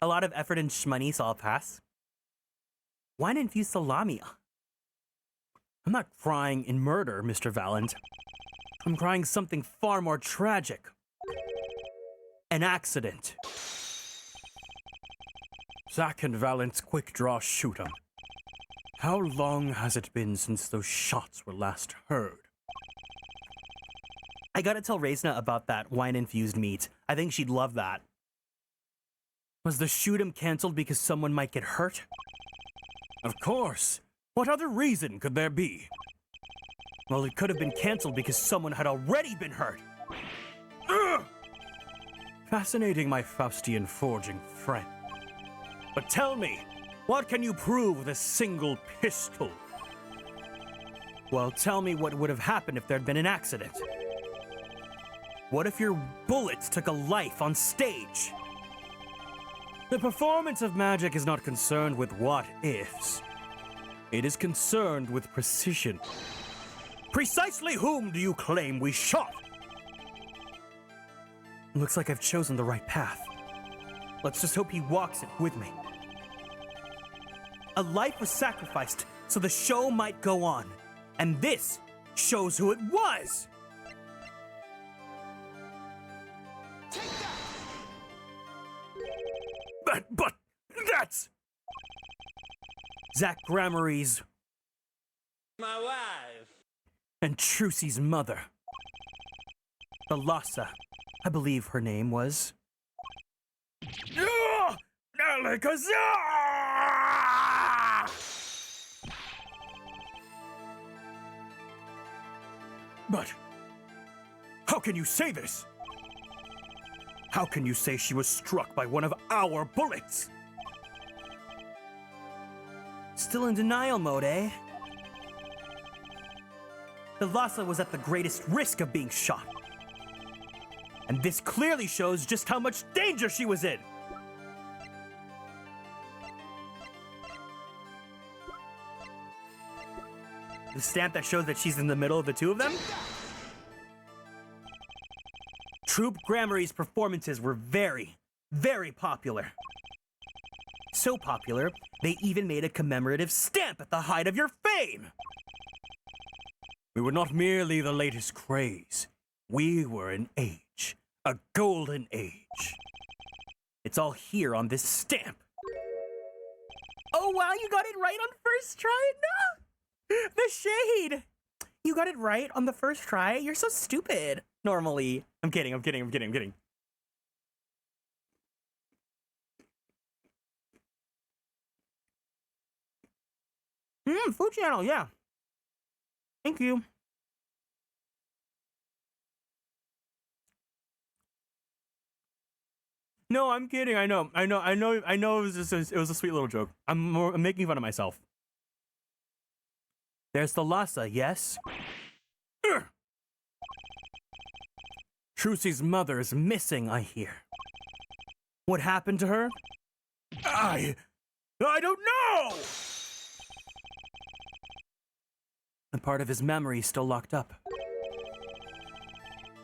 A lot of effort and shmoney, so I'll pass. Wine-infused salami. I'm not crying in murder, Mr. Valent. I'm crying something far more tragic. An accident. Zack and Valent's quick draw shoot 'em. How long has it been since those shots were last heard? I gotta tell Reisna about that wine-infused meat. I think she'd love that. Was the shoot 'em cancelled because someone might get hurt? Of course. What other reason could there be? Well, it could have been cancelled because someone had already been hurt. Ugh! Fascinating, my Faustian forging friend. But tell me, what can you prove with a single pistol? Well, tell me what would have happened if there'd been an accident. What if your bullets took a life on stage? The performance of magic is not concerned with what ifs. It is concerned with precision. Precisely whom do you claim we shot? Looks like I've chosen the right path. Let's just hope he walks it with me. A life was sacrificed so the show might go on. And this shows who it was! But that's... Zach Grammary's... My wife. And Trucy's mother. Thalassa, I believe her name was... But how can you say this? How can you say she was struck by one of our bullets? Still in denial mode, eh? Thalassa was at the greatest risk of being shot. And this clearly shows just how much danger she was in. The stamp that shows that she's in the middle of the two of them? Troop Grammary's performances were very, very popular. So popular, they even made a commemorative stamp at the height of your fame! We were not merely the latest craze. We were an age. A golden age. It's all here on this stamp. Oh wow, you got it right on first try? No! The shade! You got it right on the first try? You're so stupid. Normally. I'm kidding. Food channel, yeah. Thank you. No, I'm kidding. I know. It was just it was a sweet little joke. I'm making fun of myself. There's the Thalassa, yes? Trucy's mother is missing, I hear. What happened to her? I don't know! A part of his memory is still locked up.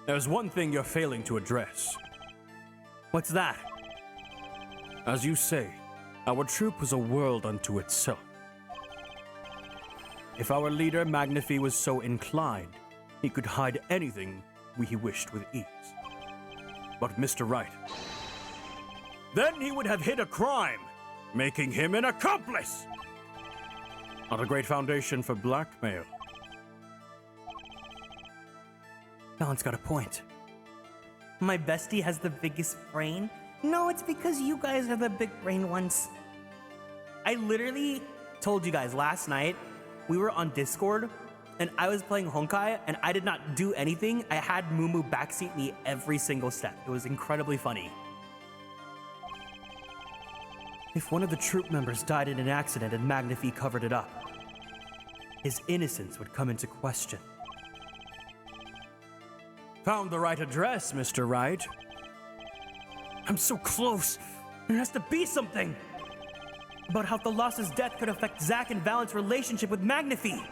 There's one thing you're failing to address. What's that? As you say, our troop was a world unto itself. If our leader Magnifi was so inclined, he could hide anything he wished with ease. But Mr. Wright, then he would have hid a crime, making him an accomplice! Not a great foundation for blackmail. Don's got a point. My bestie has the biggest brain? No, it's because you guys are the big brain ones. I literally told you guys last night, we were on Discord, and I was playing Honkai, and I did not do anything. I had Mumu backseat me every single step. It was incredibly funny. If one of the troop members died in an accident and Magnifi covered it up, his innocence would come into question. Found the right address, Mr. Wright. I'm so close. There has to be something. About how Thalassa's death could affect Zack and Valent's relationship with Magnifi.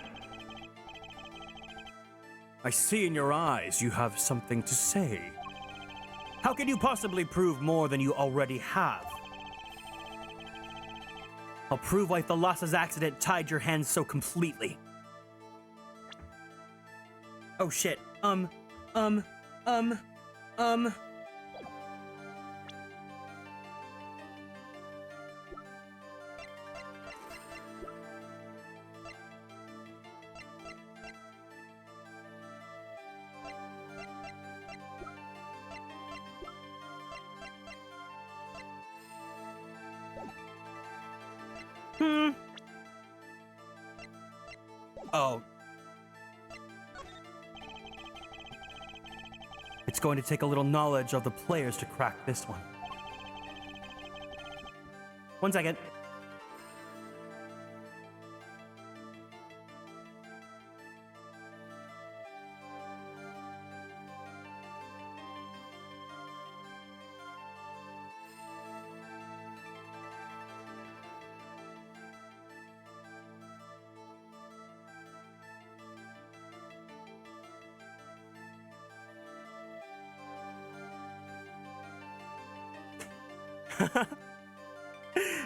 I see in your eyes you have something to say. How can you possibly prove more than you already have? I'll prove why Thalassa's accident tied your hands so completely. Oh shit. Oh. It's going to take a little knowledge of the players to crack this one. 1 second.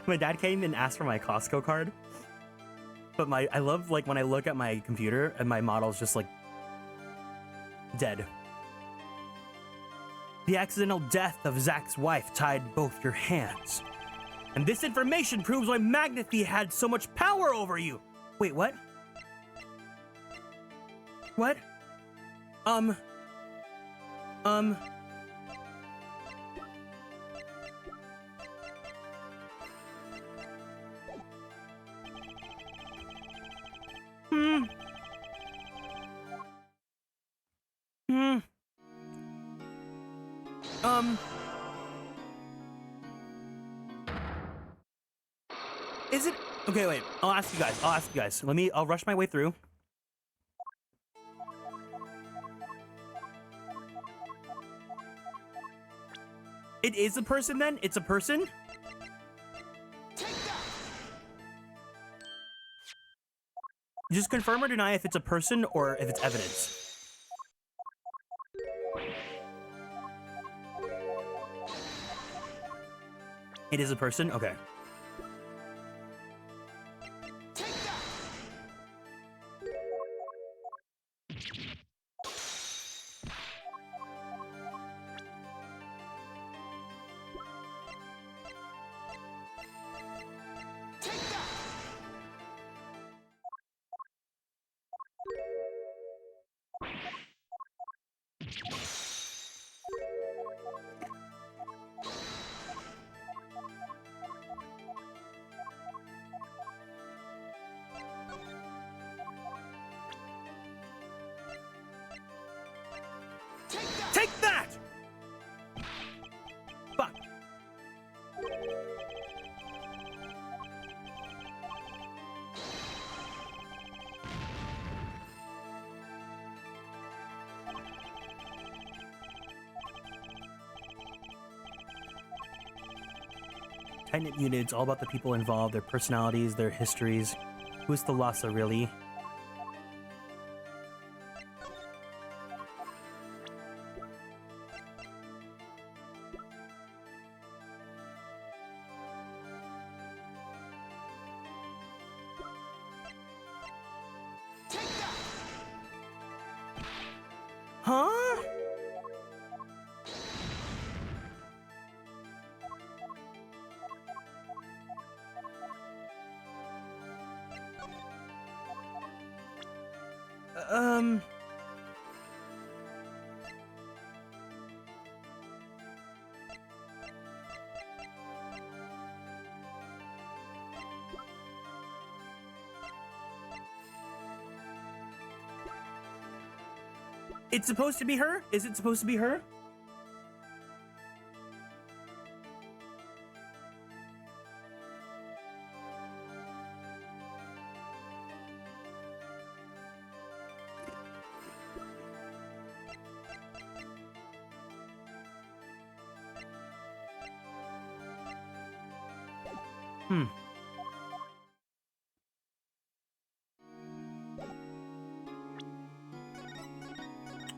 My dad came and asked for my Costco card. But I love like when I look at my computer and my model's just like dead. The accidental death of Zach's wife tied both your hands. And this information proves why Magnethy had so much power over you. Wait, what? What? Is it? Okay, wait. I'll ask you guys. I'll rush my way through. It is a person then? It's a person? Just confirm or deny if it's a person or if it's evidence. It is a person? Okay. Take that! Fuck. Tight-knit units, all about the people involved, their personalities, their histories. Who's the Lhasa, really? Huh? It's supposed to be her? Is it supposed to be her?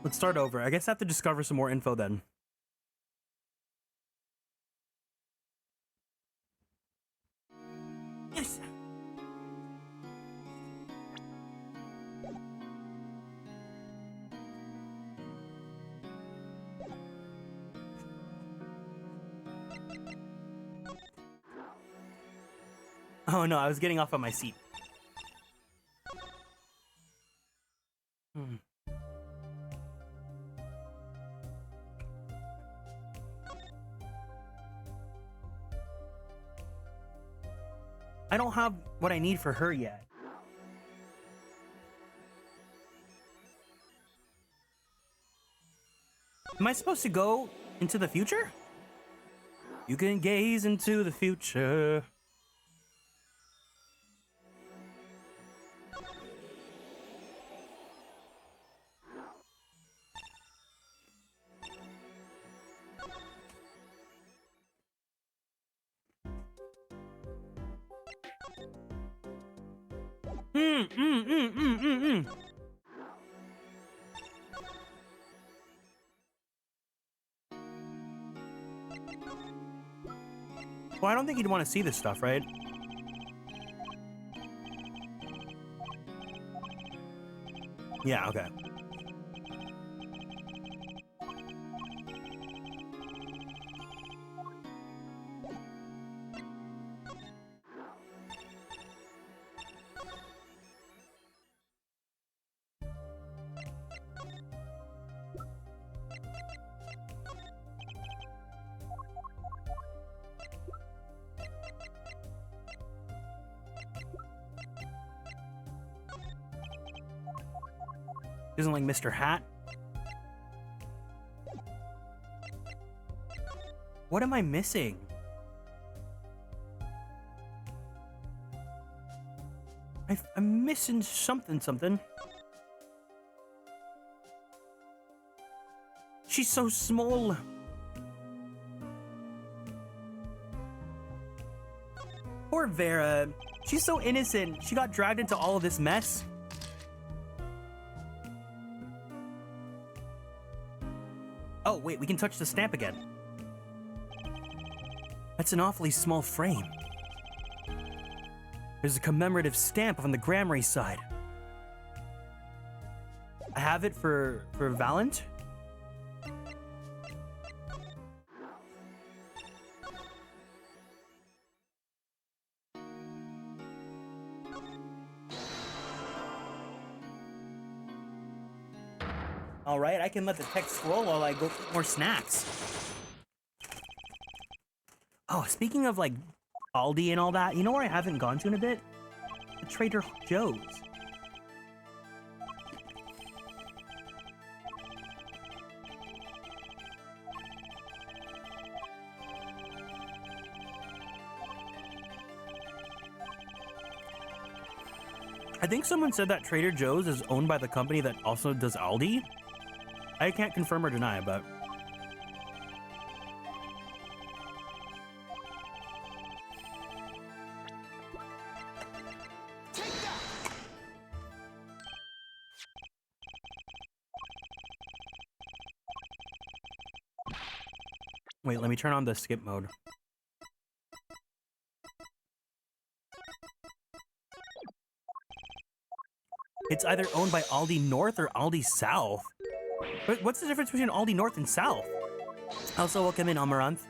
Let's start over. I guess I have to discover some more info then. Yes. Oh no, I was getting off on my seat. I don't have what I need for her yet. Am I supposed to go into the future? You can gaze into the future. Well, I don't think he'd want to see this stuff, right? Yeah, okay. Doesn't like Mr. Hat. What am I missing? I'm missing something. She's so small. Poor Vera. She's so innocent. She got dragged into all of this mess. Oh, wait, we can touch the stamp again. That's an awfully small frame. There's a commemorative stamp on the Grammary side. I have it for Valent. All right, I can let the text scroll while I go get more snacks. Oh, speaking of like Aldi and all that, you know where I haven't gone to in a bit? The Trader Joe's. I think someone said that Trader Joe's is owned by the company that also does Aldi. I can't confirm or deny, but... Wait, let me turn on the skip mode. It's either owned by Aldi North or Aldi South. But what's the difference between Aldi North and South? Also, welcome in, Amaranth.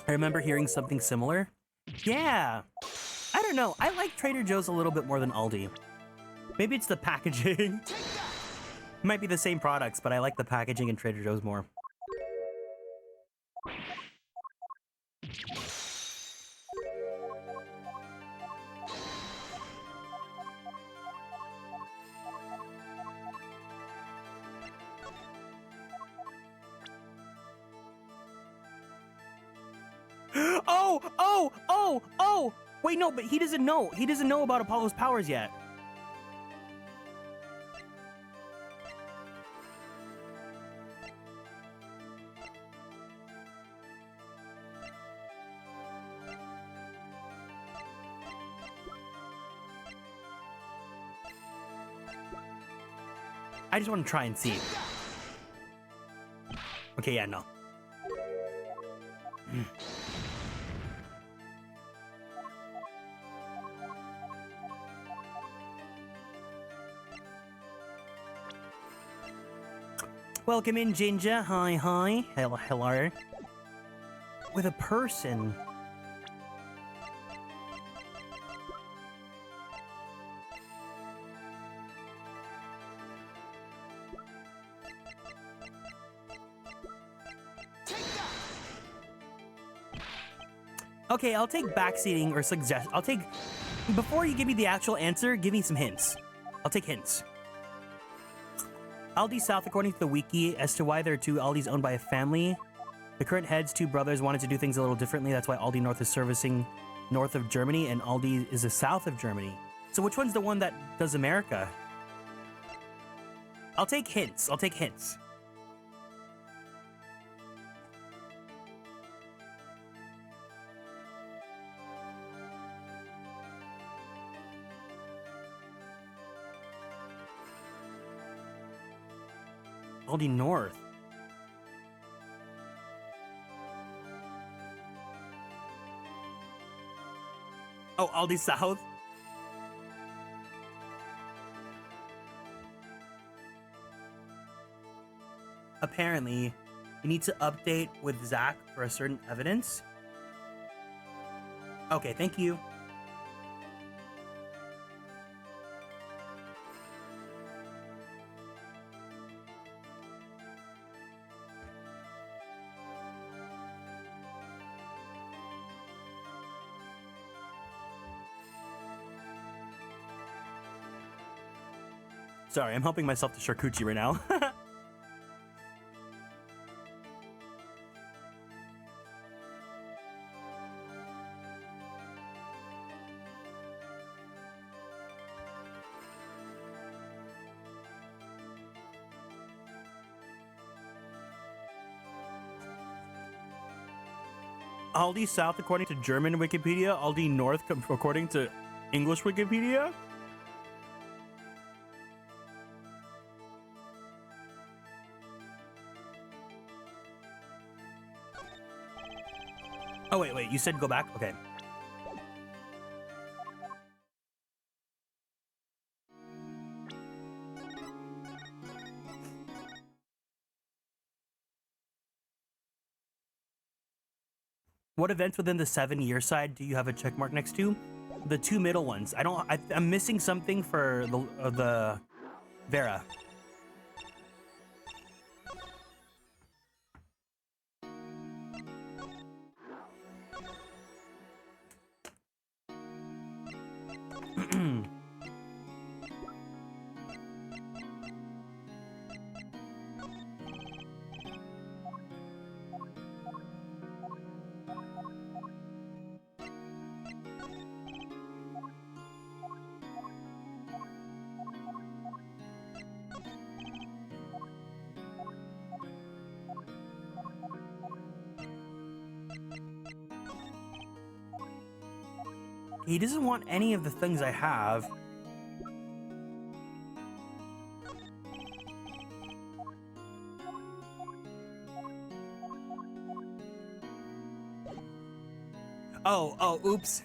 I remember hearing something similar. Yeah. I don't know. I like Trader Joe's a little bit more than Aldi. Maybe it's the packaging. Might be the same products, but I like the packaging in Trader Joe's more. Oh! Wait, no, but he doesn't know. He doesn't know about Apollo's powers yet. I just want to try and see. Okay, yeah, no. Welcome in, Ginger. Hi. Hello. With a person. Okay, I'll take backseating or suggest. I'll take... Before you give me the actual answer, give me some hints. I'll take hints. Aldi South, according to the wiki, as to why there are two Aldis owned by a family. The current heads, two brothers, wanted to do things a little differently. That's why Aldi North is servicing north of Germany and Aldi is the south of Germany. So which one's the one that does America? I'll take hints. Aldi North. Oh, Aldi South? Apparently, you need to update with Zach for a certain evidence. Okay, thank you. Sorry, I'm helping myself to charcuterie right now. Aldi South according to German Wikipedia, Aldi North according to English Wikipedia? Oh, wait, you said go back? Okay. What events within the 7-year side do you have a check mark next to? The 2 middle ones. I'm missing something for the Vera. He doesn't want any of the things I have. Oh, oops.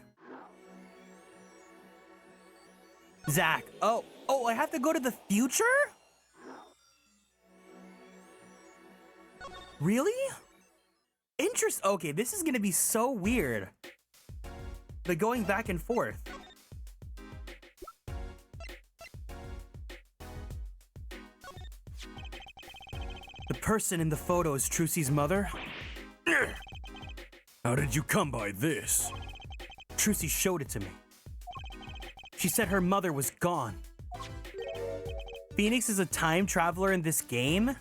Zach, oh, I have to go to the future? Really? Okay, this is gonna be so weird. The going back and forth. The person in the photo is Trucy's mother? How did you come by this? Trucy showed it to me. She said her mother was gone. Phoenix is a time traveler in this game?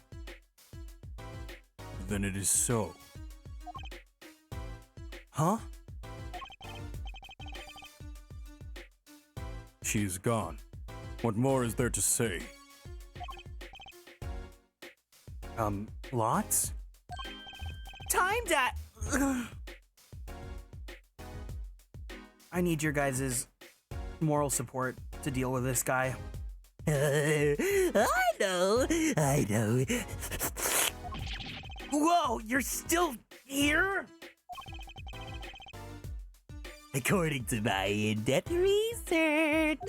Then it is so. Huh? She is gone. What more is there to say? Lots? Time that. I need your guys' moral support to deal with this guy. I know. Whoa, you're still here? According to my in-depth research,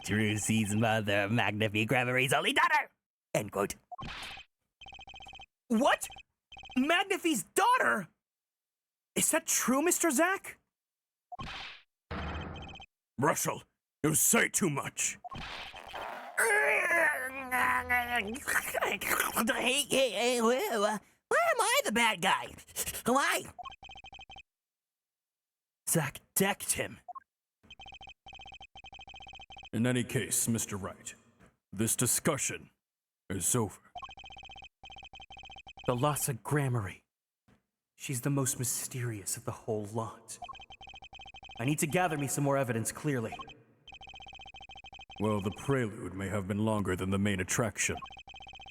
Trucy's mother, Magnifique Gramarie's only daughter. End quote. What? Magnifique's daughter? Is that true, Mr. Zach? Russell, you say too much. Why am I the bad guy? Why? Zach decked him. In any case, Mr. Wright, this discussion is over. The Lhasa Gramarye. She's the most mysterious of the whole lot. I need to gather me some more evidence clearly. Well, the prelude may have been longer than the main attraction.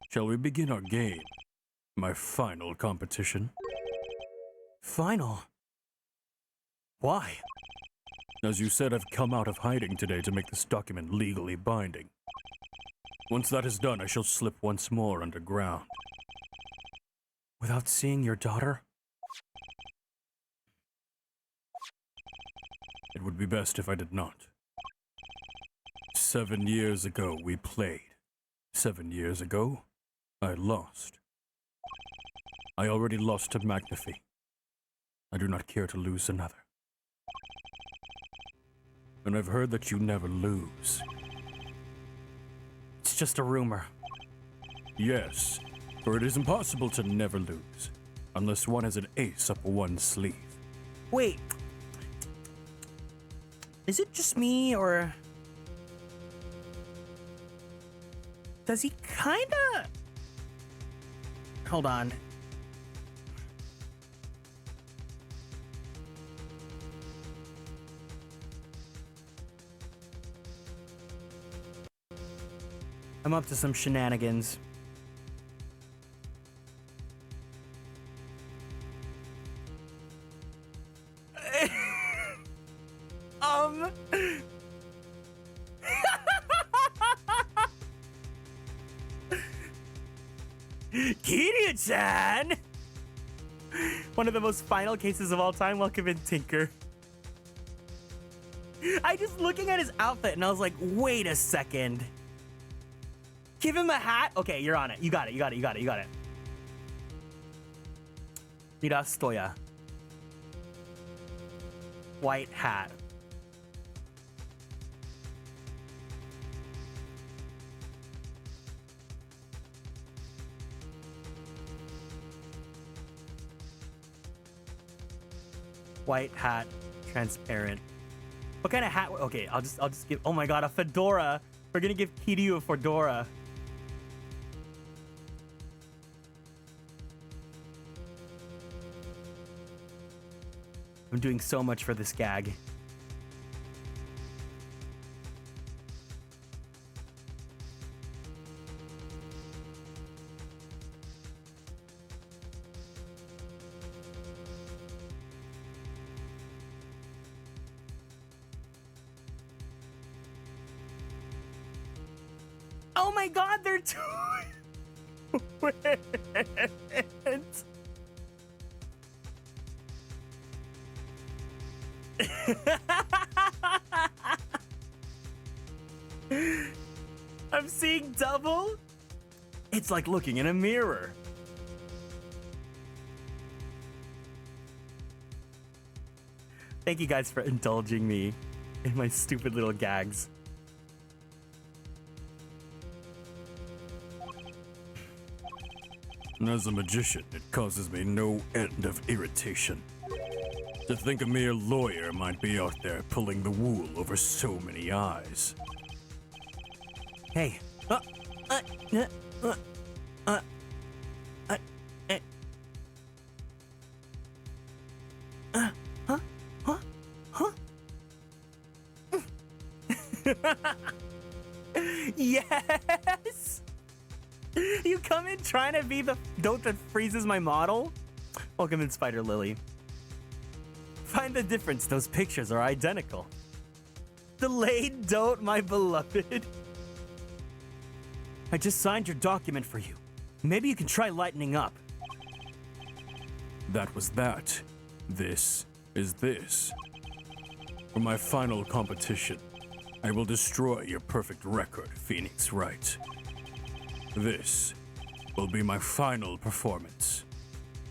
Shall we begin our game? My final competition? Final? Why? As you said, I've come out of hiding today to make this document legally binding. Once that is done, I shall slip once more underground. Without seeing your daughter? It would be best if I did not. 7 years ago, we played. 7 years ago, I lost. I already lost to Magnify. I do not care to lose another. And I've heard that you never lose. It's just a rumor. Yes, for it is impossible to never lose, unless one has an ace up one's sleeve. Wait. Is it just me, or... does he kinda... Hold on. I'm up to some shenanigans. Kieran-chan! One of the most final cases of all time. Welcome in, Tinker. I just looking at his outfit and I was like, wait a second. Give him a hat? Okay, you're on it. You got it, you got it, you got it, you got it. Mira stoja. White hat. White hat, transparent. What kind of hat? Okay, I'll just give. Oh my god, a fedora. We're gonna give Kiryu a fedora. I'm doing so much for this gag. Oh my god, they're twins! I'm seeing double? It's like looking in a mirror. Thank you guys for indulging me in my stupid little gags. As a magician, it causes me no end of irritation. To think a mere lawyer might be out there pulling the wool over so many eyes. Hey. Yes! You come in trying to be the dope that freezes my model? Welcome in, Spider Lily. Find the difference. Those pictures are identical. Delayed dote, my beloved. I just signed your document for you. Maybe you can try lightening up. That was that. This is this. For my final competition, I will destroy your perfect record, Phoenix Wright. This will be my final performance.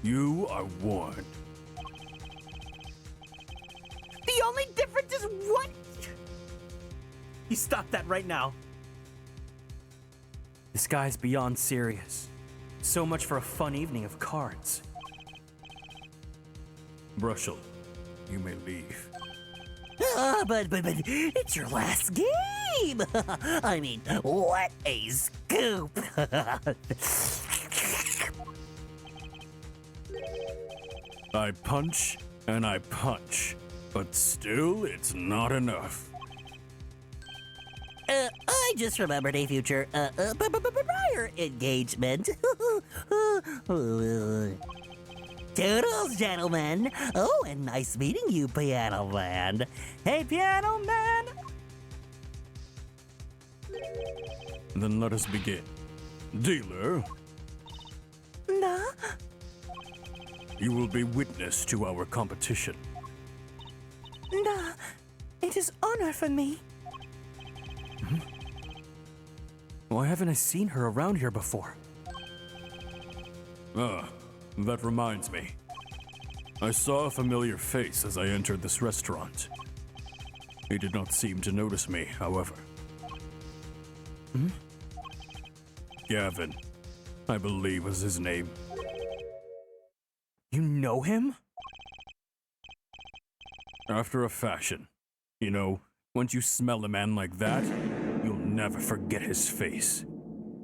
You are warned. The only difference is what? You stop that right now. This guy's beyond serious. So much for a fun evening of cards. Brushel, you may leave. But it's your last game. I mean, what a scoop. I punch and I punch, but still it's not enough. I just remembered a future prior engagement. Toodles, gentlemen. Oh, and nice meeting you, Piano Man. Hey, Piano Man! Then let us begin. Dealer, Nah. you will be witness to our competition. Nah. It is honor for me. Why haven't I seen her around here before? Ah, that reminds me. I saw a familiar face as I entered this restaurant. He did not seem to notice me, however. Gavin, I believe was his name. You know him? After a fashion. You know, once you smell a man like that, you'll never forget his face.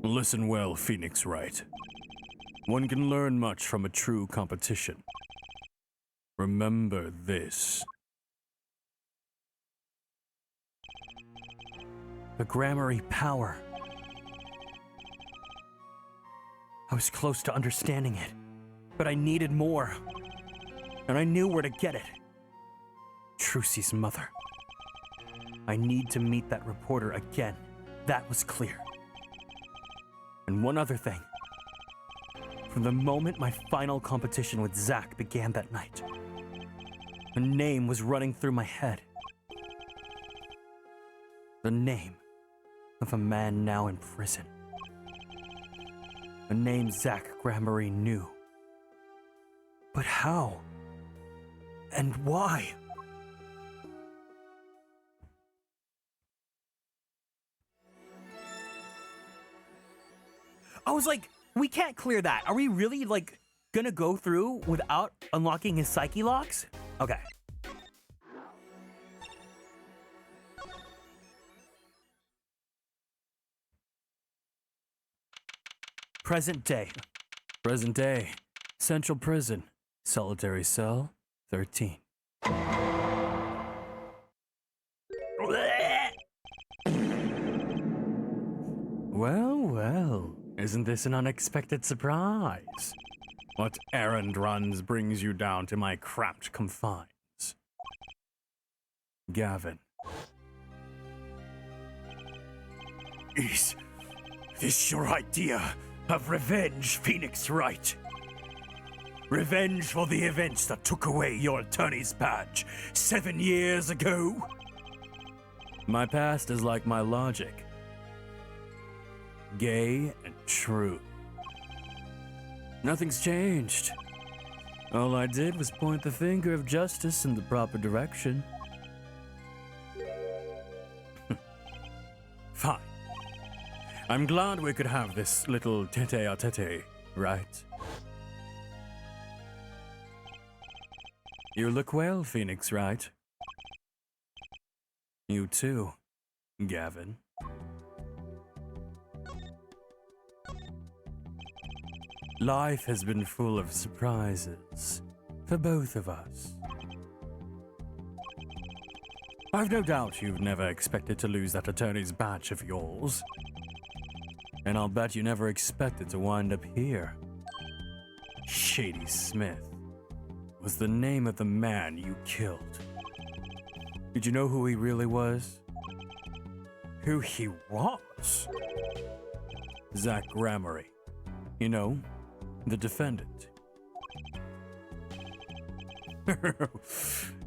Listen well, Phoenix Wright. One can learn much from a true competition. Remember this. The Grammary power. I was close to understanding it, but I needed more. And I knew where to get it. Trucy's mother. I need to meet that reporter again. That was clear. And one other thing. From the moment my final competition with Zach began that night, a name was running through my head. The name of a man now in prison. A name Zach Grammary knew. But how? And why? I was like, we can't clear that. Are we really, like, gonna go through without unlocking his psyche locks? Okay. Present day. Present day. Central Prison. Solitary cell 13. Well, well. Isn't this an unexpected surprise? What errand runs brings you down to my cramped confines? Gavin. Is this your idea of revenge, Phoenix Wright? Revenge for the events that took away your attorney's badge 7 years ago? My past is like my logic. Gay and true. Nothing's changed. All I did was point the finger of justice in the proper direction. Fine. I'm glad we could have this little tete-a-tete, right? You look well, Phoenix Wright. You too, Gavin. Life has been full of surprises for both of us. I've no doubt you've never expected to lose that attorney's badge of yours. And I'll bet you never expected to wind up here. Shady Smith was the name of the man you killed. Did you know who he really was? Who he was? Zach Grammary. You know, the defendant.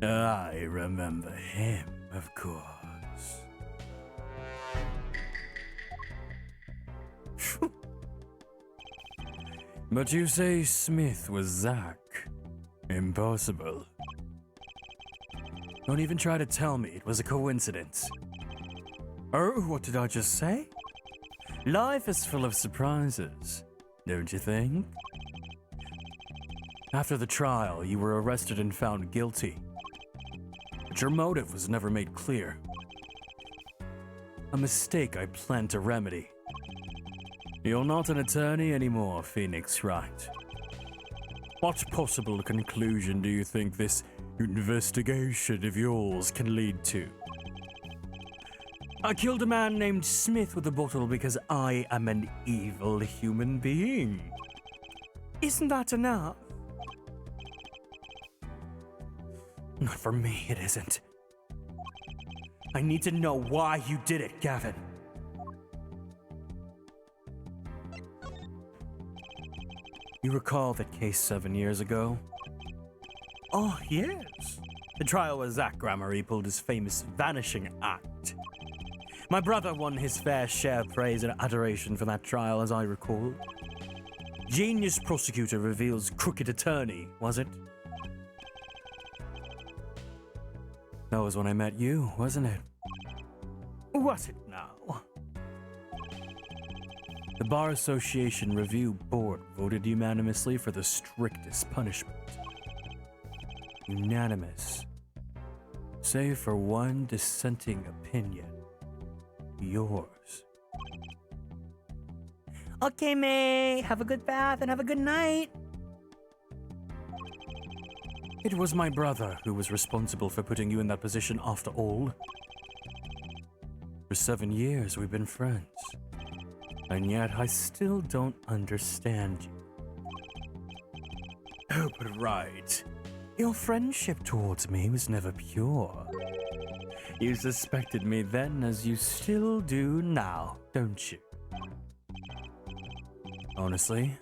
I remember him, of course. But you say Smith was Zach. Impossible. Don't even try to tell me it was a coincidence. Oh, what did I just say? Life is full of surprises, don't you think? After the trial, you were arrested and found guilty. But your motive was never made clear. A mistake I plan to remedy. You're not an attorney anymore, Phoenix Wright. What possible conclusion do you think this investigation of yours can lead to? I killed a man named Smith with a bottle because I am an evil human being. Isn't that enough? Not for me, it isn't. I need to know why you did it, Gavin. You recall that case 7 years ago? Oh, yes. The trial where Zach Grammary pulled his famous vanishing act. My brother won his fair share of praise and adoration for that trial, as I recall. Genius prosecutor reveals crooked attorney, was it? That was when I met you, wasn't it? Was it now? The Bar Association Review Board voted unanimously for the strictest punishment. Unanimous. Save for one dissenting opinion. Yours. Okay, May. Have a good bath and have a good night. It was my brother who was responsible for putting you in that position after all. For 7 years we've been friends. And yet I still don't understand you. Oh, but right. Your friendship towards me was never pure. You suspected me then as you still do now, don't you? Honestly,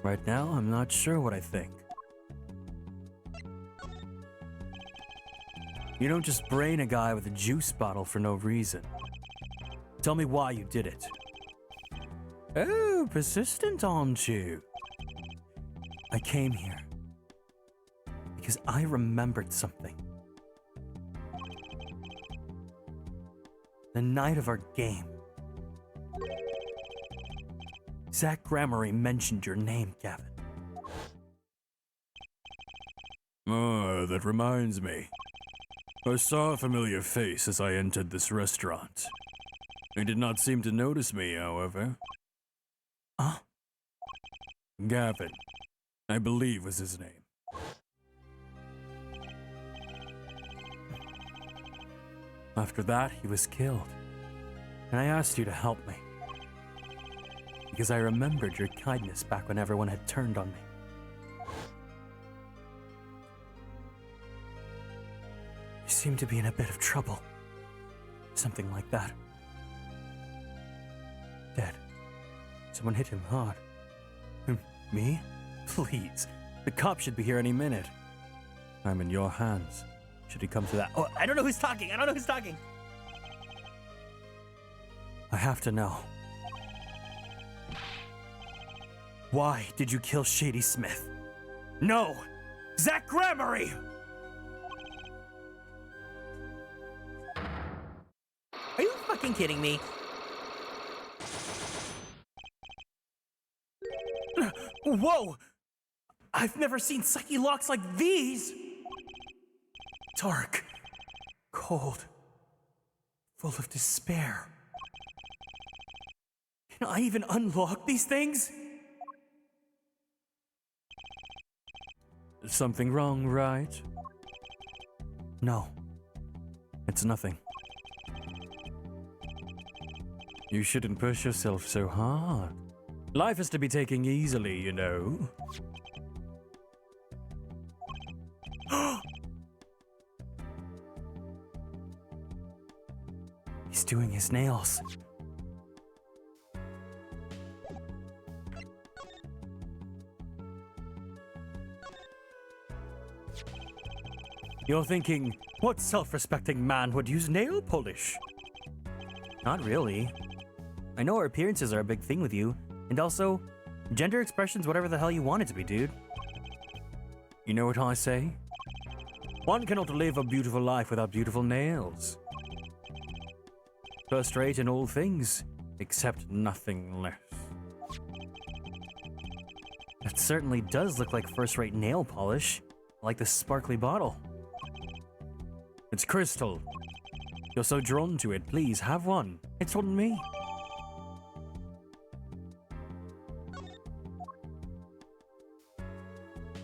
right now I'm not sure what I think. You don't just brain a guy with a juice bottle for no reason. Tell me why you did it. Oh, persistent, aren't you? I came here because I remembered something. The night of our game. Zach Grammary mentioned your name, Gavin. Ah, that reminds me. I saw a familiar face as I entered this restaurant. He did not seem to notice me, however. Huh? Gavin, I believe was his name. After that, he was killed. And I asked you to help me. Because I remembered your kindness back when everyone had turned on me. You seem to be in a bit of trouble. Something like that. Dead. Someone hit him hard. Me? Please. The cops should be here any minute. I'm in your hands. Should he come to that? Oh, I don't know who's talking. I don't know who's talking. I have to know. Why did you kill Shady Smith? No! Zach Grammary! Are you fucking kidding me? Whoa! I've never seen psyche locks like these! Dark, cold, full of despair. Can I even unlock these things? Something wrong, right? No, it's nothing. You shouldn't push yourself so hard. Life is to be taken easily, you know. He's doing his nails. You're thinking, what self-respecting man would use nail polish? Not really. I know our appearances are a big thing with you, and also, gender expression's whatever the hell you want it to be, dude. You know what I say? One cannot live a beautiful life without beautiful nails. First rate in all things, except nothing less. That certainly does look like first-rate nail polish. I like the sparkly bottle. It's crystal. You're so drawn to it, please have one. It's on me.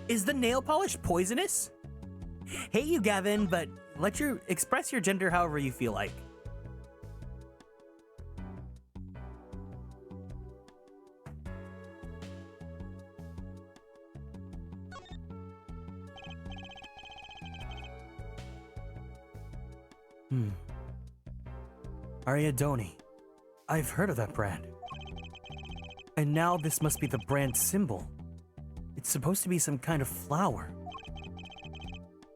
Is the nail polish poisonous? Hey you, Gavin, but express your gender however you feel like. Ariadone. I've heard of that brand. And now this must be the brand symbol. It's supposed to be some kind of flower.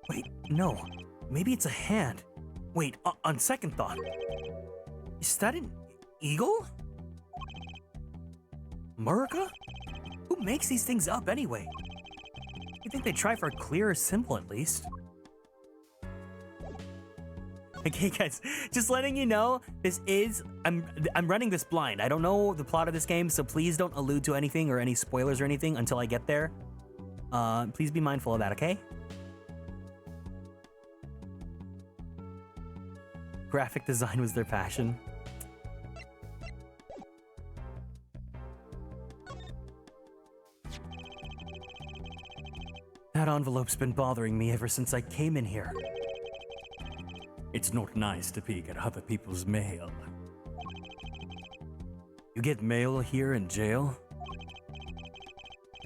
Wait, no. Maybe it's a hand. Wait, on second thought. Is that an eagle? Murica? Who makes these things up anyway? You think they'd try for a clearer symbol at least? Okay, guys, just letting you know, I'm running this blind. I don't know the plot of this game, so please don't allude to anything or any spoilers or anything until I get there. Please be mindful of that, okay? Graphic design was their passion. That envelope's been bothering me ever since I came in here. It's not nice to peek at other people's mail. You get mail here in jail?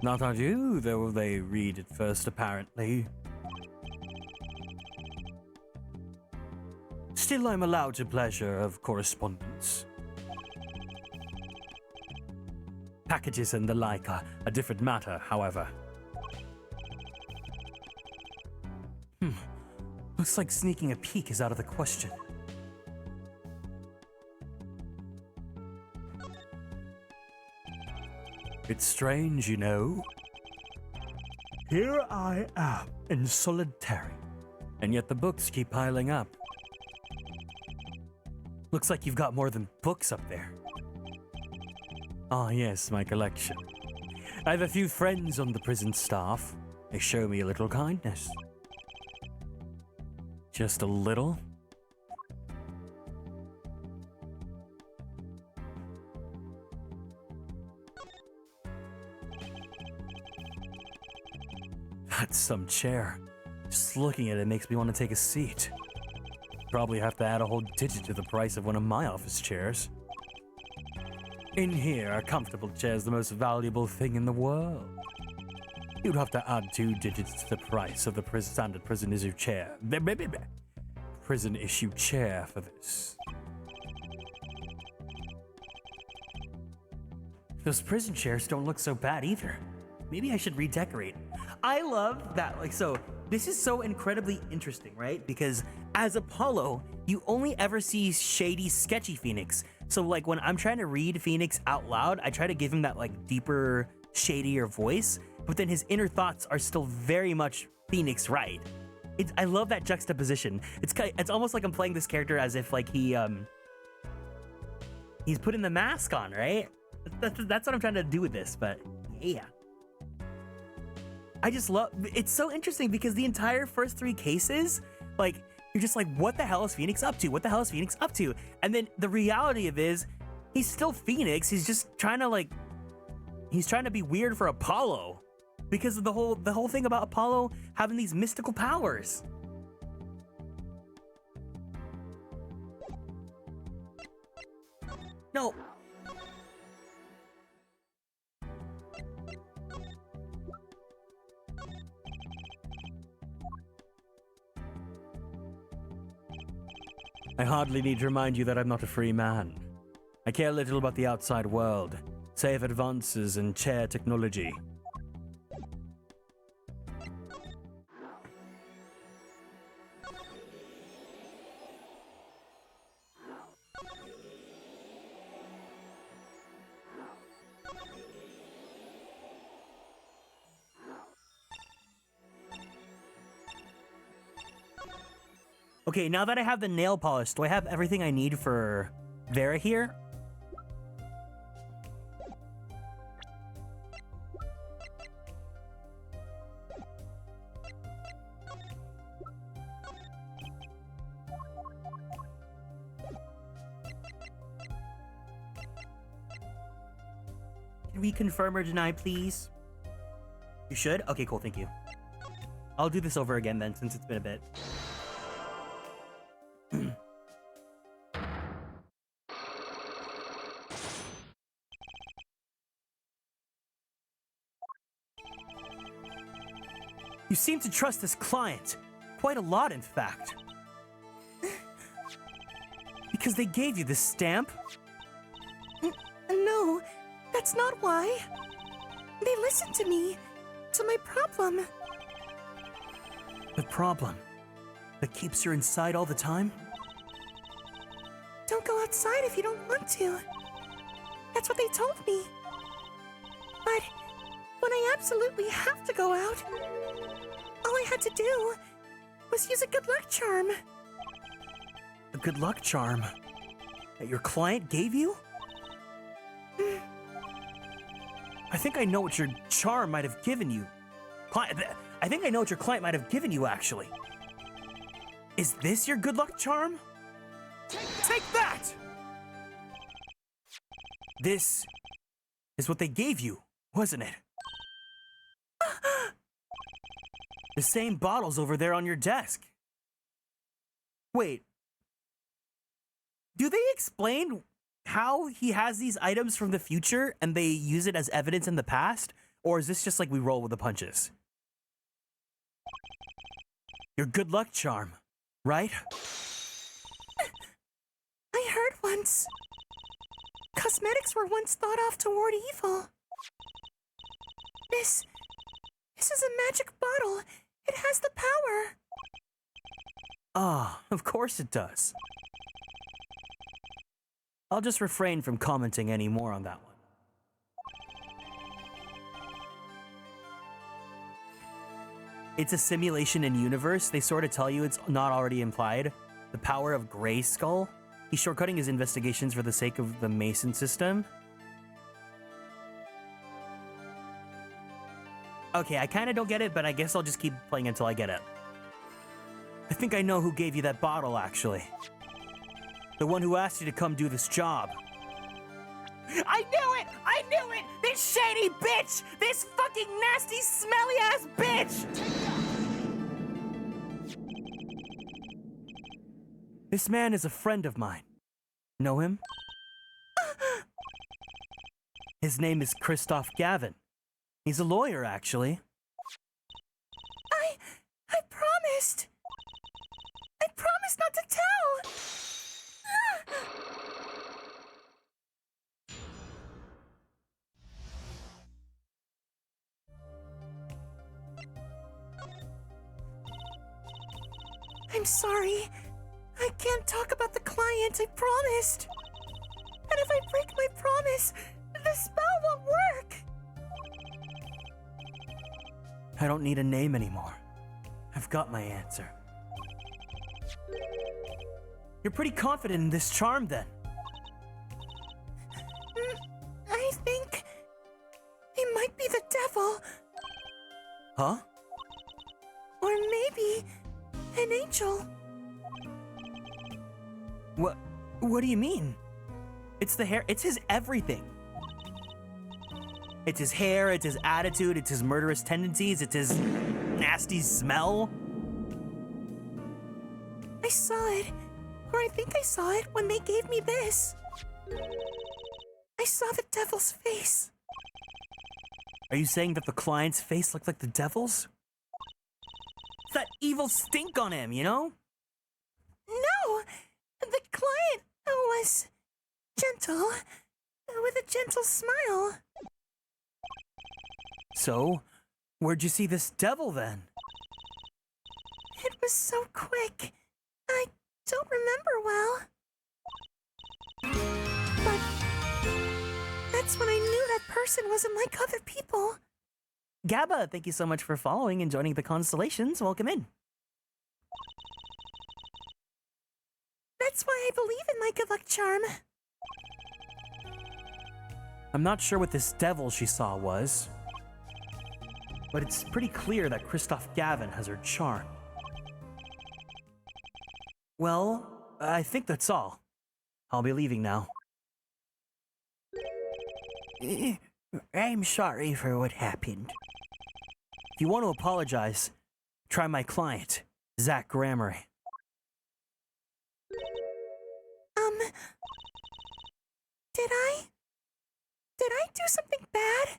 Not I do, though they read it first, apparently. Still, I'm allowed the pleasure of correspondence. Packages and the like are a different matter, however. Looks like sneaking a peek is out of the question. It's strange, you know. Here I am, in solitary, and yet the books keep piling up. Looks like you've got more than books up there. Ah, yes, my collection. I have a few friends on the prison staff. They show me a little kindness. Just a little? That's some chair. Just looking at it makes me want to take a seat. Probably have to add a whole digit to the price of one of my office chairs. In here, a comfortable chair is the most valuable thing in the world. You'd have to add 2 digits to the price of the standard prison issue chair. Prison issue chair for this. Those prison chairs don't look so bad either. Maybe I should redecorate. I love that, so this is so incredibly interesting, right? Because as Apollo, you only ever see shady, sketchy Phoenix. So when I'm trying to read Phoenix out loud, I try to give him that deeper, shadier voice, but then his inner thoughts are still very much Phoenix, right? I love that juxtaposition. It's almost like I'm playing this character as if he's putting the mask on, right? That's what I'm trying to do with this, but yeah. I just love, it's so interesting because the entire first 3 cases, you're just like, what the hell is Phoenix up to? What the hell is Phoenix up to? And then the reality of it is, he's still Phoenix. He's just trying to he's trying to be weird for Apollo because of the whole thing about Apollo having these mystical powers. No. I hardly need to remind you that I'm not a free man. I care little about the outside world, save advances in chair technology. Okay, now that I have the nail polish, do I have everything I need for Vera here? Can we confirm or deny, please? You should? Okay, cool, thank you. I'll do this over again then, since it's been a bit. You seem to trust this client. Quite a lot, in fact. Because they gave you this stamp? No, that's not why. They listened to me, to my problem. The problem that keeps her inside all the time? Don't go outside if you don't want to. That's what they told me. But when I absolutely have to go out, all I had to do was use a good luck charm. A good luck charm that your client gave you? I think I know what your charm might have given you. I think I know what your client might have given you, actually. Is this your good luck charm? Take that! This is what they gave you, wasn't it? The same bottles over there on your desk. Wait. Do they explain how he has these items from the future and they use it as evidence in the past? Or is this just like we roll with the punches? Your good luck charm, right? I heard once. Cosmetics were once thought of toward evil. This is a magic bottle. It has the power. Ah, of course it does. I'll just refrain from commenting any more on that one. It's a simulation in universe. They sort of tell you it's not already implied. The power of Grayskull. He's shortcutting his investigations for the sake of the Mason system. Okay, I kind of don't get it, but I guess I'll just keep playing until I get it. I think I know who gave you that bottle, actually. The one who asked you to come do this job. I knew it! I knew it! This shady bitch! This fucking nasty, smelly-ass bitch! This man is a friend of mine. Know him? His name is Christoph Gavin. He's a lawyer, actually. I promised. I promised not to tell. I'm sorry. I can't talk about the client, I promised. And if I break my promise, the spell won't work. I don't need a name anymore. I've got my answer. You're pretty confident in this charm, then. I think it might be the devil, Huh? or maybe an angel. What do you mean? It's the hair. It's his everything. It's his hair, it's his attitude, it's his murderous tendencies, it's his nasty smell. I saw it, or I think I saw it when they gave me this. I saw the devil's face. Are you saying that the client's face looked like the devil's? It's that evil stink on him, you know? No, the client was gentle, with a gentle smile. So, where'd you see this devil then? It was so quick. I don't remember well. But that's when I knew that person wasn't like other people. Gabba, thank you so much for following and joining the Konstellations. Welcome in. That's why I believe in my good luck charm. I'm not sure what this devil she saw was, but it's pretty clear that Christoph Gavin has her charm. Well, I think that's all. I'll be leaving now. I'm sorry for what happened. If you want to apologize, try my client, Zach Gramery. Did I do something bad?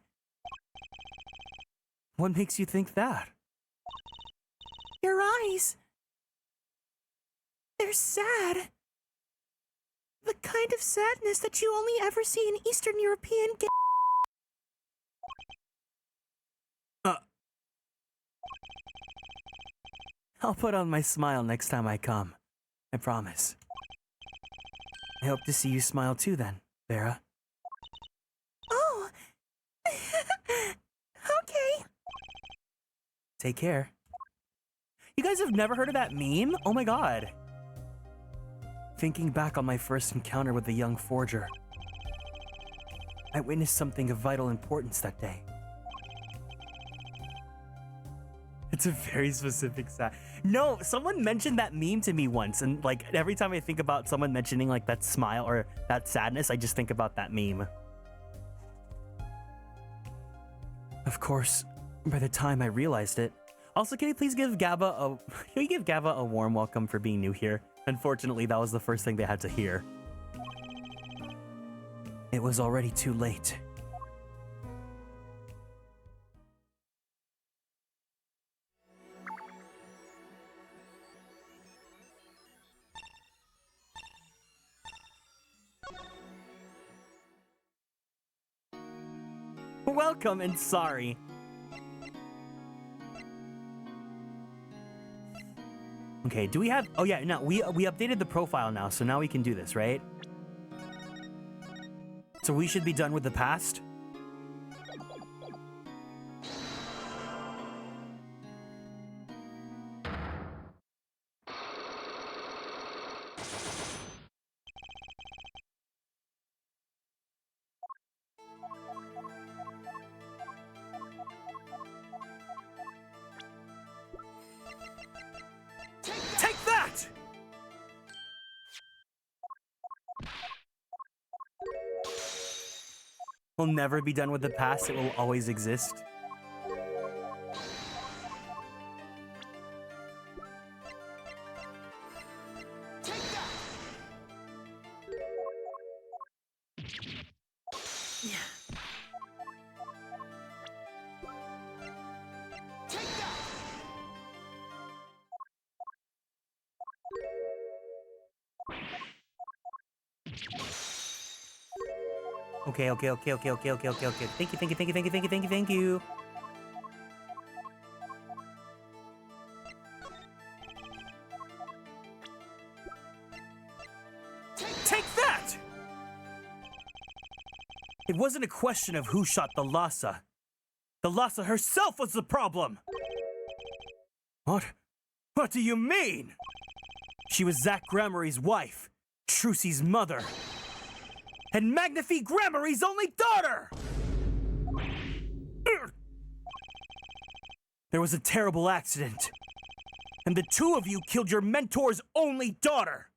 What makes you think that? Your eyes. They're sad. The kind of sadness that you only ever see in Eastern European I'll put on my smile next time I come. I promise. I hope to see you smile too then, Vera. Oh. Okay. Take care. You guys have never heard of that meme? Oh my god. Thinking back on my first encounter with the young forger, I witnessed something of vital importance that day. It's a very specific sad. No, someone mentioned that meme to me once, and like every time I think about someone mentioning like that smile or that sadness, I just think about that meme. Of course, by the time I realized it. Also, can you please give can you give Gabba a warm welcome for being new here? Unfortunately, that was the first thing they had to hear. It was already too late. Welcome and sorry. Okay, do we have... Oh yeah, no, we updated the profile now, so now we can do this, right? So we should be done with the past? Take that! We'll never be done with the past, it will always exist. Okay. Thank you. Take that! It wasn't a question of who shot the Lhasa. The Lhasa herself was the problem! What? What do you mean? She was Zach Gramarye's wife, Trucy's mother, and Magnifique Gramarye's only daughter! There was a terrible accident, and the two of you killed your mentor's only daughter!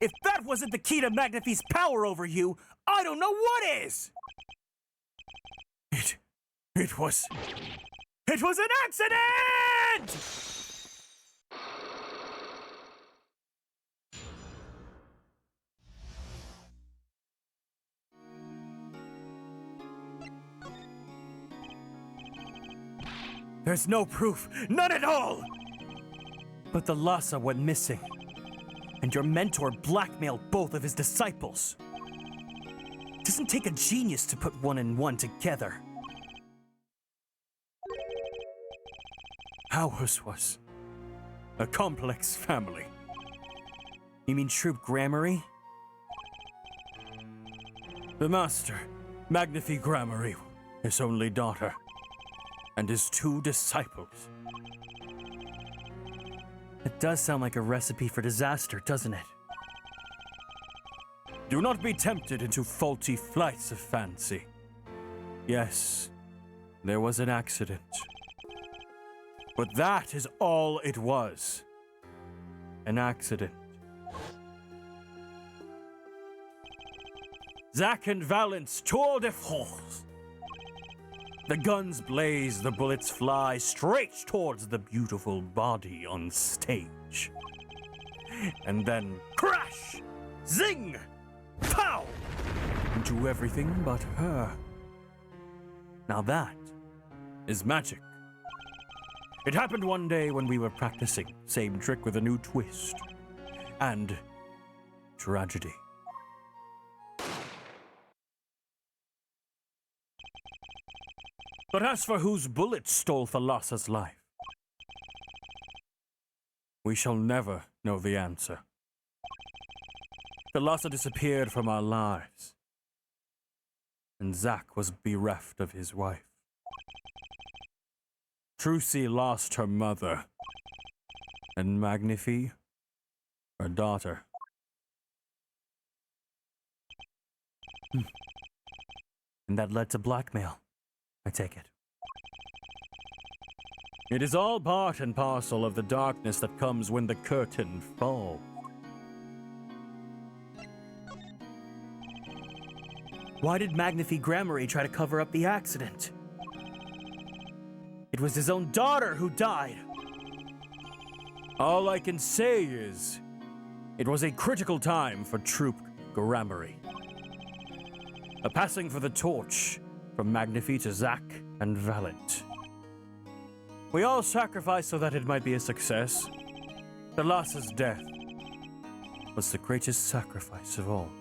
If that wasn't the key to Magnifique's power over you, I don't know what is! It was an accident! There's no proof, none at all! But the Lhasa went missing, and your mentor blackmailed both of his disciples. It doesn't take a genius to put one and one together. Ours was a complex family. You mean Troop Gramarye? The Master, Magnifique Gramarye, his only daughter, and his two disciples. It does sound like a recipe for disaster, doesn't it? Do not be tempted into faulty flights of fancy. Yes, there was an accident. But that is all it was. An accident. Zack and Valence tour de force. The guns blaze, the bullets fly straight towards the beautiful body on stage. And then crash! Zing! Pow! Into everything but her. Now that is magic. It happened one day when we were practicing. Same trick with a new twist. And tragedy. But as for whose bullet stole Thalassa's life, We shall never know the answer. Thalassa disappeared from our lives, and Zack was bereft of his wife. Trucy lost her mother, and Magnifi, her daughter. And that led to blackmail, I take it. It is all part and parcel of the darkness that comes when the curtain falls. Why did Magnifi Grammary try to cover up the accident? It was his own daughter who died. All I can say is, it was a critical time for Troop Grammary. A passing for the torch from Magnifi to Zack and Valent. We all sacrificed so that it might be a success. Thalassa's death was the greatest sacrifice of all.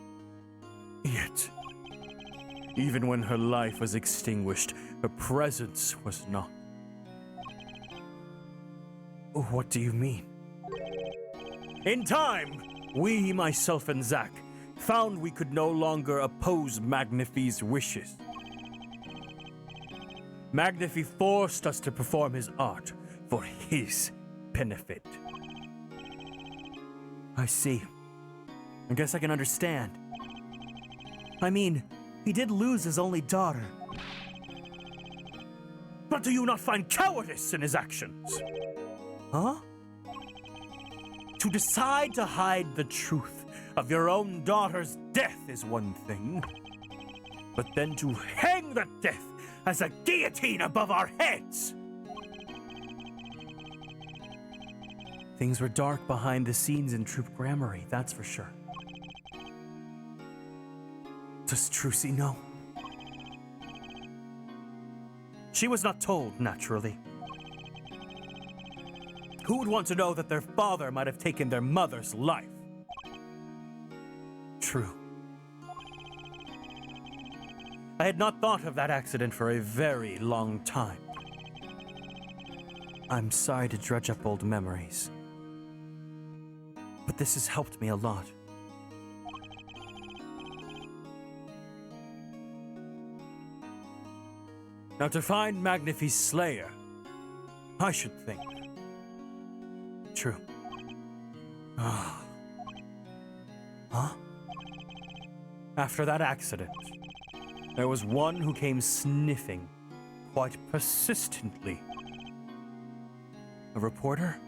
Yet, even when her life was extinguished, her presence was not. What do you mean? In time, we, myself and Zack, found we could no longer oppose Magnifi's wishes. Magnifi forced us to perform his art for his benefit. I see. I guess I can understand. I mean, he did lose his only daughter. But do you not find cowardice in his actions? Huh? To decide to hide the truth of your own daughter's death is one thing, but then to hang the death as a guillotine above our heads! Things were dark behind the scenes in Troop Grammary, that's for sure. Does Trucy know? She was not told, naturally. Who would want to know that their father might have taken their mother's life? True. I had not thought of that accident for a very long time. I'm sorry to dredge up old memories, but this has helped me a lot. Now to find Magnifi's slayer, I should think. True. Huh? After that accident, there was one who came sniffing quite persistently. A reporter?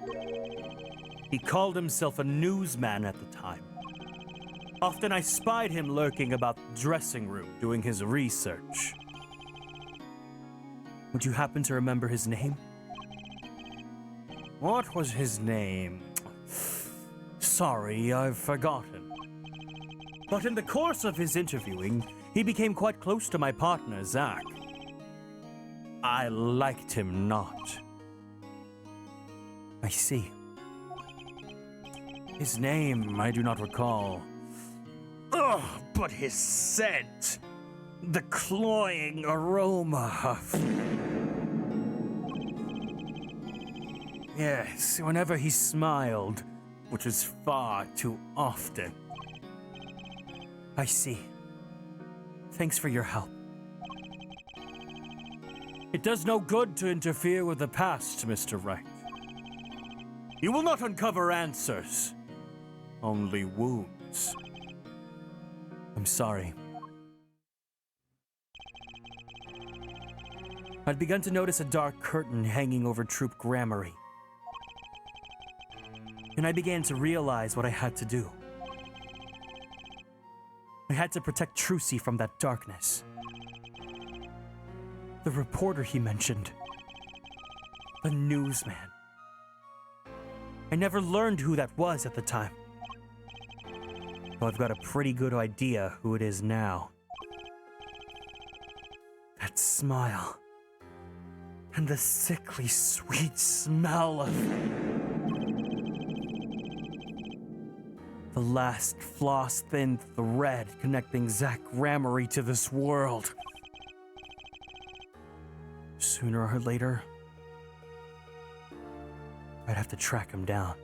He called himself a newsman at the time. Often I spied him lurking about the dressing room doing his research. Would you happen to remember his name? What was his name? Sorry, I've forgotten. But in the course of his interviewing, he became quite close to my partner, Zack. I liked him not. I see. His name I do not recall. Ugh, but his scent! The cloying aroma of... Yes, whenever he smiled, which was far too often. I see. Thanks for your help. It does no good to interfere with the past, Mr. Wright. You will not uncover answers, only wounds. I'm sorry. I'd begun to notice a dark curtain hanging over Troop Grammary, and I began to realize what I had to do. I had to protect Trucy from that darkness. The reporter he mentioned. The newsman. I never learned who that was at the time. Though I've got a pretty good idea who it is now. That smile. And the sickly sweet smell of... the last floss-thin thread connecting Zack Grammary to this world. Sooner or later, I'd have to track him down.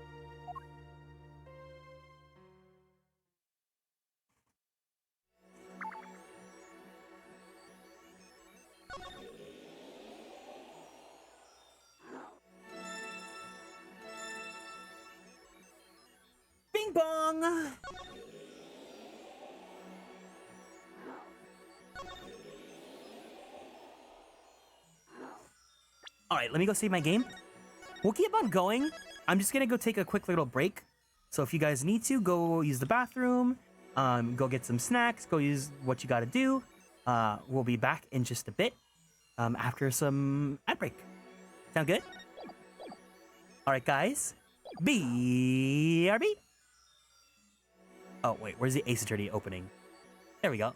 Bing bong! Alright, let me go save my game. We'll keep on going. I'm just gonna go take a quick little break. So if you guys need to, go use the bathroom, go get some snacks, go use what you gotta do. We'll be back in just a bit after some ad break. Sound good? Alright, guys. BRB. Oh, wait, where's the Ace Attorney opening? There we go.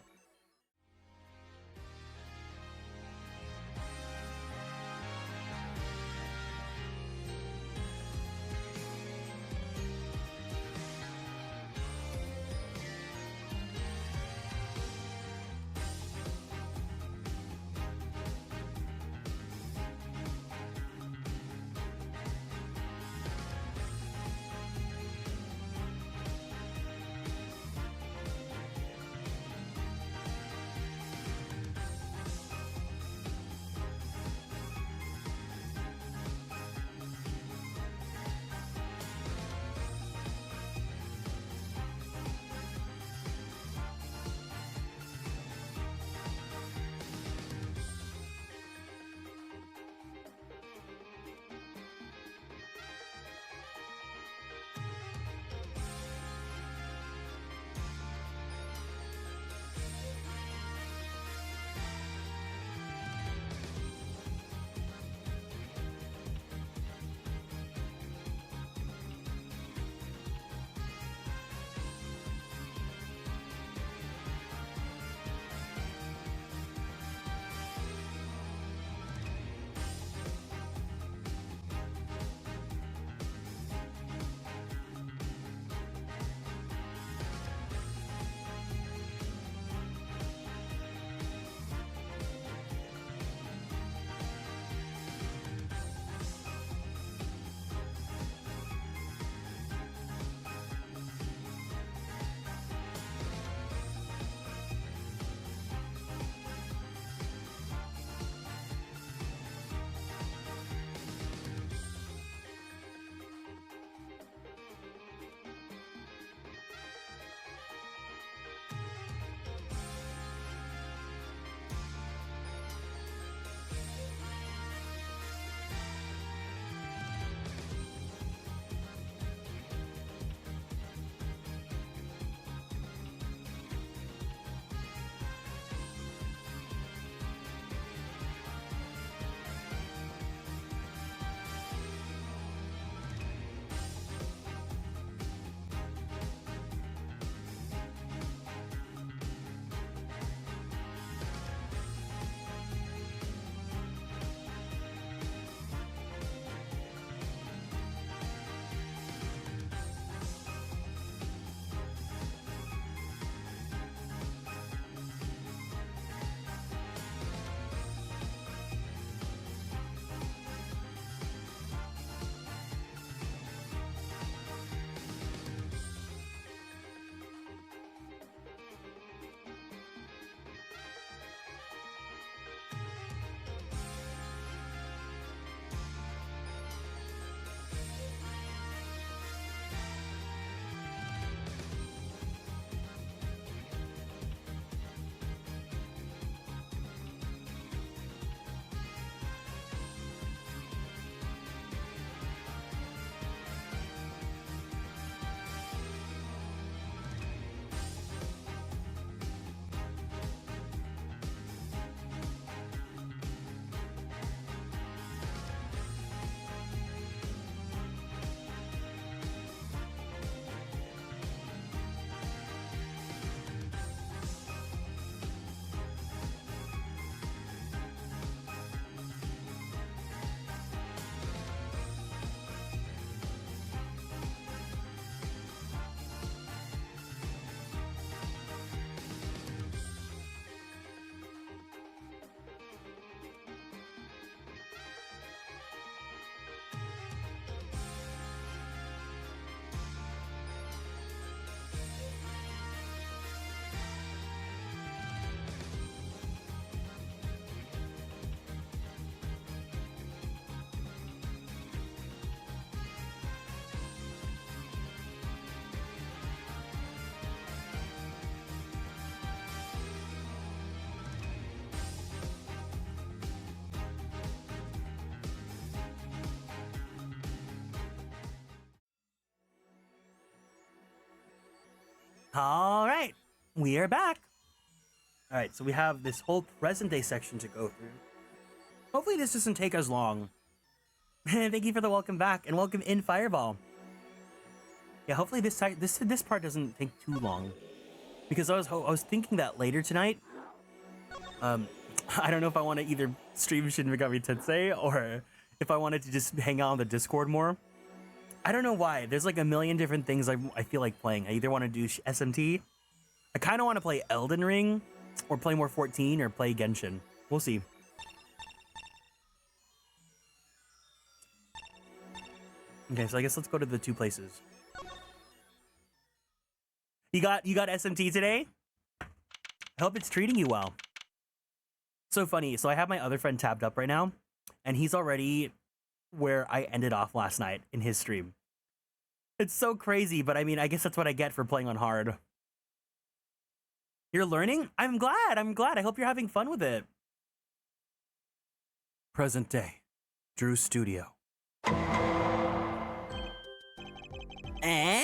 All right, we are back. All right, so we have this whole present day section to go through. Hopefully this doesn't take as long. Thank you for the welcome back and welcome in Fireball. Yeah, hopefully this part doesn't take too long, because I was thinking that later tonight. I don't know if I want to either stream Shin Megami Tensei or if I wanted to just hang out on the Discord more. I don't know why. There's like a million different things I feel like playing. I either want to do SMT. I kind of want to play Elden Ring, or play more 14, or play Genshin. We'll see. Okay, so I guess let's go to the two places. You got SMT today? I hope it's treating you well. So funny. So I have my other friend tabbed up right now, and he's already where I ended off last night in his stream. It's so crazy, but I mean, I guess that's what I get for playing on hard. You're learning? I'm glad. I hope you're having fun with it. Present day. Drew Studio. Eh?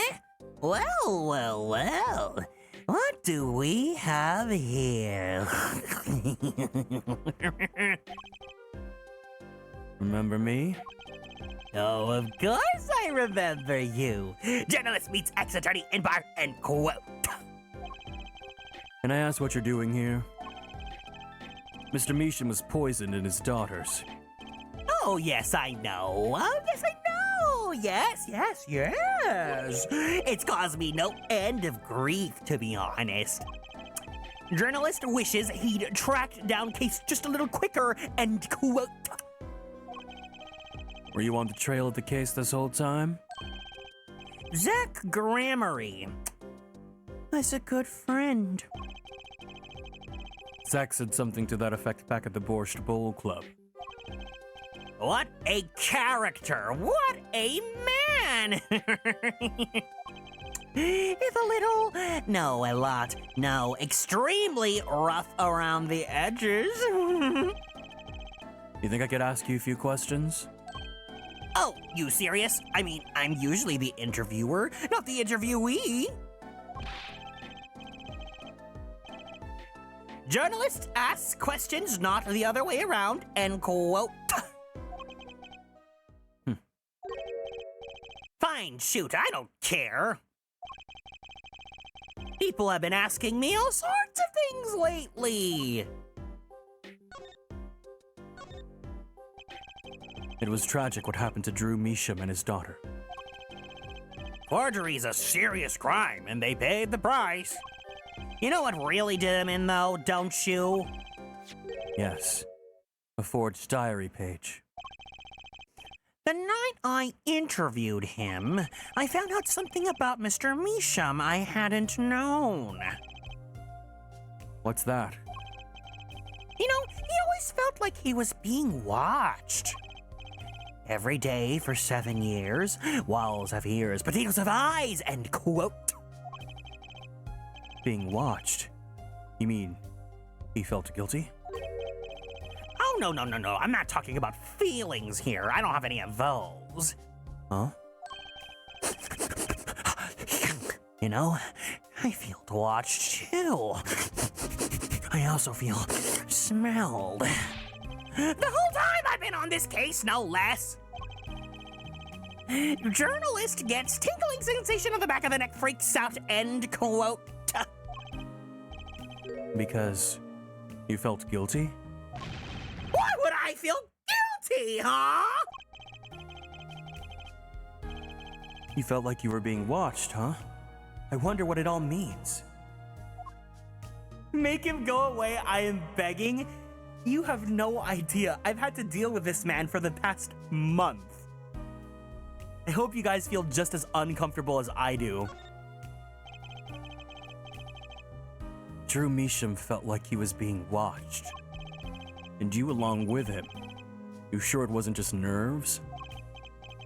Well. What do we have here? Remember me? Oh, of course I remember you. Journalist meets ex-attorney in bar and quote. Can I ask what you're doing here? Mr. Measham was poisoned in his daughters. Oh, yes, I know. Oh, yes, I know. Yes. It's caused me no end of grief, to be honest. Journalist wishes he'd tracked down case just a little quicker and quote. Were you on the trail of the case this whole time? Zach Grammary was a good friend. Zach said something to that effect back at the Borscht Bowl Club. What a character! What a man! It's a little, no, a lot, no, extremely rough around the edges. You think I could ask you a few questions? Oh, you serious? I mean, I'm usually the interviewer, not the interviewee. Journalists ask questions, not the other way around, end quote. Fine, shoot, I don't care. People have been asking me all sorts of things lately. It was tragic what happened to Drew Measham and his daughter. Forgery's a serious crime, and they paid the price. You know what really did him in, though, don't you? Yes. A forged diary page. The night I interviewed him, I found out something about Mr. Measham I hadn't known. What's that? You know, he always felt like he was being watched. Every day for 7 years, walls have ears, potatoes have eyes, end quote. Being watched? You mean he felt guilty? Oh, no. I'm not talking about feelings here. I don't have any of those. Huh? You know, I feel watched too. I also feel smelled. The whole time I've been on this case, no less. Journalist gets tinkling sensation on the back of the neck, freaks out, end quote. Because you felt guilty? Why would I feel guilty, huh? You felt like you were being watched, huh? I wonder what it all means. Make him go away, I am begging. You have no idea. I've had to deal with this man for the past month. I hope you guys feel just as uncomfortable as I do. Drew Measham felt like he was being watched. And you along with him. You sure it wasn't just nerves?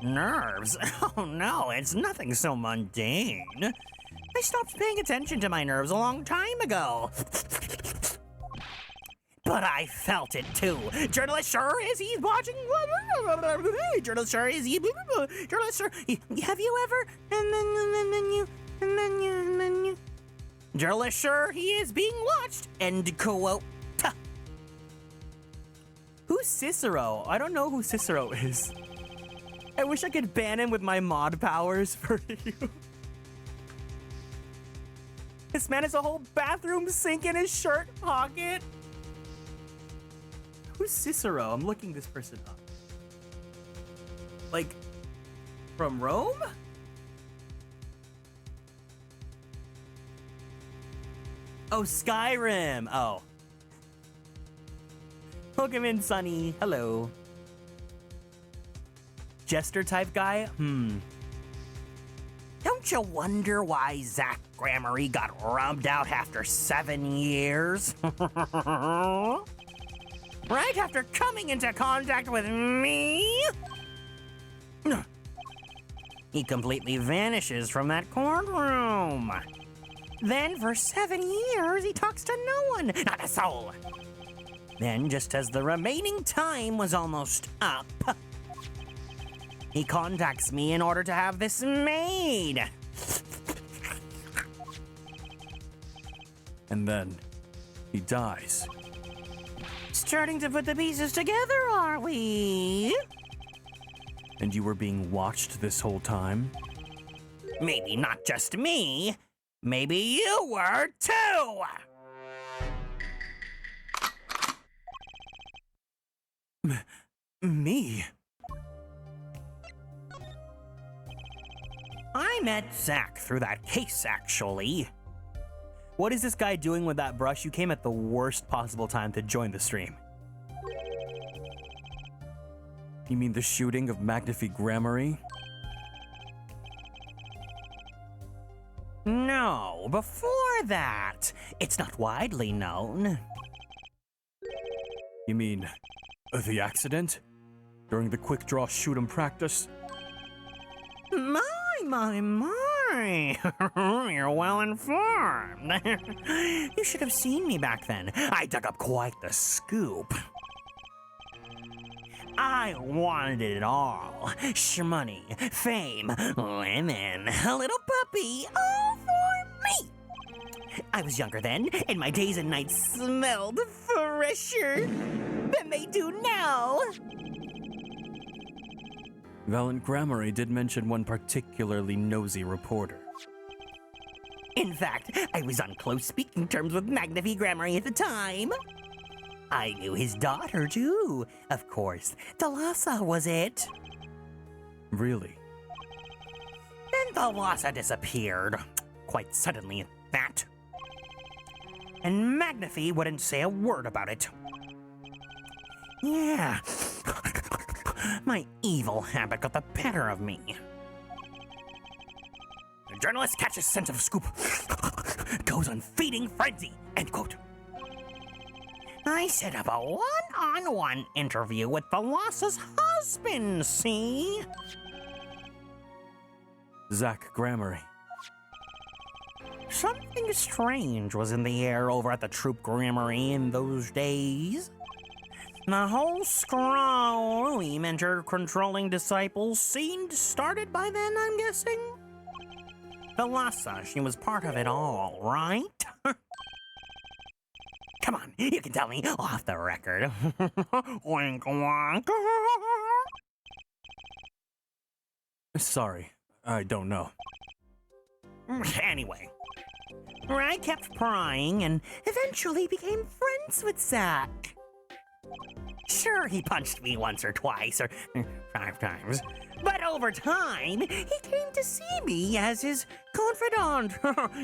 Nerves? Oh no, it's nothing so mundane. I stopped paying attention to my nerves a long time ago. But I felt it too. Journalist sure is he's watching. Journalist sure is he. Journalist sure. Have you ever? And then you. Journalist sure he is being watched. End quote. Who's Cicero? I don't know who Cicero is. I wish I could ban him with my mod powers for you. This man has a whole bathroom sink in his shirt pocket. Who's Cicero? I'm looking this person up. Like, from Rome? Oh, Skyrim. Oh. Welcome in, Sunny. Hello. Jester type guy? Don't you wonder why Zach Gramarye got rubbed out after 7 years? Right after coming into contact with me? He completely vanishes from that courtroom. Then for 7 years, he talks to no one, not a soul. Then, just as the remaining time was almost up, he contacts me in order to have this made. And then he dies. Starting to put the pieces together, are we? And you were being watched this whole time? Maybe not just me. Maybe you were too. Me? I met Zach through that case, actually. What is this guy doing with that brush? You came at the worst possible time to join the stream. You mean the shooting of Magnifi Gramarye? No, before that. It's not widely known. You mean the accident? During the quick draw shoot 'em practice? My. You're well informed. You should have seen me back then. I dug up quite the scoop. I wanted it all. Shmoney, fame, women, a little puppy, all for me. I was younger then, and my days and nights smelled fresher than they do now. Valiant Gramarye did mention one particularly nosy reporter. In fact, I was on close speaking terms with Magnifi Gramarye at the time. I knew his daughter, too. Of course, Thalassa was it. Really? Then Thalassa disappeared. Quite suddenly at that. And Magnifi wouldn't say a word about it. Yeah. My evil habit got the better of me. The journalist catches scent of scoop. Goes on feeding frenzy. End quote. I set up a one-on-one interview with Thalassa's husband, see? Zach Gramarye. Something strange was in the air over at the Troop Gramarye in those days. The whole scroll we mentor-controlling disciples seemed started by then, I'm guessing? Thalassa, she was part of it all, right? Come on, you can tell me off the record. Wink, wink. Sorry, I don't know. Anyway, I kept prying and eventually became friends with Zach. Sure, he punched me once or twice or 5 times, but over time, he came to see me as his confidant.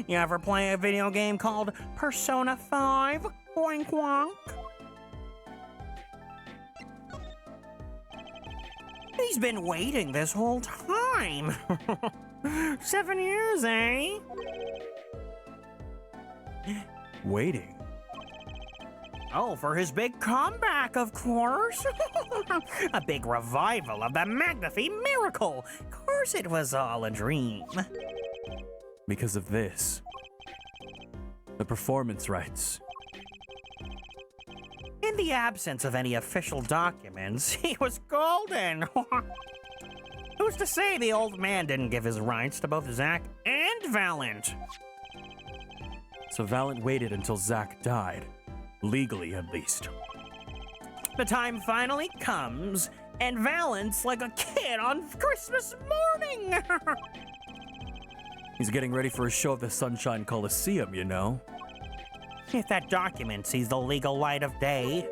You ever play a video game called Persona 5? Wink, wink. He's been waiting this whole time. 7 years, eh? Waiting? Oh, for his big comeback, of course. A big revival of the Magnifi miracle. Of course it was all a dream. Because of this. The performance rights. In the absence of any official documents, he was golden. Who's to say the old man didn't give his rights to both Zach and Valiant? So Valent waited until Zach died. Legally, at least. The time finally comes, and Valent's like a kid on Christmas morning. He's getting ready for a show at the Sunshine Coliseum, you know? If that document sees the legal light of day,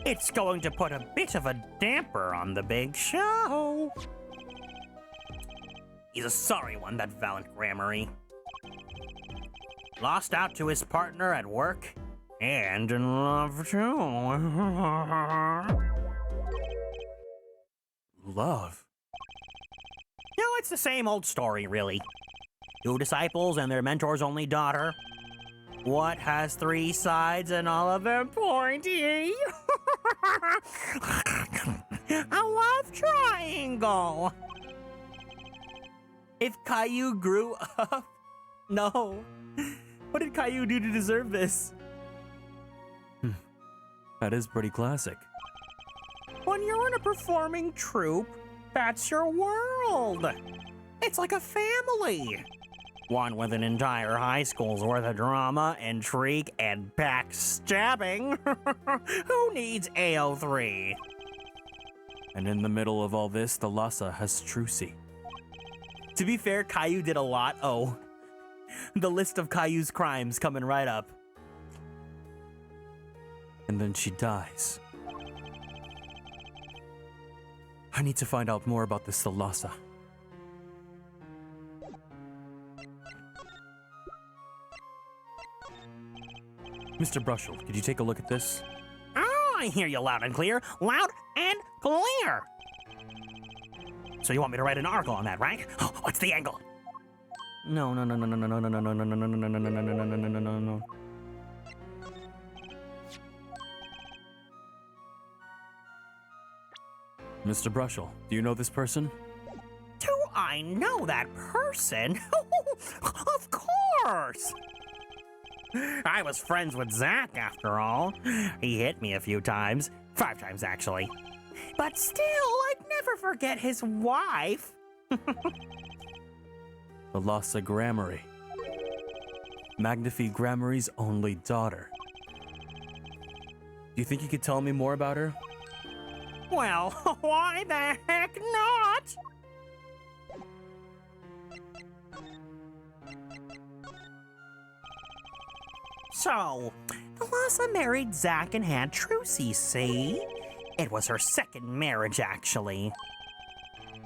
it's going to put a bit of a damper on the big show. He's a sorry one, that Valent Grammary. Lost out to his partner at work, and in love too. Love? No, it's the same old story, really. Two disciples and their mentor's only daughter. What has three sides and all of them pointy? A love triangle. If Caillou grew up... No. What did Caillou do to deserve this? That is pretty classic. When you're in a performing troupe, that's your world. It's like a family. One with an entire high school's worth of drama, intrigue, and backstabbing. Who needs AO3? And in the middle of all this, the Lhasa has Trucy. To be fair, Caillou did a lot. Oh, the list of Caillou's crimes coming right up. And then she dies. I need to find out more about this Thalassa. Mr. Brushel, could you take a look at this? Oh, I hear you loud and clear. Loud and clear. So you want me to write an article on that, right? Oh, what's the angle? No. Mr. Brushel, do you know this person? Do I know that person? Of course! I was friends with Zach, after all. He hit me a few times. 5 times, actually. But still, I'd never forget his wife. Thalassa Grammary. Magnifi Grammary's only daughter. Do you think you could tell me more about her? Well, why the heck not? So, Thalassa married Zach and had Trucy, see? It was her second marriage, actually.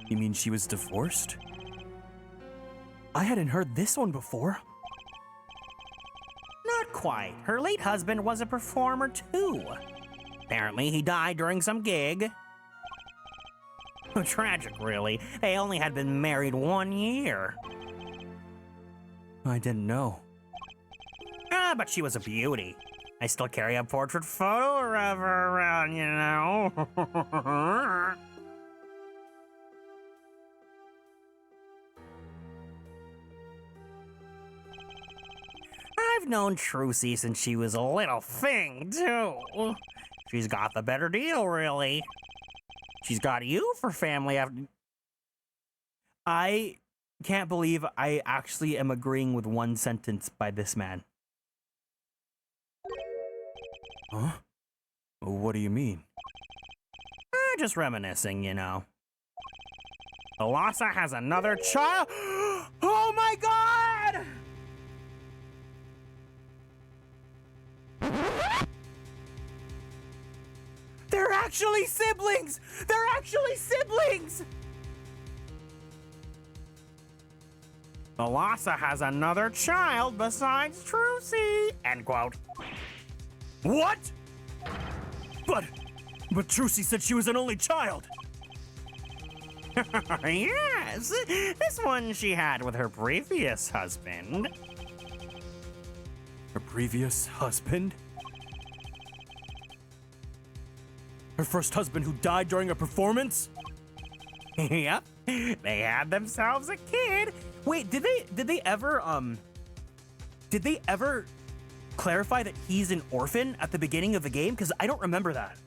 You mean she was divorced? I hadn't heard this one before. Not quite. Her late husband was a performer, too. Apparently, he died during some gig. Tragic, really. They only had been married 1 year. I didn't know. But she was a beauty. I still carry a portrait photo of her around, you know. I've known Trucy since she was a little thing, too. She's got the better deal, really. She's got you for family after... I can't believe I actually am agreeing with one sentence by this man. Huh? What do you mean? Just reminiscing, you know. Thalassa has another child. Oh my god! They're actually siblings! They're actually siblings! Thalassa has another child besides Trucy. End quote. What? But Trucy said she was an only child. Yes, this one she had with her previous husband. Her previous husband? Her first husband who died during a performance? Yep, they had themselves a kid. Wait, did they ever clarify that he's an orphan at the beginning of the game? Because I don't remember that.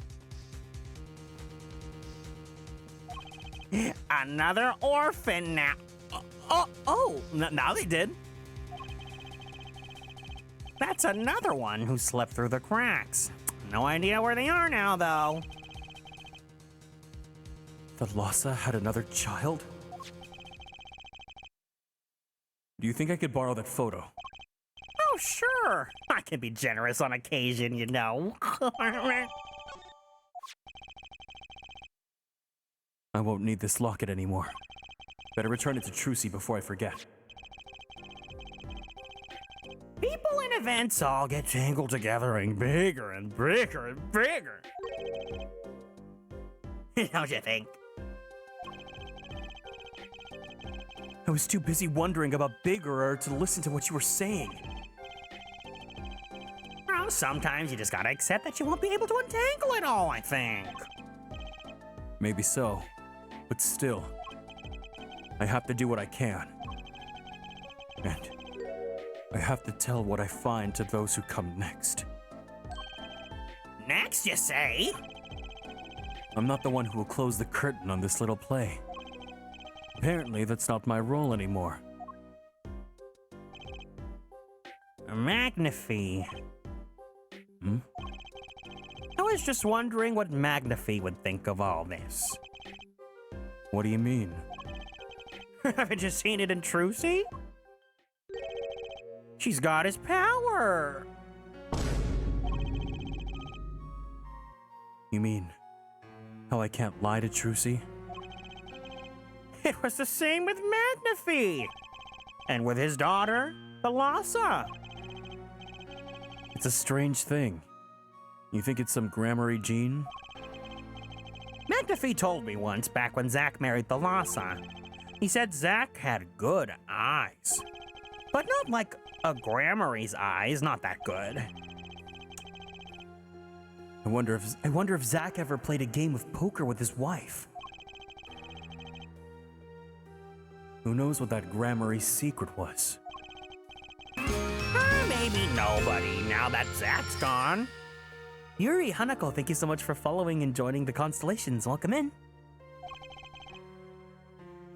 Another orphan now. Now they did. That's another one who slipped through the cracks. No idea where they are now, though. The Lhasa had another child? Do you think I could borrow that photo? Oh, sure. I can be generous on occasion, you know. I won't need this locket anymore. Better return it to Trucy before I forget. People and events all get tangled together and bigger and bigger and bigger. Don't you think? I was too busy wondering about bigger to listen to what you were saying. Well, sometimes you just gotta accept that you won't be able to untangle it all, I think. Maybe so, but still, I have to do what I can. And I have to tell what I find to those who come next. Next, you say? I'm not the one who will close the curtain on this little play. Apparently, that's not my role anymore. Magnify. Hmm? I was just wondering what Magnify would think of all this. What do you mean? Haven't you seen it in Trucy? She's got his power. You mean how I can't lie to Trucy? It was the same with Magnify. And with his daughter, the Lhasa. It's a strange thing. You think it's some grammary gene? Magnify told me once back when Zack married the Lhasa. He said Zack had good eyes. But not like a Grammary's eyes, not that good. I wonder if Zack ever played a game of poker with his wife. Who knows what that grammary secret was? Maybe nobody, now that Zack's gone. Yuri Hanako, thank you so much for following and joining the Konstellations. Welcome in.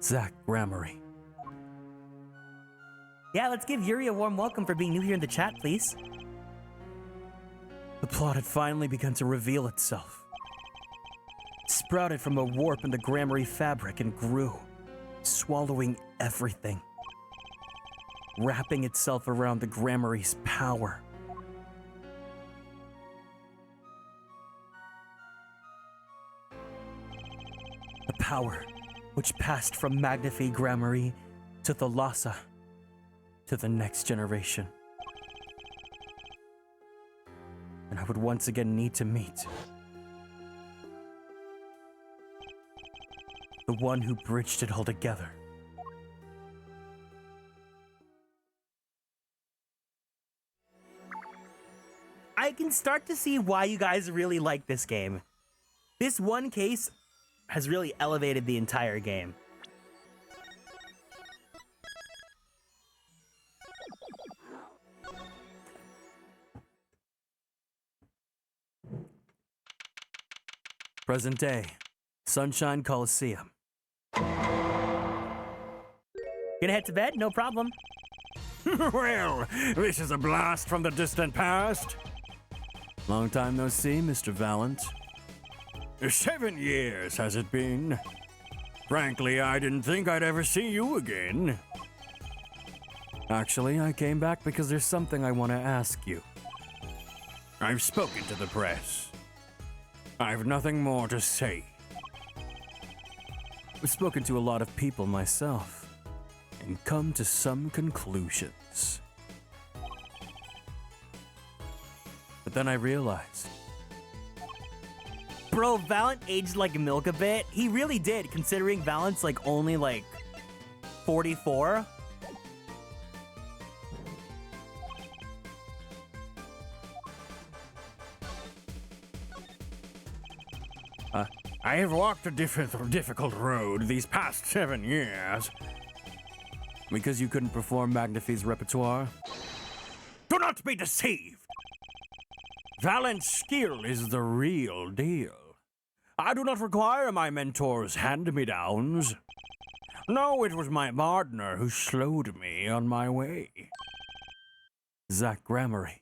Zack Grammary. Yeah, let's give Yuri a warm welcome for being new here in the chat, please. The plot had finally begun to reveal itself. It sprouted from a warp in the grammary fabric and grew, swallowing everything, wrapping itself around the grammary's power. The power which passed from Magnify Grammary to the Lhasa, to the next generation. And I would once again need to meet the one who bridged it all together. I can start to see why you guys really like this game. This one case has really elevated the entire game. Present day, Sunshine Coliseum. Gonna head to bed? No problem. Well, this is a blast from the distant past. Long time no see, Mr. Valent. 7 years has it been? Frankly, I didn't think I'd ever see you again. Actually, I came back because there's something I want to ask you. I've spoken to the press. I've nothing more to say. I've spoken to a lot of people myself, and come to some conclusions. But then I realized, Bro, Valent aged like milk a bit. He really did, considering Valent's like only like 44. I have walked a difficult road these past 7 years. Because you couldn't perform Magnify's repertoire? Do not be deceived! Valent's skill is the real deal. I do not require my mentor's hand-me-downs. No, it was my partner who slowed me on my way. Zach Gramarye.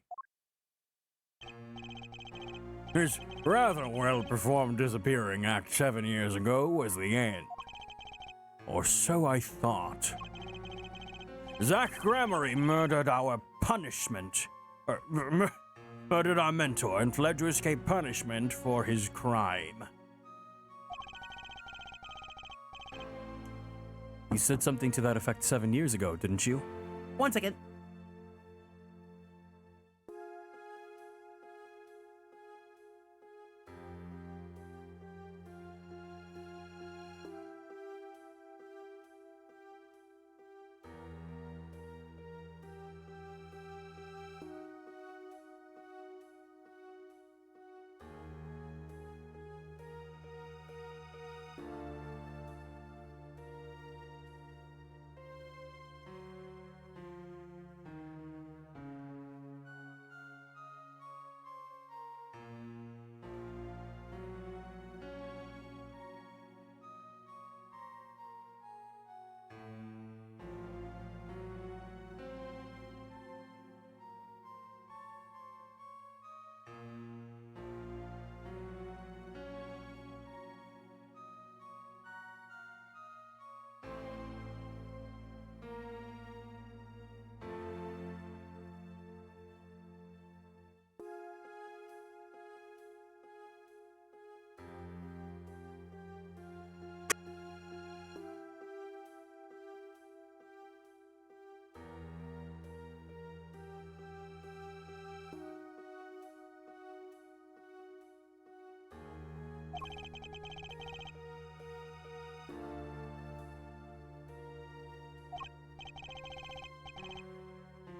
His rather well-performed disappearing act 7 years ago was the end. Or so I thought. Zach Gramarye murdered our punishment. Murdered our mentor and fled to escape punishment for his crime. You said something to that effect 7 years ago, didn't you? 1 second.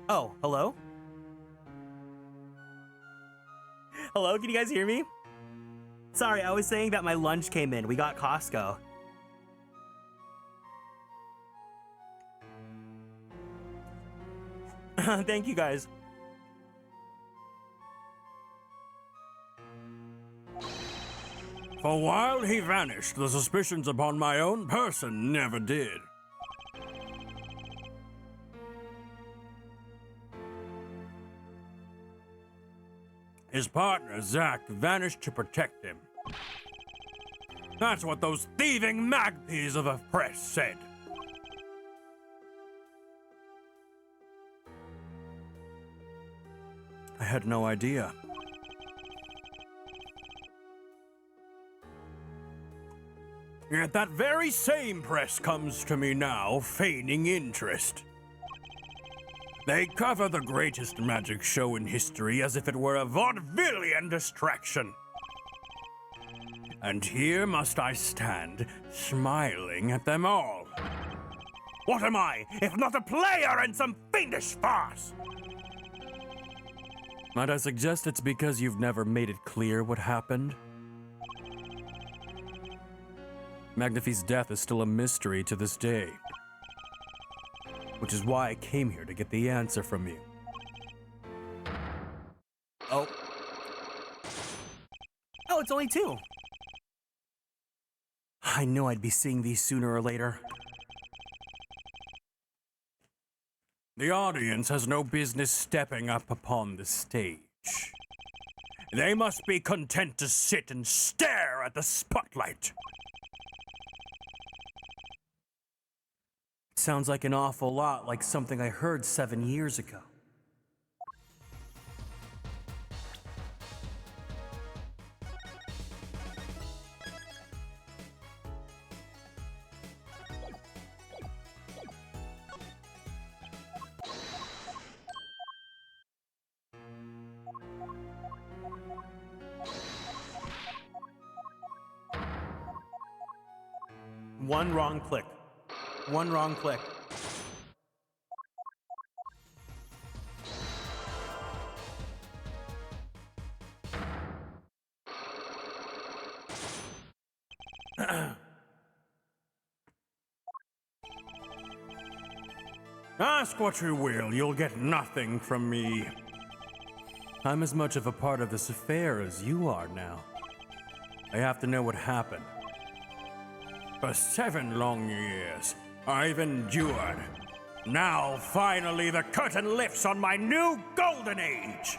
Oh, hello? Hello, can you guys hear me? Sorry, I was saying that my lunch came in. We got Costco. Thank you guys. For a while he vanished. The suspicions upon my own person never did. His partner, Zach, vanished to protect him. That's what those thieving magpies of the press said. I had no idea. Yet that very same press comes to me now, feigning interest. They cover the greatest magic show in history as if it were a vaudevillian distraction. And here must I stand, smiling at them all. What am I, if not a player in some fiendish farce? Might I suggest it's because you've never made it clear what happened? Magnify's death is still a mystery to this day. Which is why I came here to get the answer from you. Oh. Oh, it's only 2. I knew I'd be seeing these sooner or later. The audience has no business stepping up upon the stage. They must be content to sit and stare at the spotlight. Sounds like an awful lot like something I heard 7 years ago. One wrong click. One wrong click. Ask what you will, you'll get nothing from me. I'm as much of a part of this affair as you are now. I have to know what happened. For 7 long years, I've endured. Now, finally, the curtain lifts on my new golden age.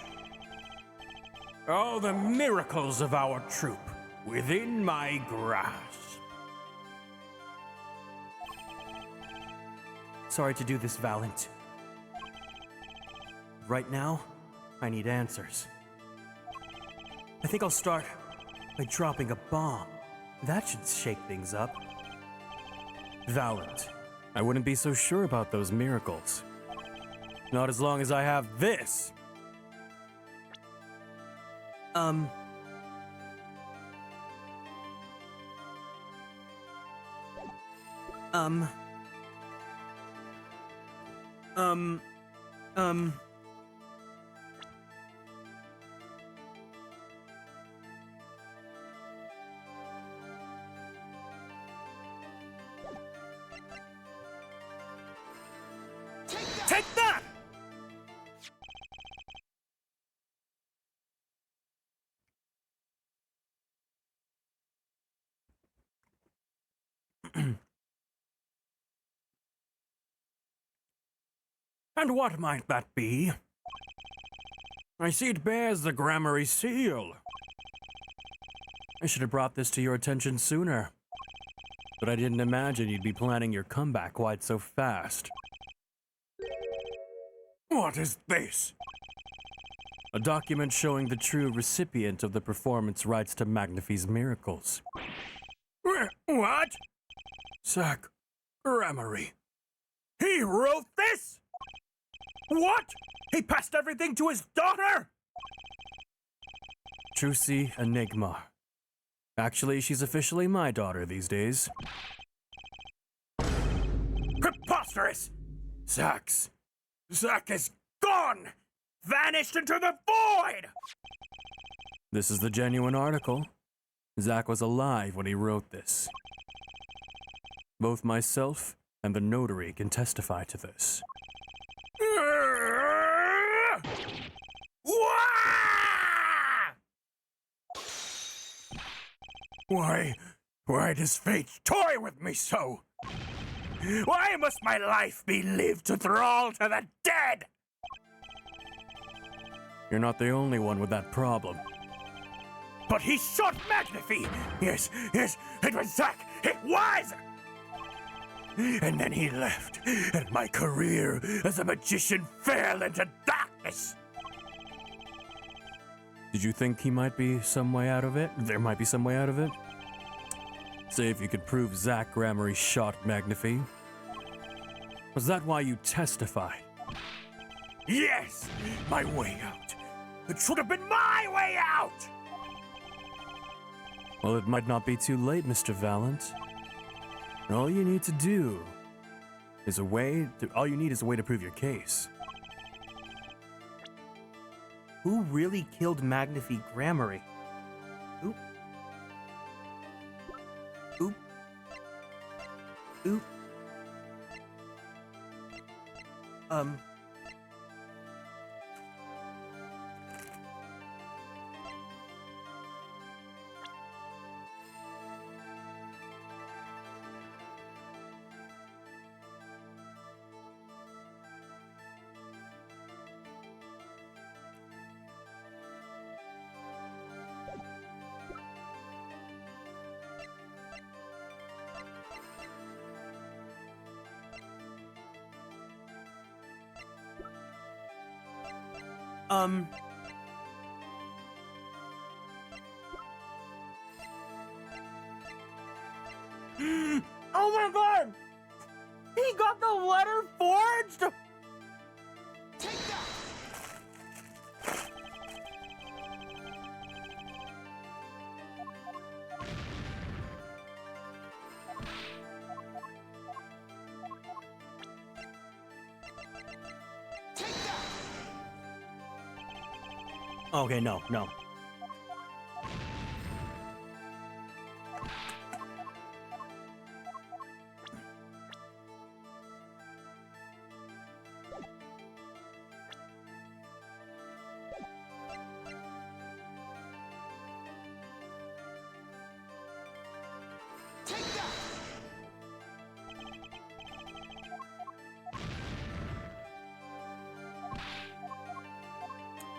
All the miracles of our troop within my grasp. Sorry to do this, Valent. Right now, I need answers. I think I'll start by dropping a bomb. That should shake things up. Valent, I wouldn't be so sure about those miracles. Not as long as I have this. Um, um, um, um. Take that! And what might that be? I see it bears the Grammary seal. I should have brought this to your attention sooner. But I didn't imagine you'd be planning your comeback quite so fast. What is this? A document showing the true recipient of the performance rights to Magnify's miracles. What? Zach Grammary. He wrote this? What? He passed everything to his daughter? Trucy Enigma. Actually, she's officially my daughter these days. Preposterous! Zach is gone! Vanished into the void! This is the genuine article. Zach was alive when he wrote this. Both myself and the notary can testify to this. Why does fate toy with me so? Why must my life be lived to thrall to the dead? You're not the only one with that problem. But he shot Magnify! Yes, it was Zach! It was! And then he left, and my career as a magician fell into darkness! Did you think he might be some way out of it? There might be some way out of it? Say if you could prove Zach Grammary shot Magnify. Was that why you testified? Yes! My way out! It should have been my way out! Well, it might not be too late, Mr. Valent. All you need to do is all you need is a way to prove your case. Who really killed Magnify Grammary? Oop. Oop. Oop. Oh my god! He got the letter forged? Okay, no.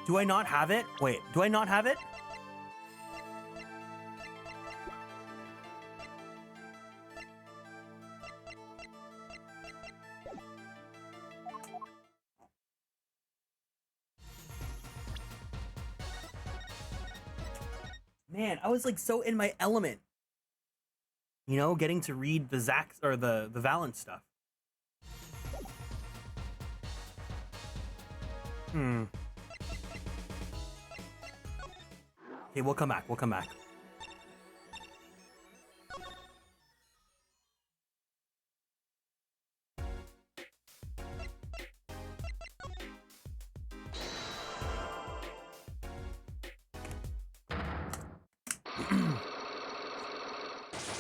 Do I not have it? Wait, do I not have it? Man, I was like so in my element. You know, getting to read the Zax or the Valent stuff. Okay, we'll come back. We'll come back.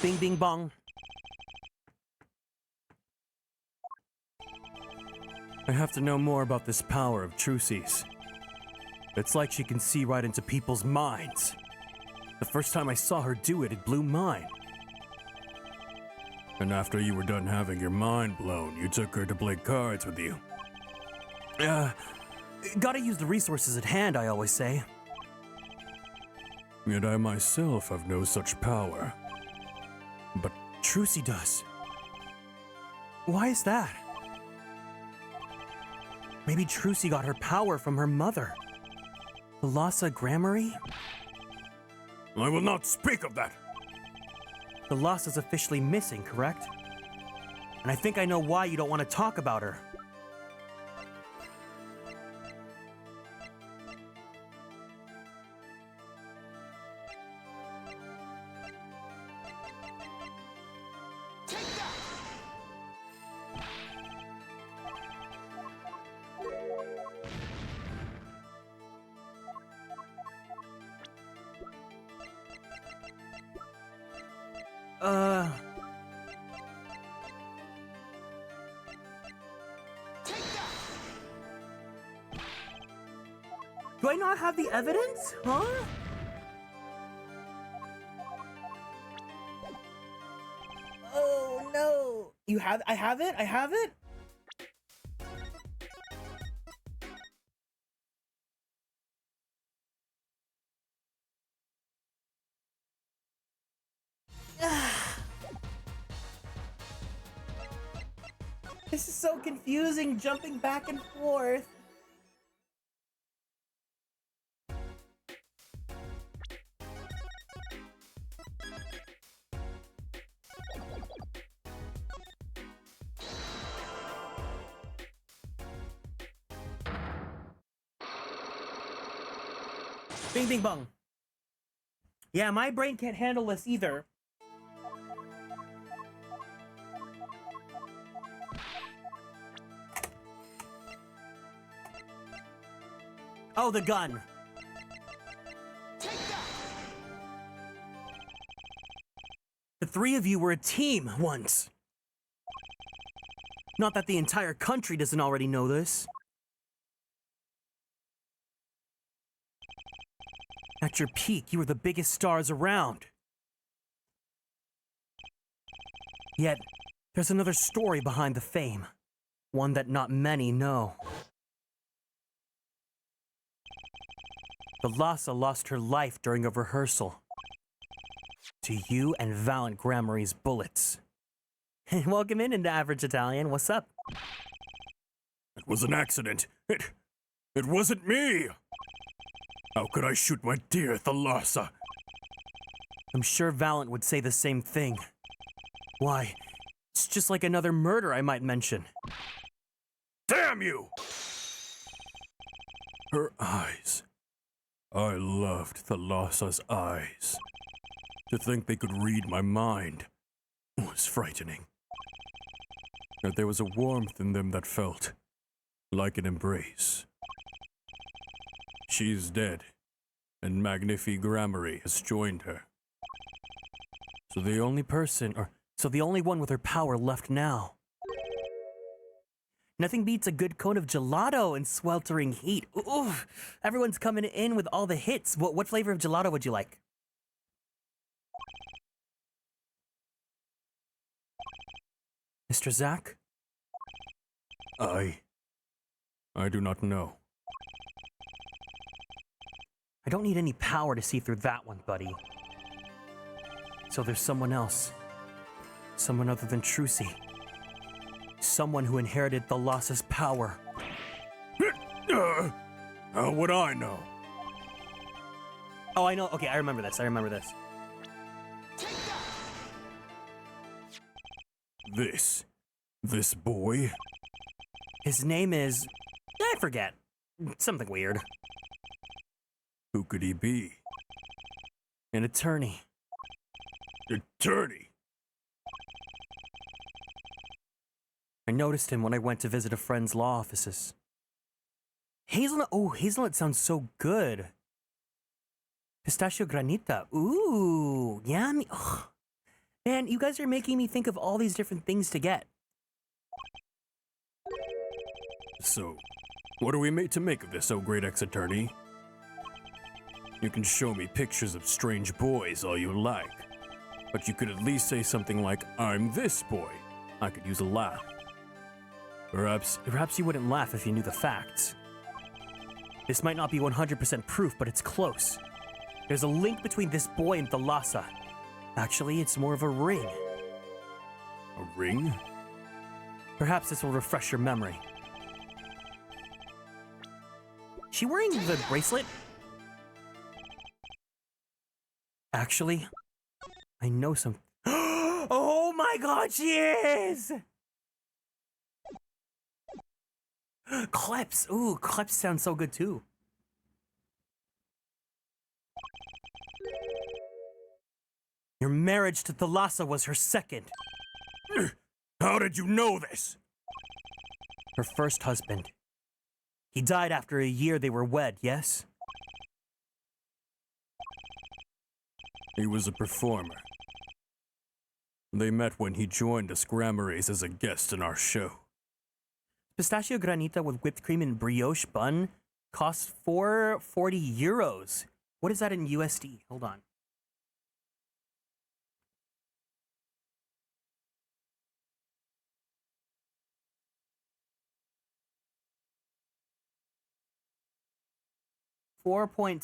Bing, bing, bong. I have to know more about this power of Trucy's. It's like she can see right into people's minds. The first time I saw her do it, it blew mine. And after you were done having your mind blown, you took her to play cards with you. Gotta use the resources at hand, I always say. Yet I myself have no such power. But Trucy does. Why is that? Maybe Trucy got her power from her mother. The Lhasa Grammary? I will not speak of that. The Lhasa's officially missing, correct? And I think I know why you don't want to talk about her. Do I not have the evidence? Huh? Oh no! I have it? I have it? This is so confusing, jumping back and forth. Bing, bing, bong. Yeah, my brain can't handle this either. Oh, the gun. The three of you were a team once. Not that the entire country doesn't already know this. At your peak, you were the biggest stars around. Yet, there's another story behind the fame. One that not many know. The Lhasa lost her life during a rehearsal. To you and Valent Grammary's bullets. Welcome in into Average Italian. What's up? It was an accident. It wasn't me. How could I shoot my dear Thalassa? I'm sure Valent would say the same thing. Why, it's just like another murder I might mention. Damn you! Her eyes. I loved Thalassa's eyes. To think they could read my mind was frightening. Yet there was a warmth in them that felt like an embrace. She's dead, and Magnifi Grammary has joined her. So the only one with her power left now. Nothing beats a good cone of gelato in sweltering heat. Ooh, everyone's coming in with all the hits. What flavor of gelato would you like? Mr. Zack? I do not know. I don't need any power to see through that one, buddy. So there's someone else. Someone other than Trucy. Someone who inherited the Loss's power. How would I know? Oh, I know. Okay, I remember this. This boy? His name is... I forget. Something weird. Who could he be? An attorney. Attorney? I noticed him when I went to visit a friend's law offices. Hazelnut. Oh, hazelnut sounds so good. Pistachio granita. Ooh, yummy. Ugh. Man, you guys are making me think of all these different things to get. So, what are we made to make of this, oh great ex-attorney? You can show me pictures of strange boys all you like, but you could at least say something like, I'm this boy. I could use a laugh. Perhaps you wouldn't laugh if you knew the facts. This might not be 100% proof, but it's close. There's a link between this boy and the Lhasa. Actually, it's more of a ring. A ring? Perhaps this will refresh your memory. She wearing the bracelet? Actually, I know some... Oh my god, she is! Kleps. Ooh, Kleps sounds so good too. Your marriage to Thalassa was her second. How did you know this? Her first husband. He died after a year they were wed, yes? He was a performer. They met when he joined us Grammars as a guest in our show. Pistachio granita with whipped cream and brioche bun costs 440 euros. What is that in USD? Hold on. $4.7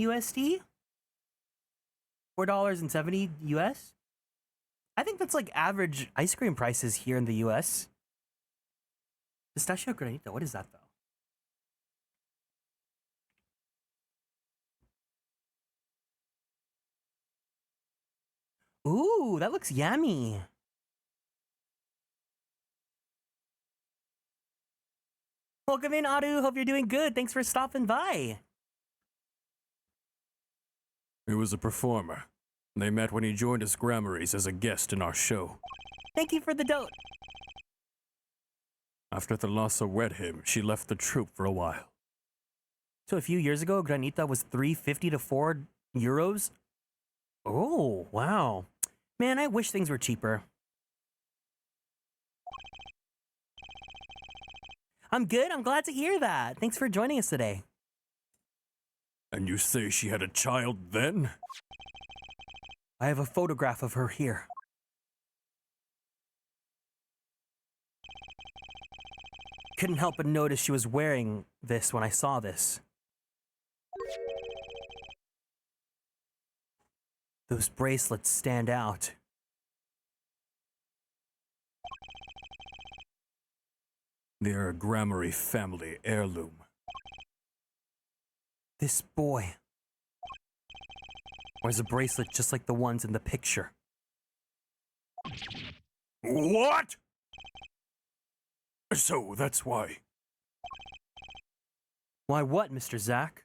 USD? $4.70 US? I think that's like average ice cream prices here in the US. Pistachio granita, what is that though? Ooh, that looks yummy. Welcome in, Adu. Hope you're doing good. Thanks for stopping by. He was a performer. They met when he joined us Grammars as a guest in our show. Thank you for the dote. After Thalassa wed him, she left the troupe for a while. So a few years ago, granita was $3.50 to €4. Oh, wow. Man, I wish things were cheaper. I'm good. I'm glad to hear that. Thanks for joining us today. And you say she had a child then? I have a photograph of her here. Couldn't help but notice she was wearing this when I saw this. Those bracelets stand out. They are a Grammary family heirloom. This boy wears a bracelet just like the ones in the picture. What? So that's why. Why what, Mr. Zack?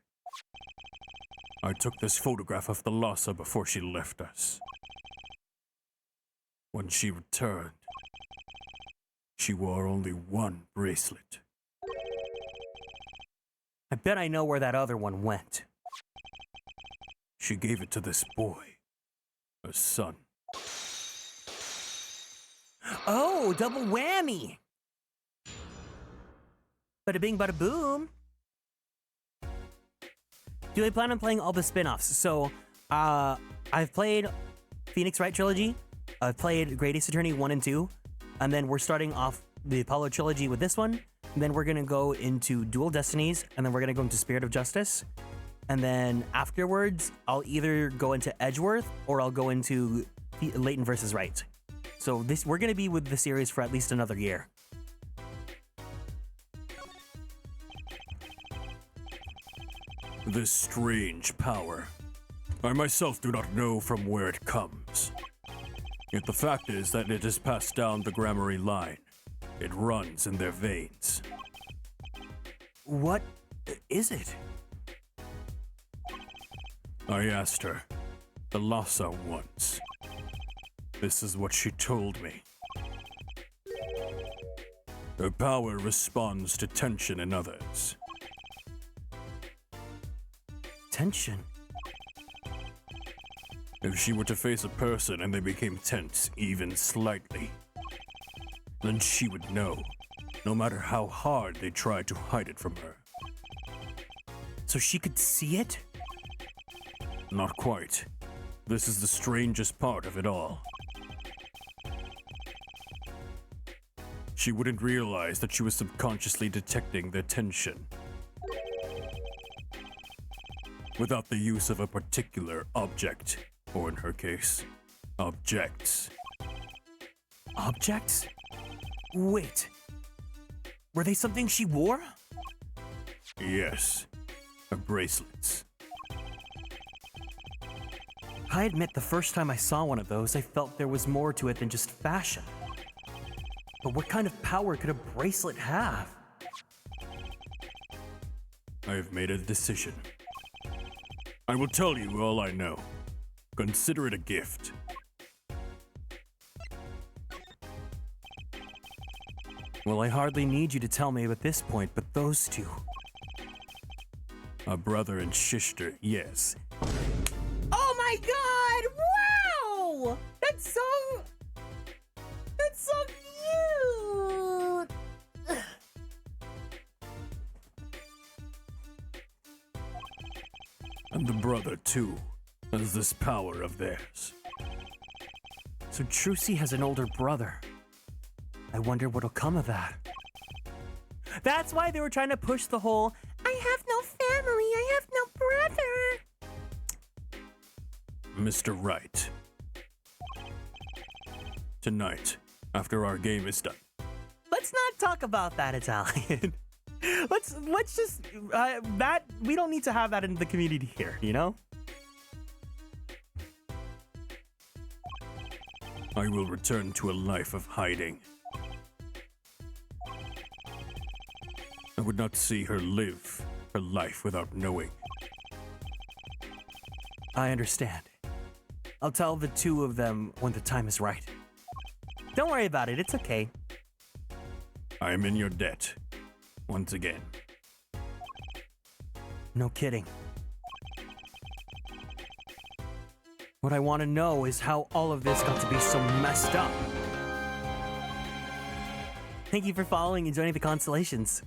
I took this photograph of Thalassa before she left us. When she returned, she wore only one bracelet. I bet I know where that other one went. She gave it to this boy, her son. Oh, double whammy! Bada bing, bada boom. Do I plan on playing all the spin-offs? So, I've played Phoenix Wright Trilogy. I've played Great Ace Attorney 1 and 2. And then we're starting off the Apollo Trilogy with this one. And then we're going to go into Dual Destinies. And then we're going to go into Spirit of Justice. and then afterwards, I'll either go into Edgeworth or I'll go into Leighton versus Wright. So we're gonna be with the series for at least another year. This strange power. I myself do not know from where it comes. Yet the fact is that it is passed down the Grammary line. It runs in their veins. What is it? I asked her, Thalassa, once. This is what she told me. Her power responds to tension in others. Tension? If she were to face a person and they became tense even slightly, then she would know, no matter how hard they tried to hide it from her. So she could see it? Not quite. This is the strangest part of it all. She wouldn't realize that she was subconsciously detecting the tension without the use of a particular object, or in her case, objects. Objects? Wait. Were they something she wore? Yes, her bracelets. I admit the first time I saw one of those, I felt there was more to it than just fashion. But what kind of power could a bracelet have? I have made a decision. I will tell you all I know. Consider it a gift. Well, I hardly need you to tell me at this point, but those two. A brother and sister, yes. Oh my god! Wow! That's so cute! And the brother, too, has this power of theirs. So Trucy has an older brother. I wonder what'll come of that. That's why they were trying to push the whole, I have no family, I have no brother. Mr. Wright. Tonight, after our game is done. Let's not talk about that, Italian. let's just that we don't need to have that in the community here, you know? I will return to a life of hiding. I would not see her live her life without knowing. I understand. I'll tell the two of them when the time is right. Don't worry about it, it's okay. I am in your debt. Once again. No kidding. What I want to know is how all of this got to be so messed up. Thank you for following and joining the Konstellations.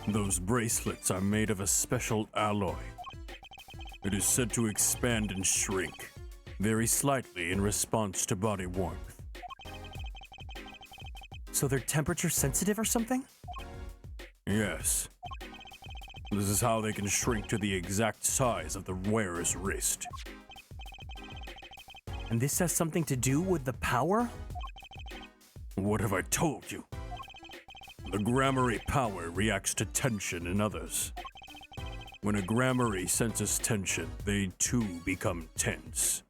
Those bracelets are made of a special alloy. It is said to expand and shrink, very slightly in response to body warmth. So they're temperature sensitive or something? Yes. This is how they can shrink to the exact size of the wearer's wrist. And this has something to do with the power? What have I told you? The Grammary power reacts to tension in others. When a Grammary senses tension, they too become tense.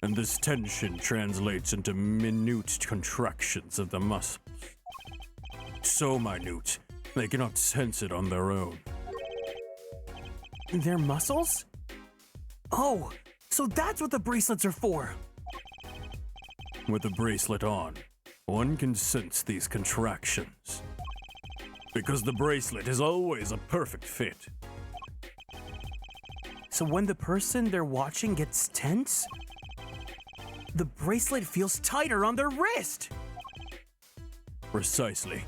And this tension translates into minute contractions of the muscles. So minute, they cannot sense it on their own. Their muscles? Oh, so that's what the bracelets are for! With the bracelet on, one can sense these contractions. Because the bracelet is always a perfect fit. So when the person they're watching gets tense, the bracelet feels tighter on their wrist! Precisely.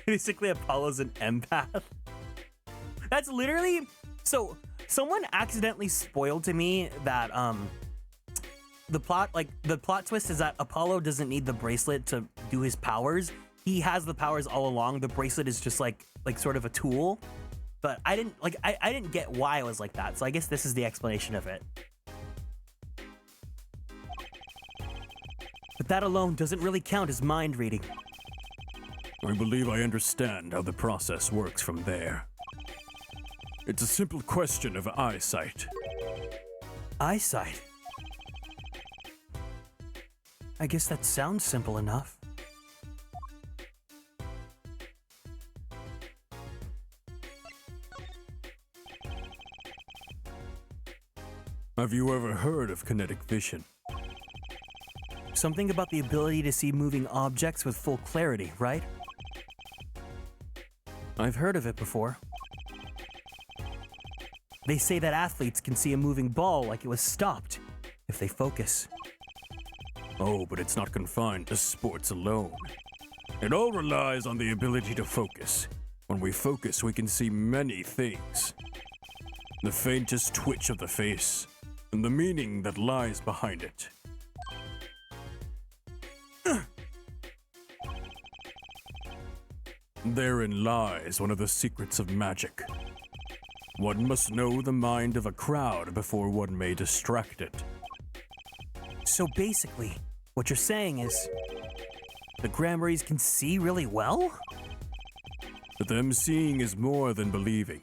Basically, Apollo's an empath. That's literally... So, someone accidentally spoiled to me that, the plot twist is that Apollo doesn't need the bracelet to do his powers. he has the powers all along. The bracelet is just like sort of a tool. But I didn't get why it was like that. So I guess this is the explanation of it. But that alone doesn't really count as mind reading. I believe I understand how the process works from there. It's a simple question of eyesight. Eyesight. I guess that sounds simple enough. Have you ever heard of kinetic vision? Something about the ability to see moving objects with full clarity, right? I've heard of it before. They say that athletes can see a moving ball like it was stopped if they focus. Oh, but it's not confined to sports alone. It all relies on the ability to focus. When we focus, we can see many things. The faintest twitch of the face, and the meaning that lies behind it. Therein lies one of the secrets of magic. One must know the mind of a crowd before one may distract it. So basically, what you're saying is, the Gramarys can see really well? But them seeing is more than believing.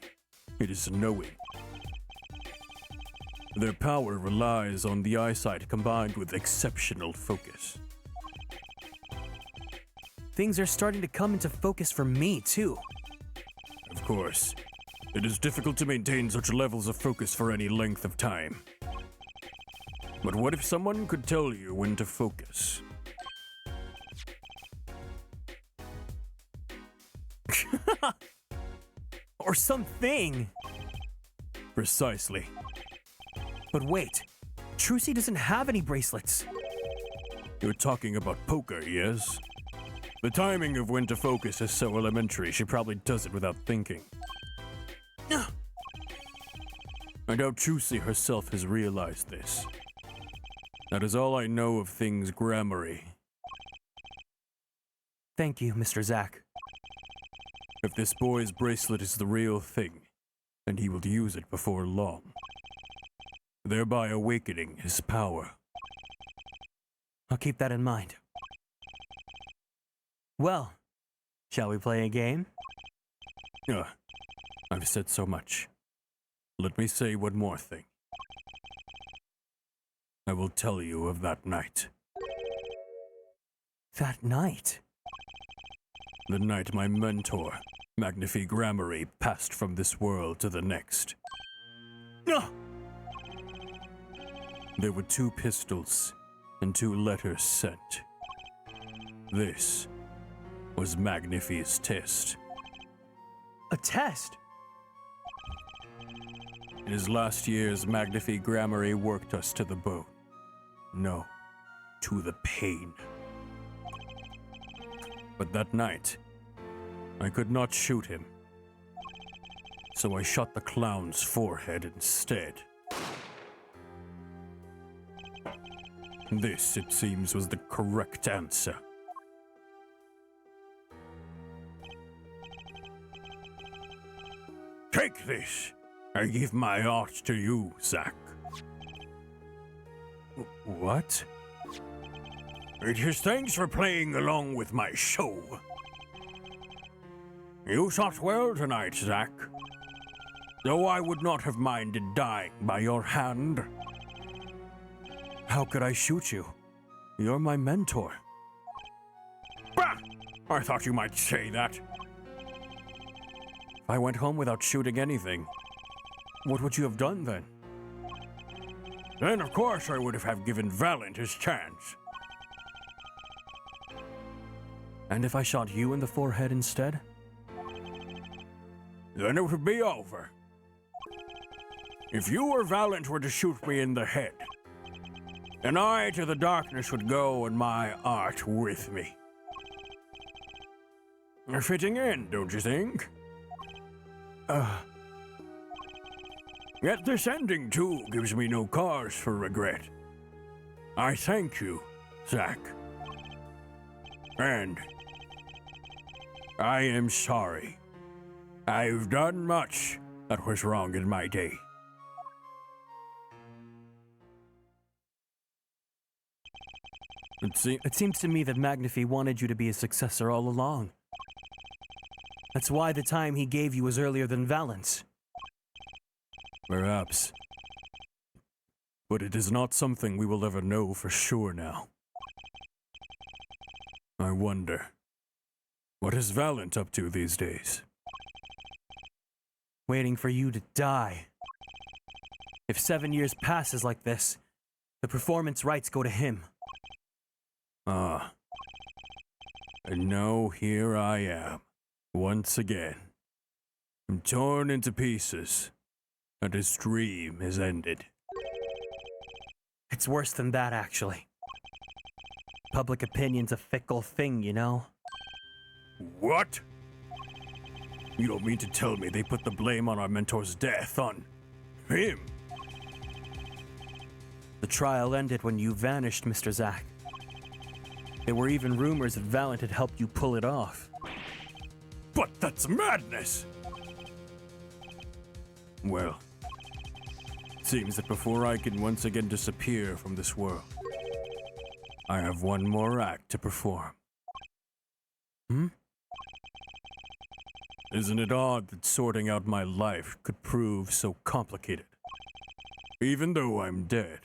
It is knowing. Their power relies on the eyesight combined with exceptional focus. Things are starting to come into focus for me, too. Of course, it is difficult to maintain such levels of focus for any length of time. But what if someone could tell you when to focus? Or something! Precisely. But wait, Trucy doesn't have any bracelets. You're talking about poker, yes? The timing of when to focus is so elementary, she probably does it without thinking. I doubt Trucy herself has realized this. That is all I know of things Grammarly. Thank you, Mr. Zack. If this boy's bracelet is the real thing, then he will use it before long, thereby awakening his power. I'll keep that in mind. Well, shall we play a game? I've said so much. Let me say one more thing. I will tell you of that night. That night? The night my mentor, Magnifi Grammarly, passed from this world to the next. No! There were 2 pistols and 2 letters sent. This was Magnifi's test. A test? In his last years, Magnifi Grammarly worked us to the bone. No, to the pain. But that night, I could not shoot him. So I shot the clown's forehead instead. This, it seems, was the correct answer. Take this. I give my art to you, Zack. What? It is thanks for playing along with my show. You shot well tonight, Zack. Though I would not have minded dying by your hand. How could I shoot you? You're my mentor. Bah! I thought you might say that. If I went home without shooting anything, what would you have done then? Then, of course, I would have given Valent his chance. And if I shot you in the forehead instead? Then it would be over. If you or Valent were to shoot me in the head, then I to the darkness would go and my art with me. A fitting end, don't you think? Yet this ending, too, gives me no cause for regret. I thank you, Zack. And I am sorry. I've done much that was wrong in my day. It seems to me that Magnify wanted you to be his successor all along. That's why the time he gave you was earlier than Valence. Perhaps. But it is not something we will ever know for sure now. I wonder, what is Valent up to these days? Waiting for you to die. If 7 years passes like this, the performance rights go to him. Ah. And now here I am, once again. I'm torn into pieces, and his dream is ended. It's worse than that, actually. Public opinion's a fickle thing, you know? What? You don't mean to tell me they put the blame on our mentor's death on him? The trial ended when you vanished, Mr. Zack. There were even rumors that Valent had helped you pull it off. But that's madness! Well, seems that before I can once again disappear from this world, I have one more act to perform. Isn't it odd that sorting out my life could prove so complicated? Even though I'm dead.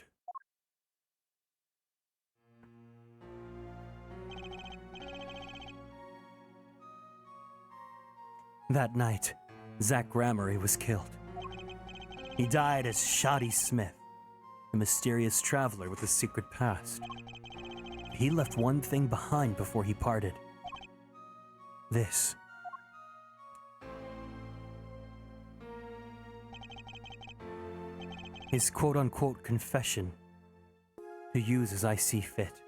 That night, Zack Gramery was killed. He died as Shoddy Smith, a mysterious traveler with a secret past. He left one thing behind before he parted. This. His quote-unquote confession, to use as I see fit.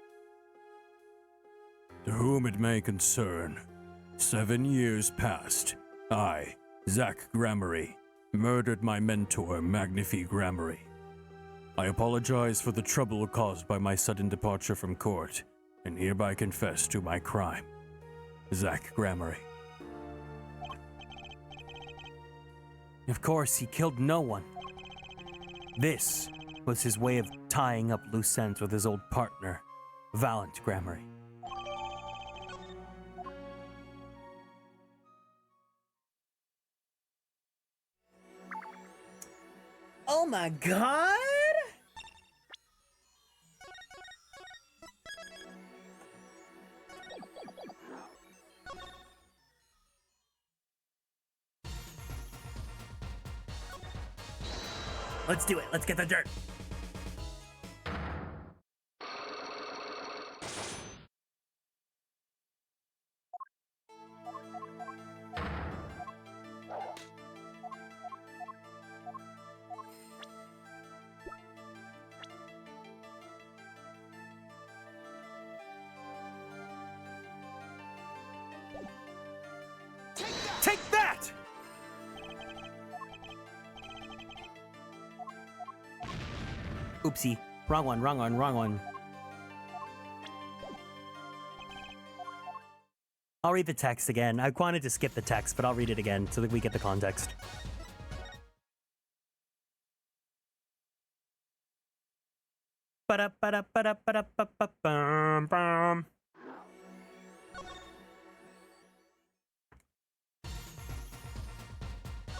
To whom it may concern, 7 years passed. I, Zack Gramery, murdered my mentor, Magnify Gramery. I apologize for the trouble caused by my sudden departure from court, and hereby confess to my crime. Zack Gramery. Of course, he killed no one. This was his way of tying up loose ends with his old partner, Valent Gramery. Oh my god! Let's do it. Let's get the dirt. Take that! Oopsie. Wrong one, wrong one, wrong one. I'll read the text again. I wanted to skip the text, but I'll read it again so that we get the context. Ba-da-ba-da-ba-da-ba-da-ba-ba-bum-bum.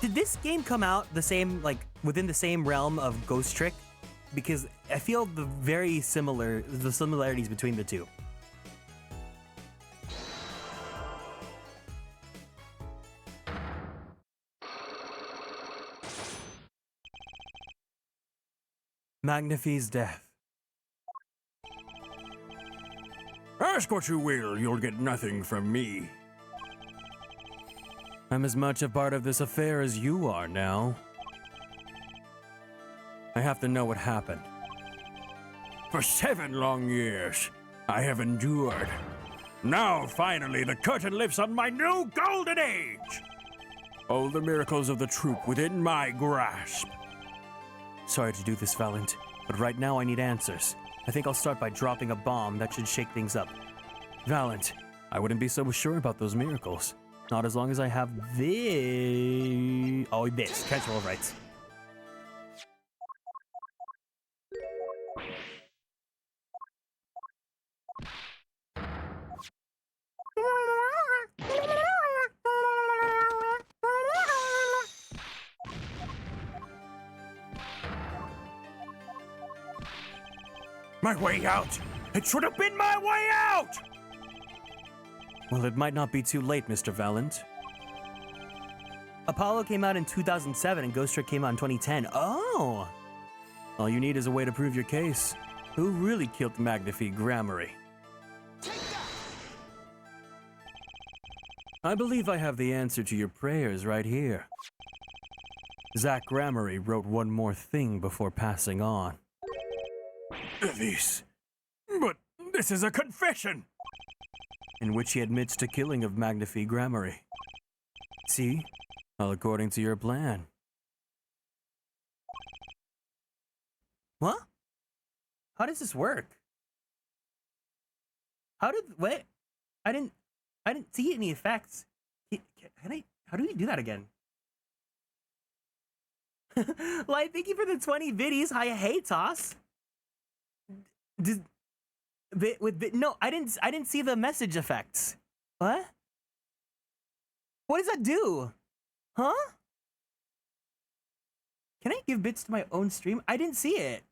Did this game come out the same, like, within the same realm of Ghost Trick? Because I feel the similarities between the two. Magnify's death. Ask what you will, you'll get nothing from me. I'm as much a part of this affair as you are now. I have to know what happened. For 7 long years, I have endured. Now, finally, the curtain lifts on my new golden age! All the miracles of the troop within my grasp. Sorry to do this, Valent, but right now I need answers. I think I'll start by dropping a bomb that should shake things up. Valent, I wouldn't be so sure about those miracles. Not as long as I have this. Oh, this. Transfer of rights. My way out! It should have been my way out! Well, it might not be too late, Mr. Valent. Apollo came out in 2007 and Ghost Trick came out in 2010. Oh! All you need is a way to prove your case. Who really killed Magnifi Grammary? I believe I have the answer to your prayers right here. Zach Grammary wrote one more thing before passing on. But this is a confession! In which he admits to killing of Magnifi Grammary. See? All according to your plan. What? How does this work? What? I didn't see any effects. How do we do that again? Like, thank you for the 20 biddies. Hi, hey, Toss. No, I didn't see the message effects. What? What does that do? Huh? Can I give bits to my own stream? I didn't see it.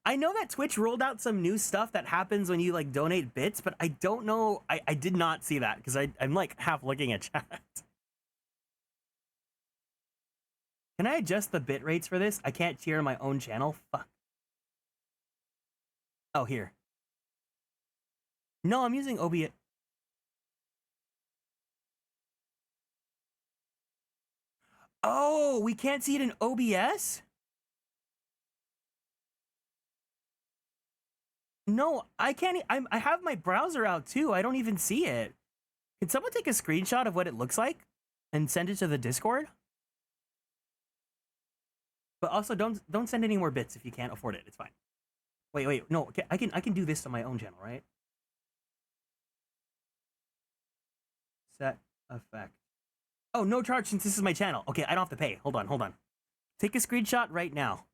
I know that Twitch rolled out some new stuff that happens when you like donate bits, but I don't know. I did not see that because I'm like half looking at chat. Can I adjust the bit rates for this? I can't cheer on my own channel. Fuck. Oh, here. No, I'm using OBS. Oh, we can't see it in OBS? No, I can't. I have my browser out too. I don't even see it. Can someone take a screenshot of what it looks like and send it to the Discord? But also, don't send any more bits if you can't afford it. It's fine. Wait, no, I can do this on my own channel, right? Set effect. Oh, no charge since this is my channel. Okay, I don't have to pay. Hold on. Take a screenshot right now.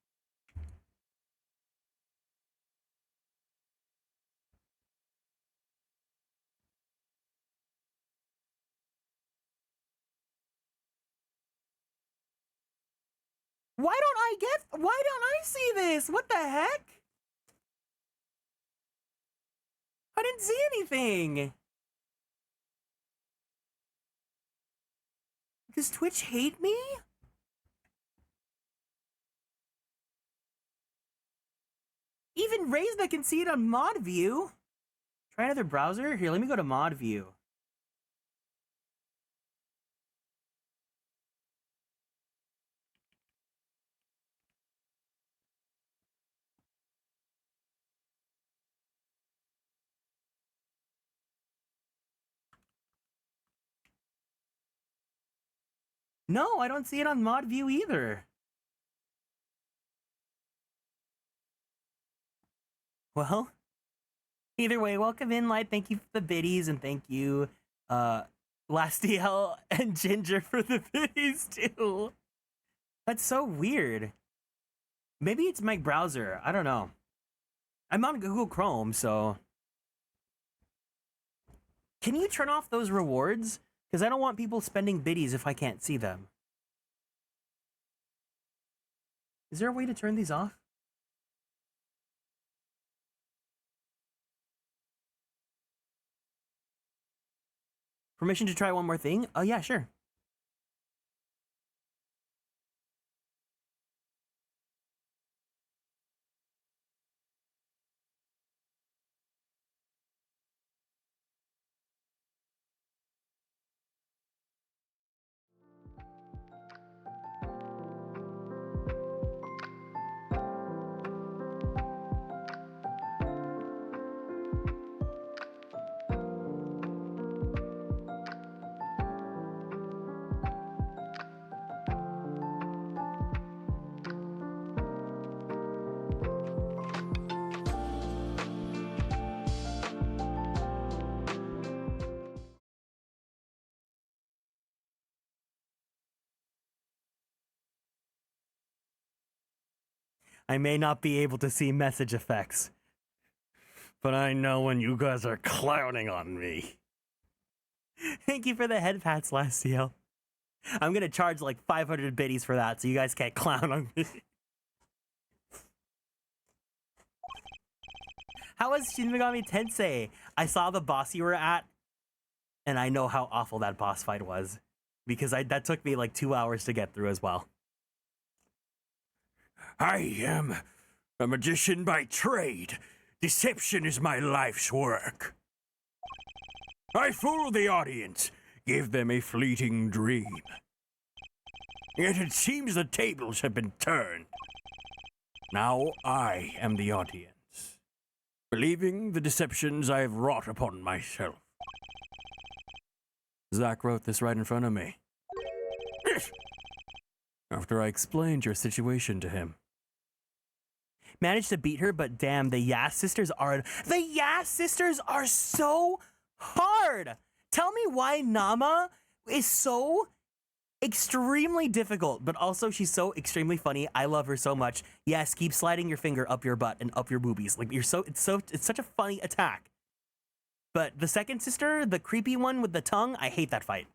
Why don't I see this? What the heck? I didn't see anything. Does Twitch hate me? Even Raised can see it on mod view. Try another browser? Here, let me go to mod view. No, I don't see it on mod view either. Well, either way, welcome in, Light. Thank you for the biddies, and thank you, Lastiel and Ginger for the biddies too. That's so weird. Maybe it's my browser. I don't know. I'm on Google Chrome, so. Can you turn off those rewards? Because I don't want people spending biddies if I can't see them. Is there a way to turn these off? Permission to try one more thing? Oh, yeah, sure. I may not be able to see message effects, but I know when you guys are clowning on me. Thank you for the head pats, Lastio. I'm gonna charge like 500 biddies for that, so you guys can't clown on me. How was Shin Megami Tensei? I saw the boss you were at, and I know how awful that boss fight was, because that took me like 2 hours to get through as well. I am a magician by trade. Deception is my life's work. I fool the audience, give them a fleeting dream. Yet it seems the tables have been turned. Now I am the audience, believing the deceptions I have wrought upon myself. Zach wrote this right in front of me. After I explained your situation to him. Managed to beat her, but damn, the Yas sisters are so hard. Tell me why Nama is so extremely difficult, but also she's so extremely funny. I love her so much. Yes, keep sliding your finger up your butt and up your boobies. Like it's such a funny attack. But the second sister, the creepy one with the tongue, I hate that fight.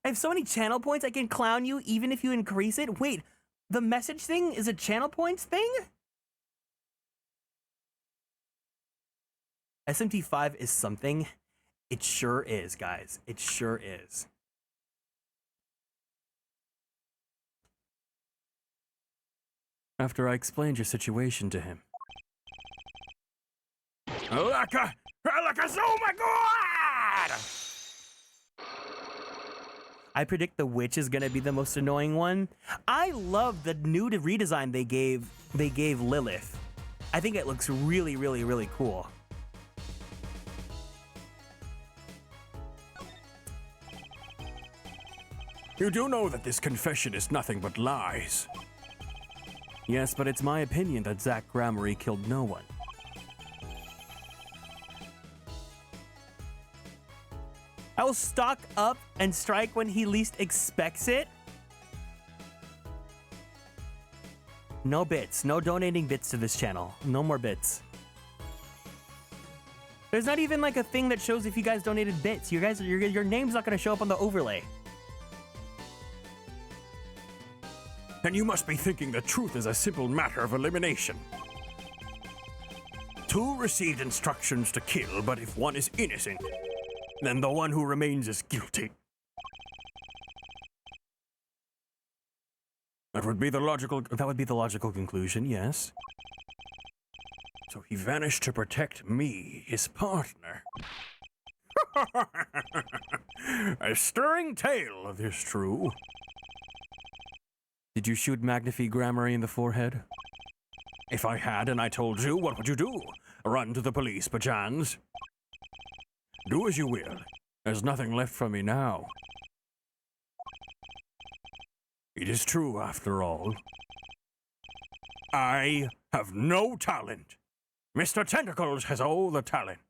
I have so many channel points I can clown you even if you increase it. Wait, the message thing is a channel points thing? SMT5 is something. It sure is, guys. It sure is. After I explained your situation to him. Oh my god! I predict the witch is gonna be the most annoying one. I love the new redesign they gave Lilith. I think it looks really, really, really cool. You do know that this confession is nothing but lies. Yes, but it's my opinion that Zach Gramarye killed no one. I will stock up and strike when he least expects it. No bits. No donating bits to this channel. No more bits. There's not even like a thing that shows if you guys donated bits. You guys, your name's not gonna show up on the overlay. And you must be thinking the truth is a simple matter of elimination. Two received instructions to kill, but if one is innocent, then the one who remains is guilty. That would be the logical conclusion, yes. So he vanished to protect me, his partner. A stirring tale, if it's true. Did you shoot Magnifi Gramarye in the forehead? If I had and I told you, what would you do? Run to the police, perchance? Do as you will. There's nothing left from me now. It is true, after all. I have no talent. Mr. Tentacles has all the talent.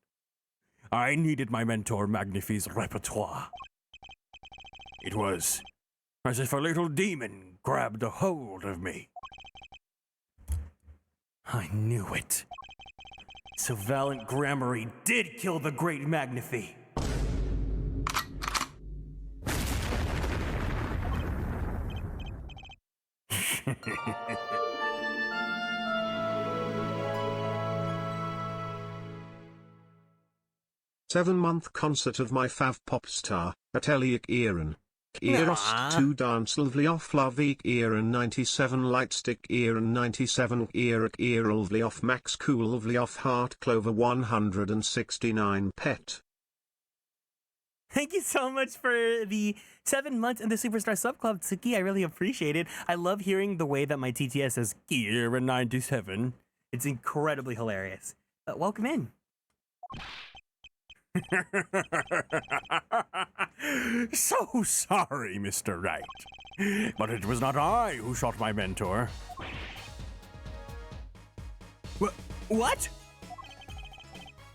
I needed my mentor Magnifi's repertoire. It was as if a little demon grabbed a hold of me. I knew it. So Valiant Gramarye did kill the great Magnifi. Seven-month concert of my fav pop star, Atelier Kieran. Eros 2 dance lovely off love Kieran 97 lightstick Kieran 97 Kieran lovely off max cool lovely off heart clover 169 pet. Thank you so much for the 7 months in the Superstar Sub Club, Tsuki. I really appreciate it. I love hearing the way that my TTS says Kieran 97. It's incredibly hilarious. Welcome in. So sorry, Mr. Right. But it was not I who shot my mentor. What?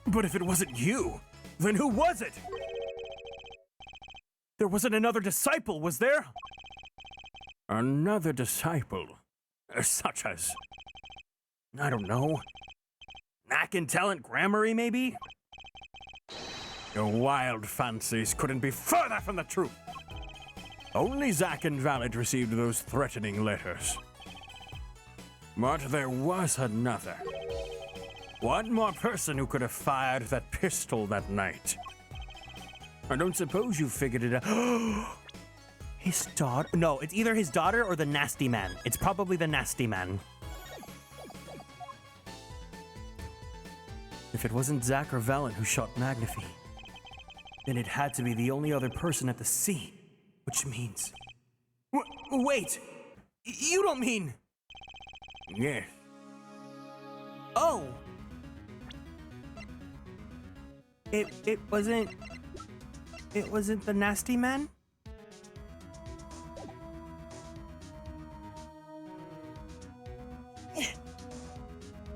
But if it wasn't you, then who was it? There wasn't another disciple, was there? Another disciple, such as, I don't know, Knack and talent grammary, maybe? your wild fancies couldn't be further from the truth. Only Zack and Valid received those threatening letters. But there was another. One more person who could have fired that pistol that night. I don't suppose you figured it out. His daughter? No, it's either his daughter or the nasty man. It's probably the nasty man. If it wasn't Zack or Valen who shot Magnify, then it had to be the only other person at the scene. Which means... wait! You don't mean... Yes. Oh! It wasn't... It wasn't the nasty man?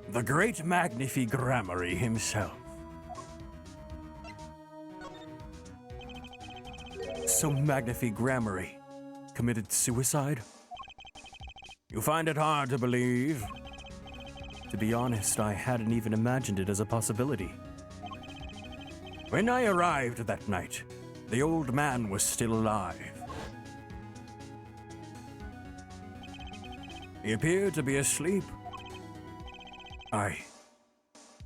The great Magnify Grammary himself. So Magnify Grammary committed suicide? You find it hard to believe? To be honest, I hadn't even imagined it as a possibility. When I arrived that night, the old man was still alive. He appeared to be asleep.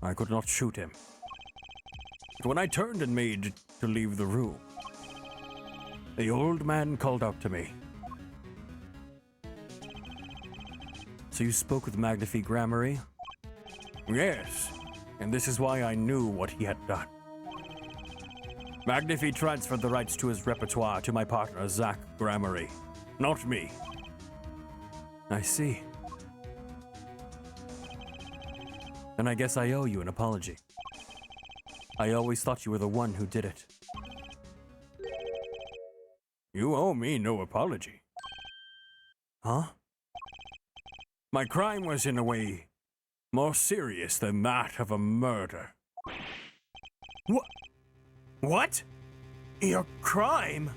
I could not shoot him. But when I turned and made to leave the room, the old man called out to me. So you spoke with Magnify Grammary? Yes, and this is why I knew what he had done. Magnify transferred the rights to his repertoire to my partner, Zack Grammary, not me. I see. Then I guess I owe you an apology. I always thought you were the one who did it. You owe me no apology. Huh? My crime was in a way more serious than that of a murder. What? Your crime?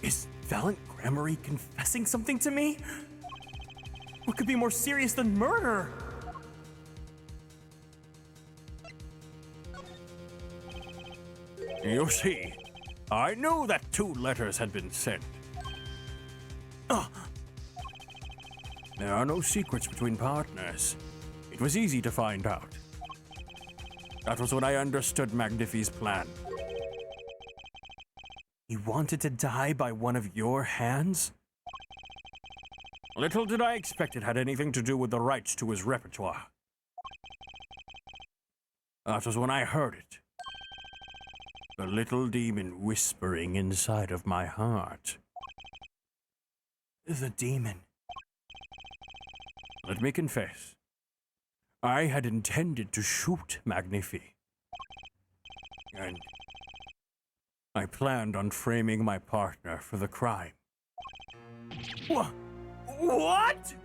Is Valen Grammary confessing something to me? What could be more serious than murder? You see, I knew that 2 letters had been sent. There are no secrets between partners. It was easy to find out. That was when I understood Magnify's plan. He wanted to die by one of your hands? Little did I expect it had anything to do with the rights to his repertoire. That was when I heard it. The little demon whispering inside of my heart. The demon. Let me confess. I had intended to shoot Magnify. And I planned on framing my partner for the crime. What?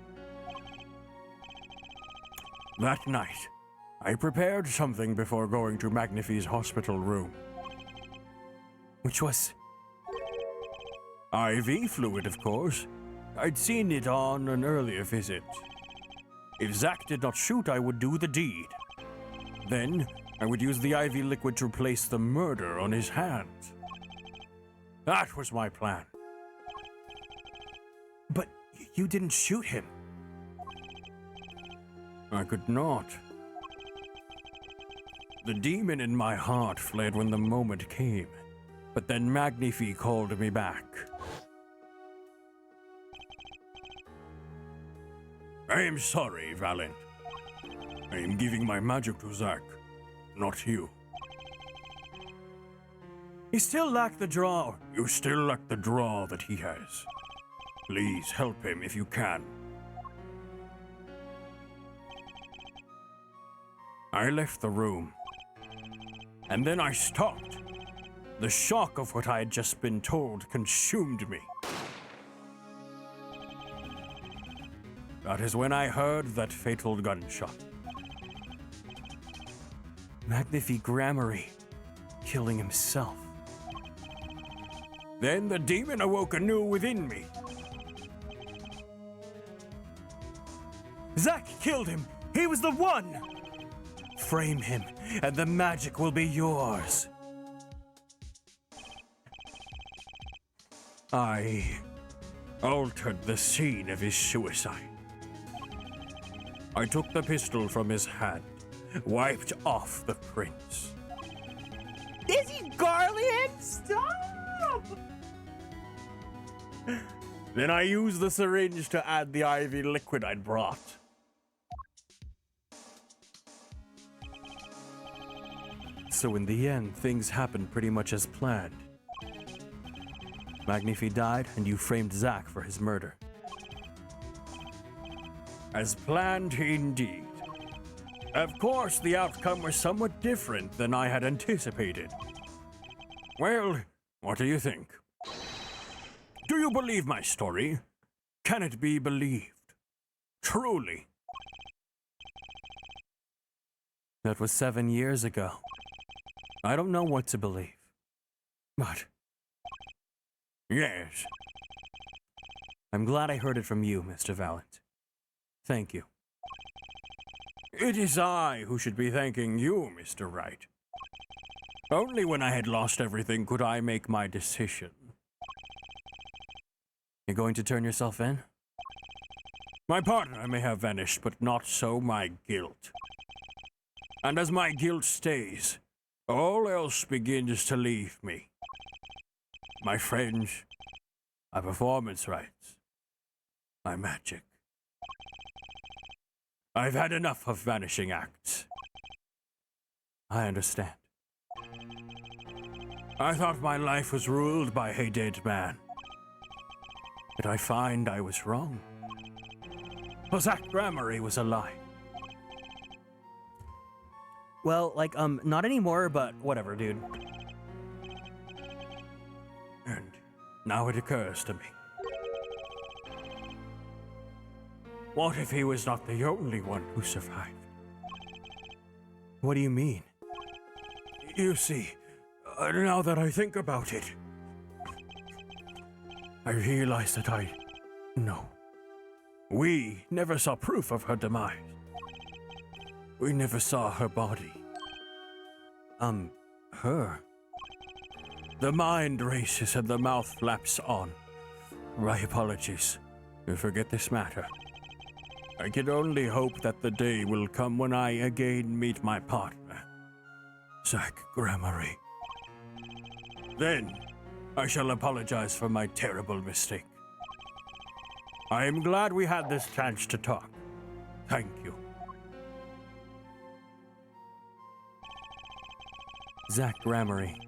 That night, I prepared something before going to Magnify's hospital room. Which was? IV fluid, of course. I'd seen it on an earlier visit. If Zack did not shoot, I would do the deed. Then, I would use the IV liquid to replace the murder on his hands. That was my plan. But you didn't shoot him. I could not. The demon in my heart fled when the moment came, but then Magnify called me back. I am sorry, Valent. I am giving my magic to Zack, not you. You still lack the draw. You still lack the draw that he has. Please help him if you can. I left the room, and then I stopped. The shock of what I had just been told consumed me. That is when I heard that fatal gunshot. Magnify Grammary killing himself. Then the demon awoke anew within me. Zack killed him! He was the one! Frame him, and the magic will be yours. I altered the scene of his suicide. I took the pistol from his hand, wiped off the prints. Is he garlic? Stop! Then I used the syringe to add the IV liquid I'd brought. So in the end, things happened pretty much as planned. Magnifi died, and you framed Zack for his murder. As planned indeed. Of course, the outcome was somewhat different than I had anticipated. Well, what do you think? Do you believe my story? Can it be believed? Truly? That was 7 years ago. I don't know what to believe. But Yes. I'm glad I heard it from you, Mr. Valent. Thank you. It is I who should be thanking you, Mr. Wright. Only when I had lost everything could I make my decision. You're going to turn yourself in? My partner may have vanished, but not so my guilt. And as my guilt stays, all else begins to leave me. My friends, my performance rights, my magic. I've had enough of vanishing acts. I understand. I thought my life was ruled by a dead man. But I find I was wrong. Zack Grammary was alive. Well, like, not anymore, but whatever, dude. And now it occurs to me. What if he was not the only one who survived? What do you mean? You see, now that I think about it, I realize that no. We never saw proof of her demise. We never saw her body. Her? The mind races and the mouth flaps on. My apologies. You forget this matter. I can only hope that the day will come when I again meet my partner, Zack Grammary. Then, I shall apologize for my terrible mistake. I am glad we had this chance to talk. Thank you. Zack Grammary.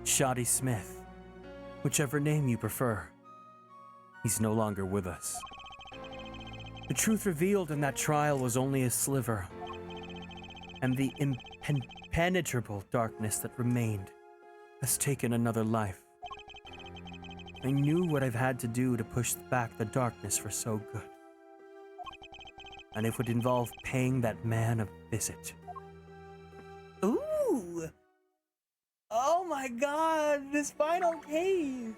Shoddy Smith. Whichever name you prefer. He's no longer with us. The truth revealed in that trial was only a sliver, and the impenetrable darkness that remained has taken another life. I knew what I've had to do to push back the darkness for so good, and it would involve paying that man a visit. Ooh! Oh my god, this final case!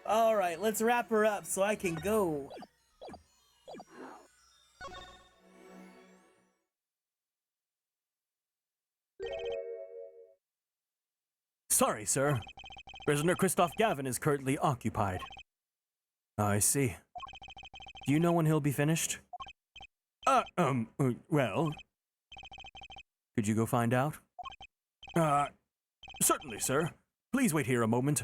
Alright, let's wrap her up so I can go. Sorry, sir. Prisoner Christoph Gavin is currently occupied. I see. Do you know when he'll be finished? Well, Could you go find out? certainly, sir. Please wait here a moment.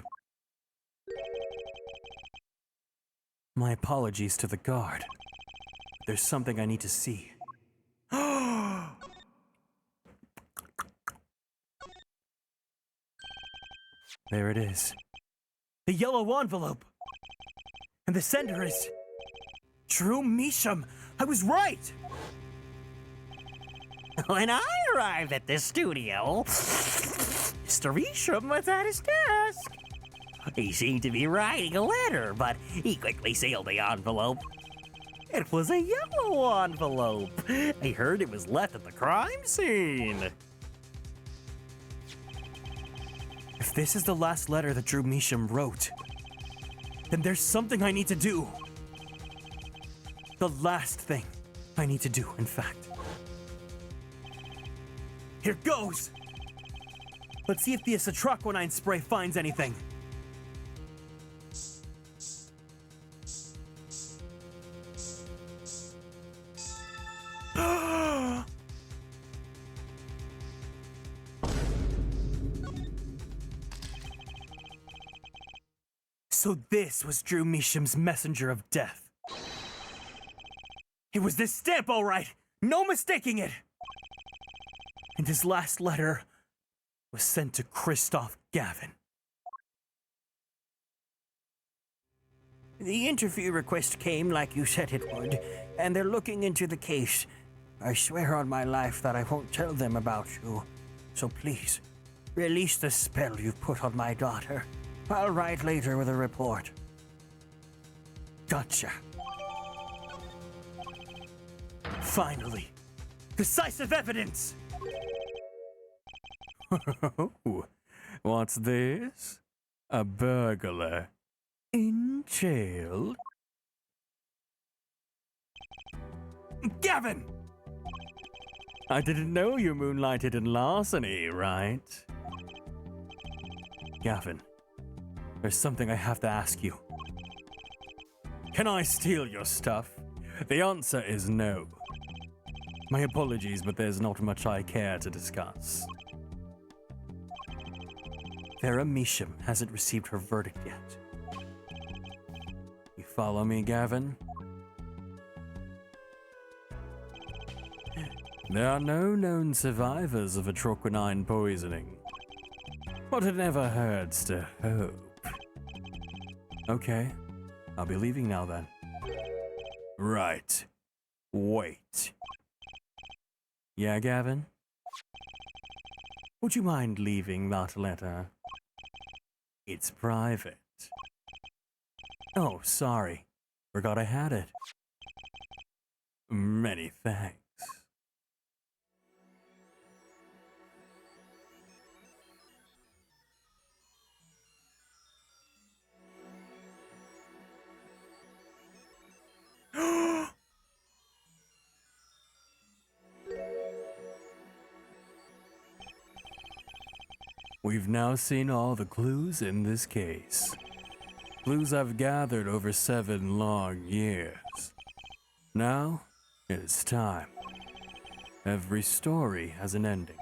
My apologies to the guard. There's something I need to see. There it is. The yellow envelope! And the sender is... True Misham! I was right! When I arrived at the studio, Mr. Misham was at his desk. He seemed to be writing a letter, but he quickly sealed the envelope. It was a yellow envelope. I heard it was left at the crime scene. If this is the last letter that Drew Measham wrote, then there's something I need to do. The last thing I need to do, in fact. Here goes! Let's see if the Atraquinine spray finds anything. So this was Drew Measham's messenger of death. It was this stamp, all right. No mistaking it. And his last letter was sent to Christoph Gavin. The interview request came like you said it would, and they're looking into the case. I swear on my life that I won't tell them about you. So please, release the spell you've put on my daughter. I'll write later with a report. Gotcha. Finally, decisive evidence! What's this? A burglar in jail? Gavin! I didn't know you moonlighted in larceny, right? Gavin, there's something I have to ask you. Can I steal your stuff? The answer is no. My apologies, but there's not much I care to discuss. Vera Measham hasn't received her verdict yet. You follow me, Gavin? There are no known survivors of atraquinine poisoning, but it never hurts to hope. Okay, I'll be leaving now then. Right. Wait. Yeah, Gavin? Would you mind leaving that letter? It's private. Oh, sorry. Forgot I had it. Many thanks. We've now seen all the clues in this case. Clues I've gathered over 7 long years. Now, it's time. Every story has an ending.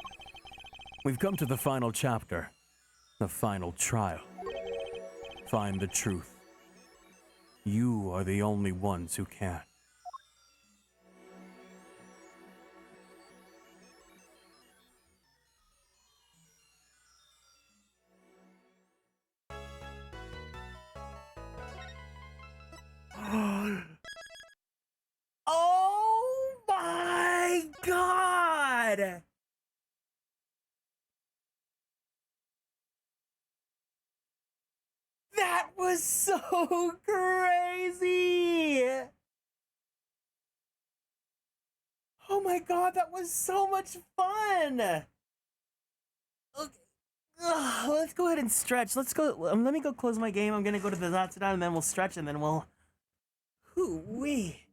We've come to the final chapter, the final trial. Find the truth. You are the only ones who can. Oh my God! That was so crazy! Oh my God, that was so much fun! Okay. Let's go ahead and stretch. Let's go. Let me go close my game. I'm gonna go to the Zatsudan and then we'll stretch and then we'll. Hoo-wee.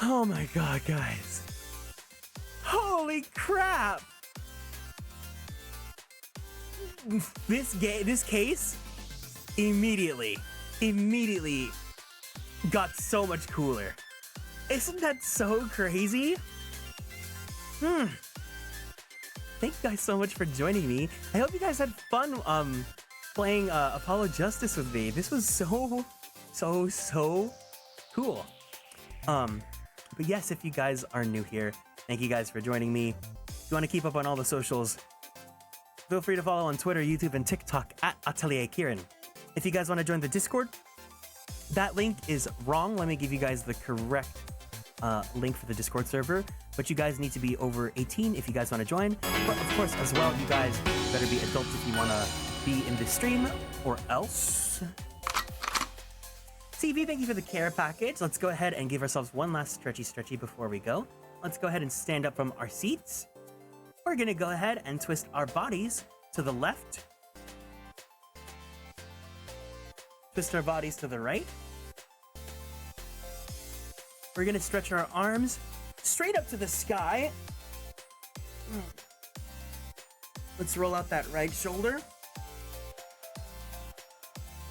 Oh my God, guys. Holy crap. This case immediately got so much cooler. Isn't that so crazy? Thank you guys so much for joining me. I hope you guys had fun playing Apollo Justice with me. This was so cool. But yes, if you guys are new here, thank you guys for joining me. If you want to keep up on all the socials, feel free to follow on Twitter, YouTube, and TikTok at Atelier Kieran. If you guys want to join the Discord, that link is wrong. Let me give you guys the correct link for the Discord server. But you guys need to be over 18 if you guys want to join. But of course, as well, you guys better be adults if you want to be in the stream, or else. CV, thank you for the care package. Let's go ahead and give ourselves one last stretchy before we go. Let's go ahead and stand up from our seats. We're gonna go ahead and twist our bodies to the left. Twist our bodies to the right. We're gonna stretch our arms straight up to the sky. Let's roll out that right shoulder.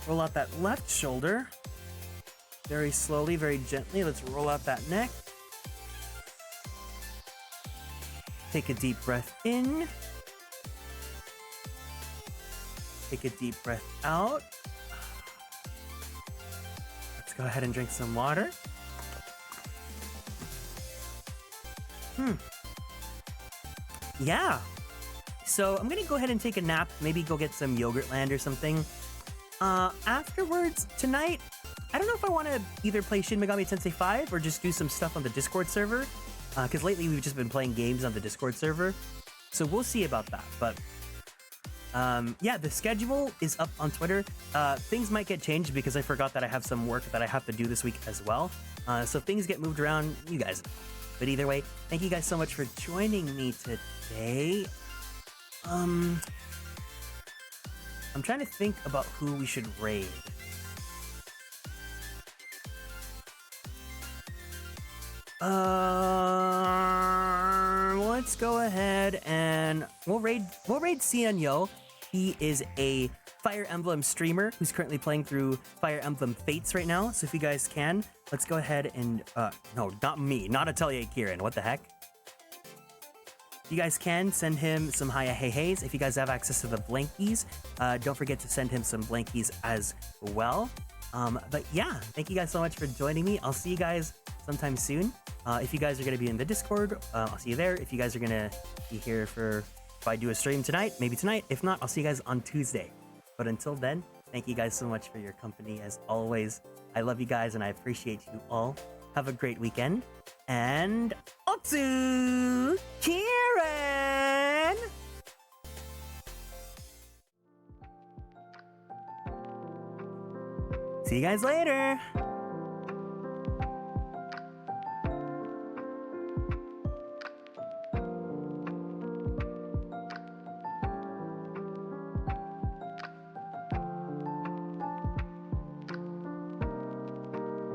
Roll out that left shoulder. Very slowly, very gently. Let's roll out that neck. Take a deep breath in. Take a deep breath out. Let's go ahead and drink some water. Yeah. So I'm gonna go ahead and take a nap. Maybe go get some Yogurtland or something. Afterwards tonight, I don't know if I want to either play Shin Megami Tensei 5 or just do some stuff on the Discord server. Because lately we've just been playing games on the Discord server. So we'll see about that. But yeah, the schedule is up on Twitter. Things might get changed because I forgot that I have some work that I have to do this week as well. So if things get moved around, you guys know. But either way, thank you guys so much for joining me today. I'm trying to think about who we should raid. Let's go ahead and we'll raid Cian Yo. He is a Fire Emblem streamer who's currently playing through Fire Emblem Fates right now. So if you guys can, let's go ahead and no, not me, not Atelier Kieran. What the heck? If you guys can, send him some hiya hey heys. If you guys have access to the blankies, don't forget to send him some blankies as well. But yeah, thank you guys so much for joining me. I'll see you guys sometime soon. If you guys are going to be in the Discord, I'll see you there. If you guys are going to be here for, if I do a stream tonight, maybe tonight. If not, I'll see you guys on Tuesday. But until then, thank you guys so much for your company as always. I love you guys and I appreciate you all. Have a great weekend. And Otsu Kieran! See you guys later!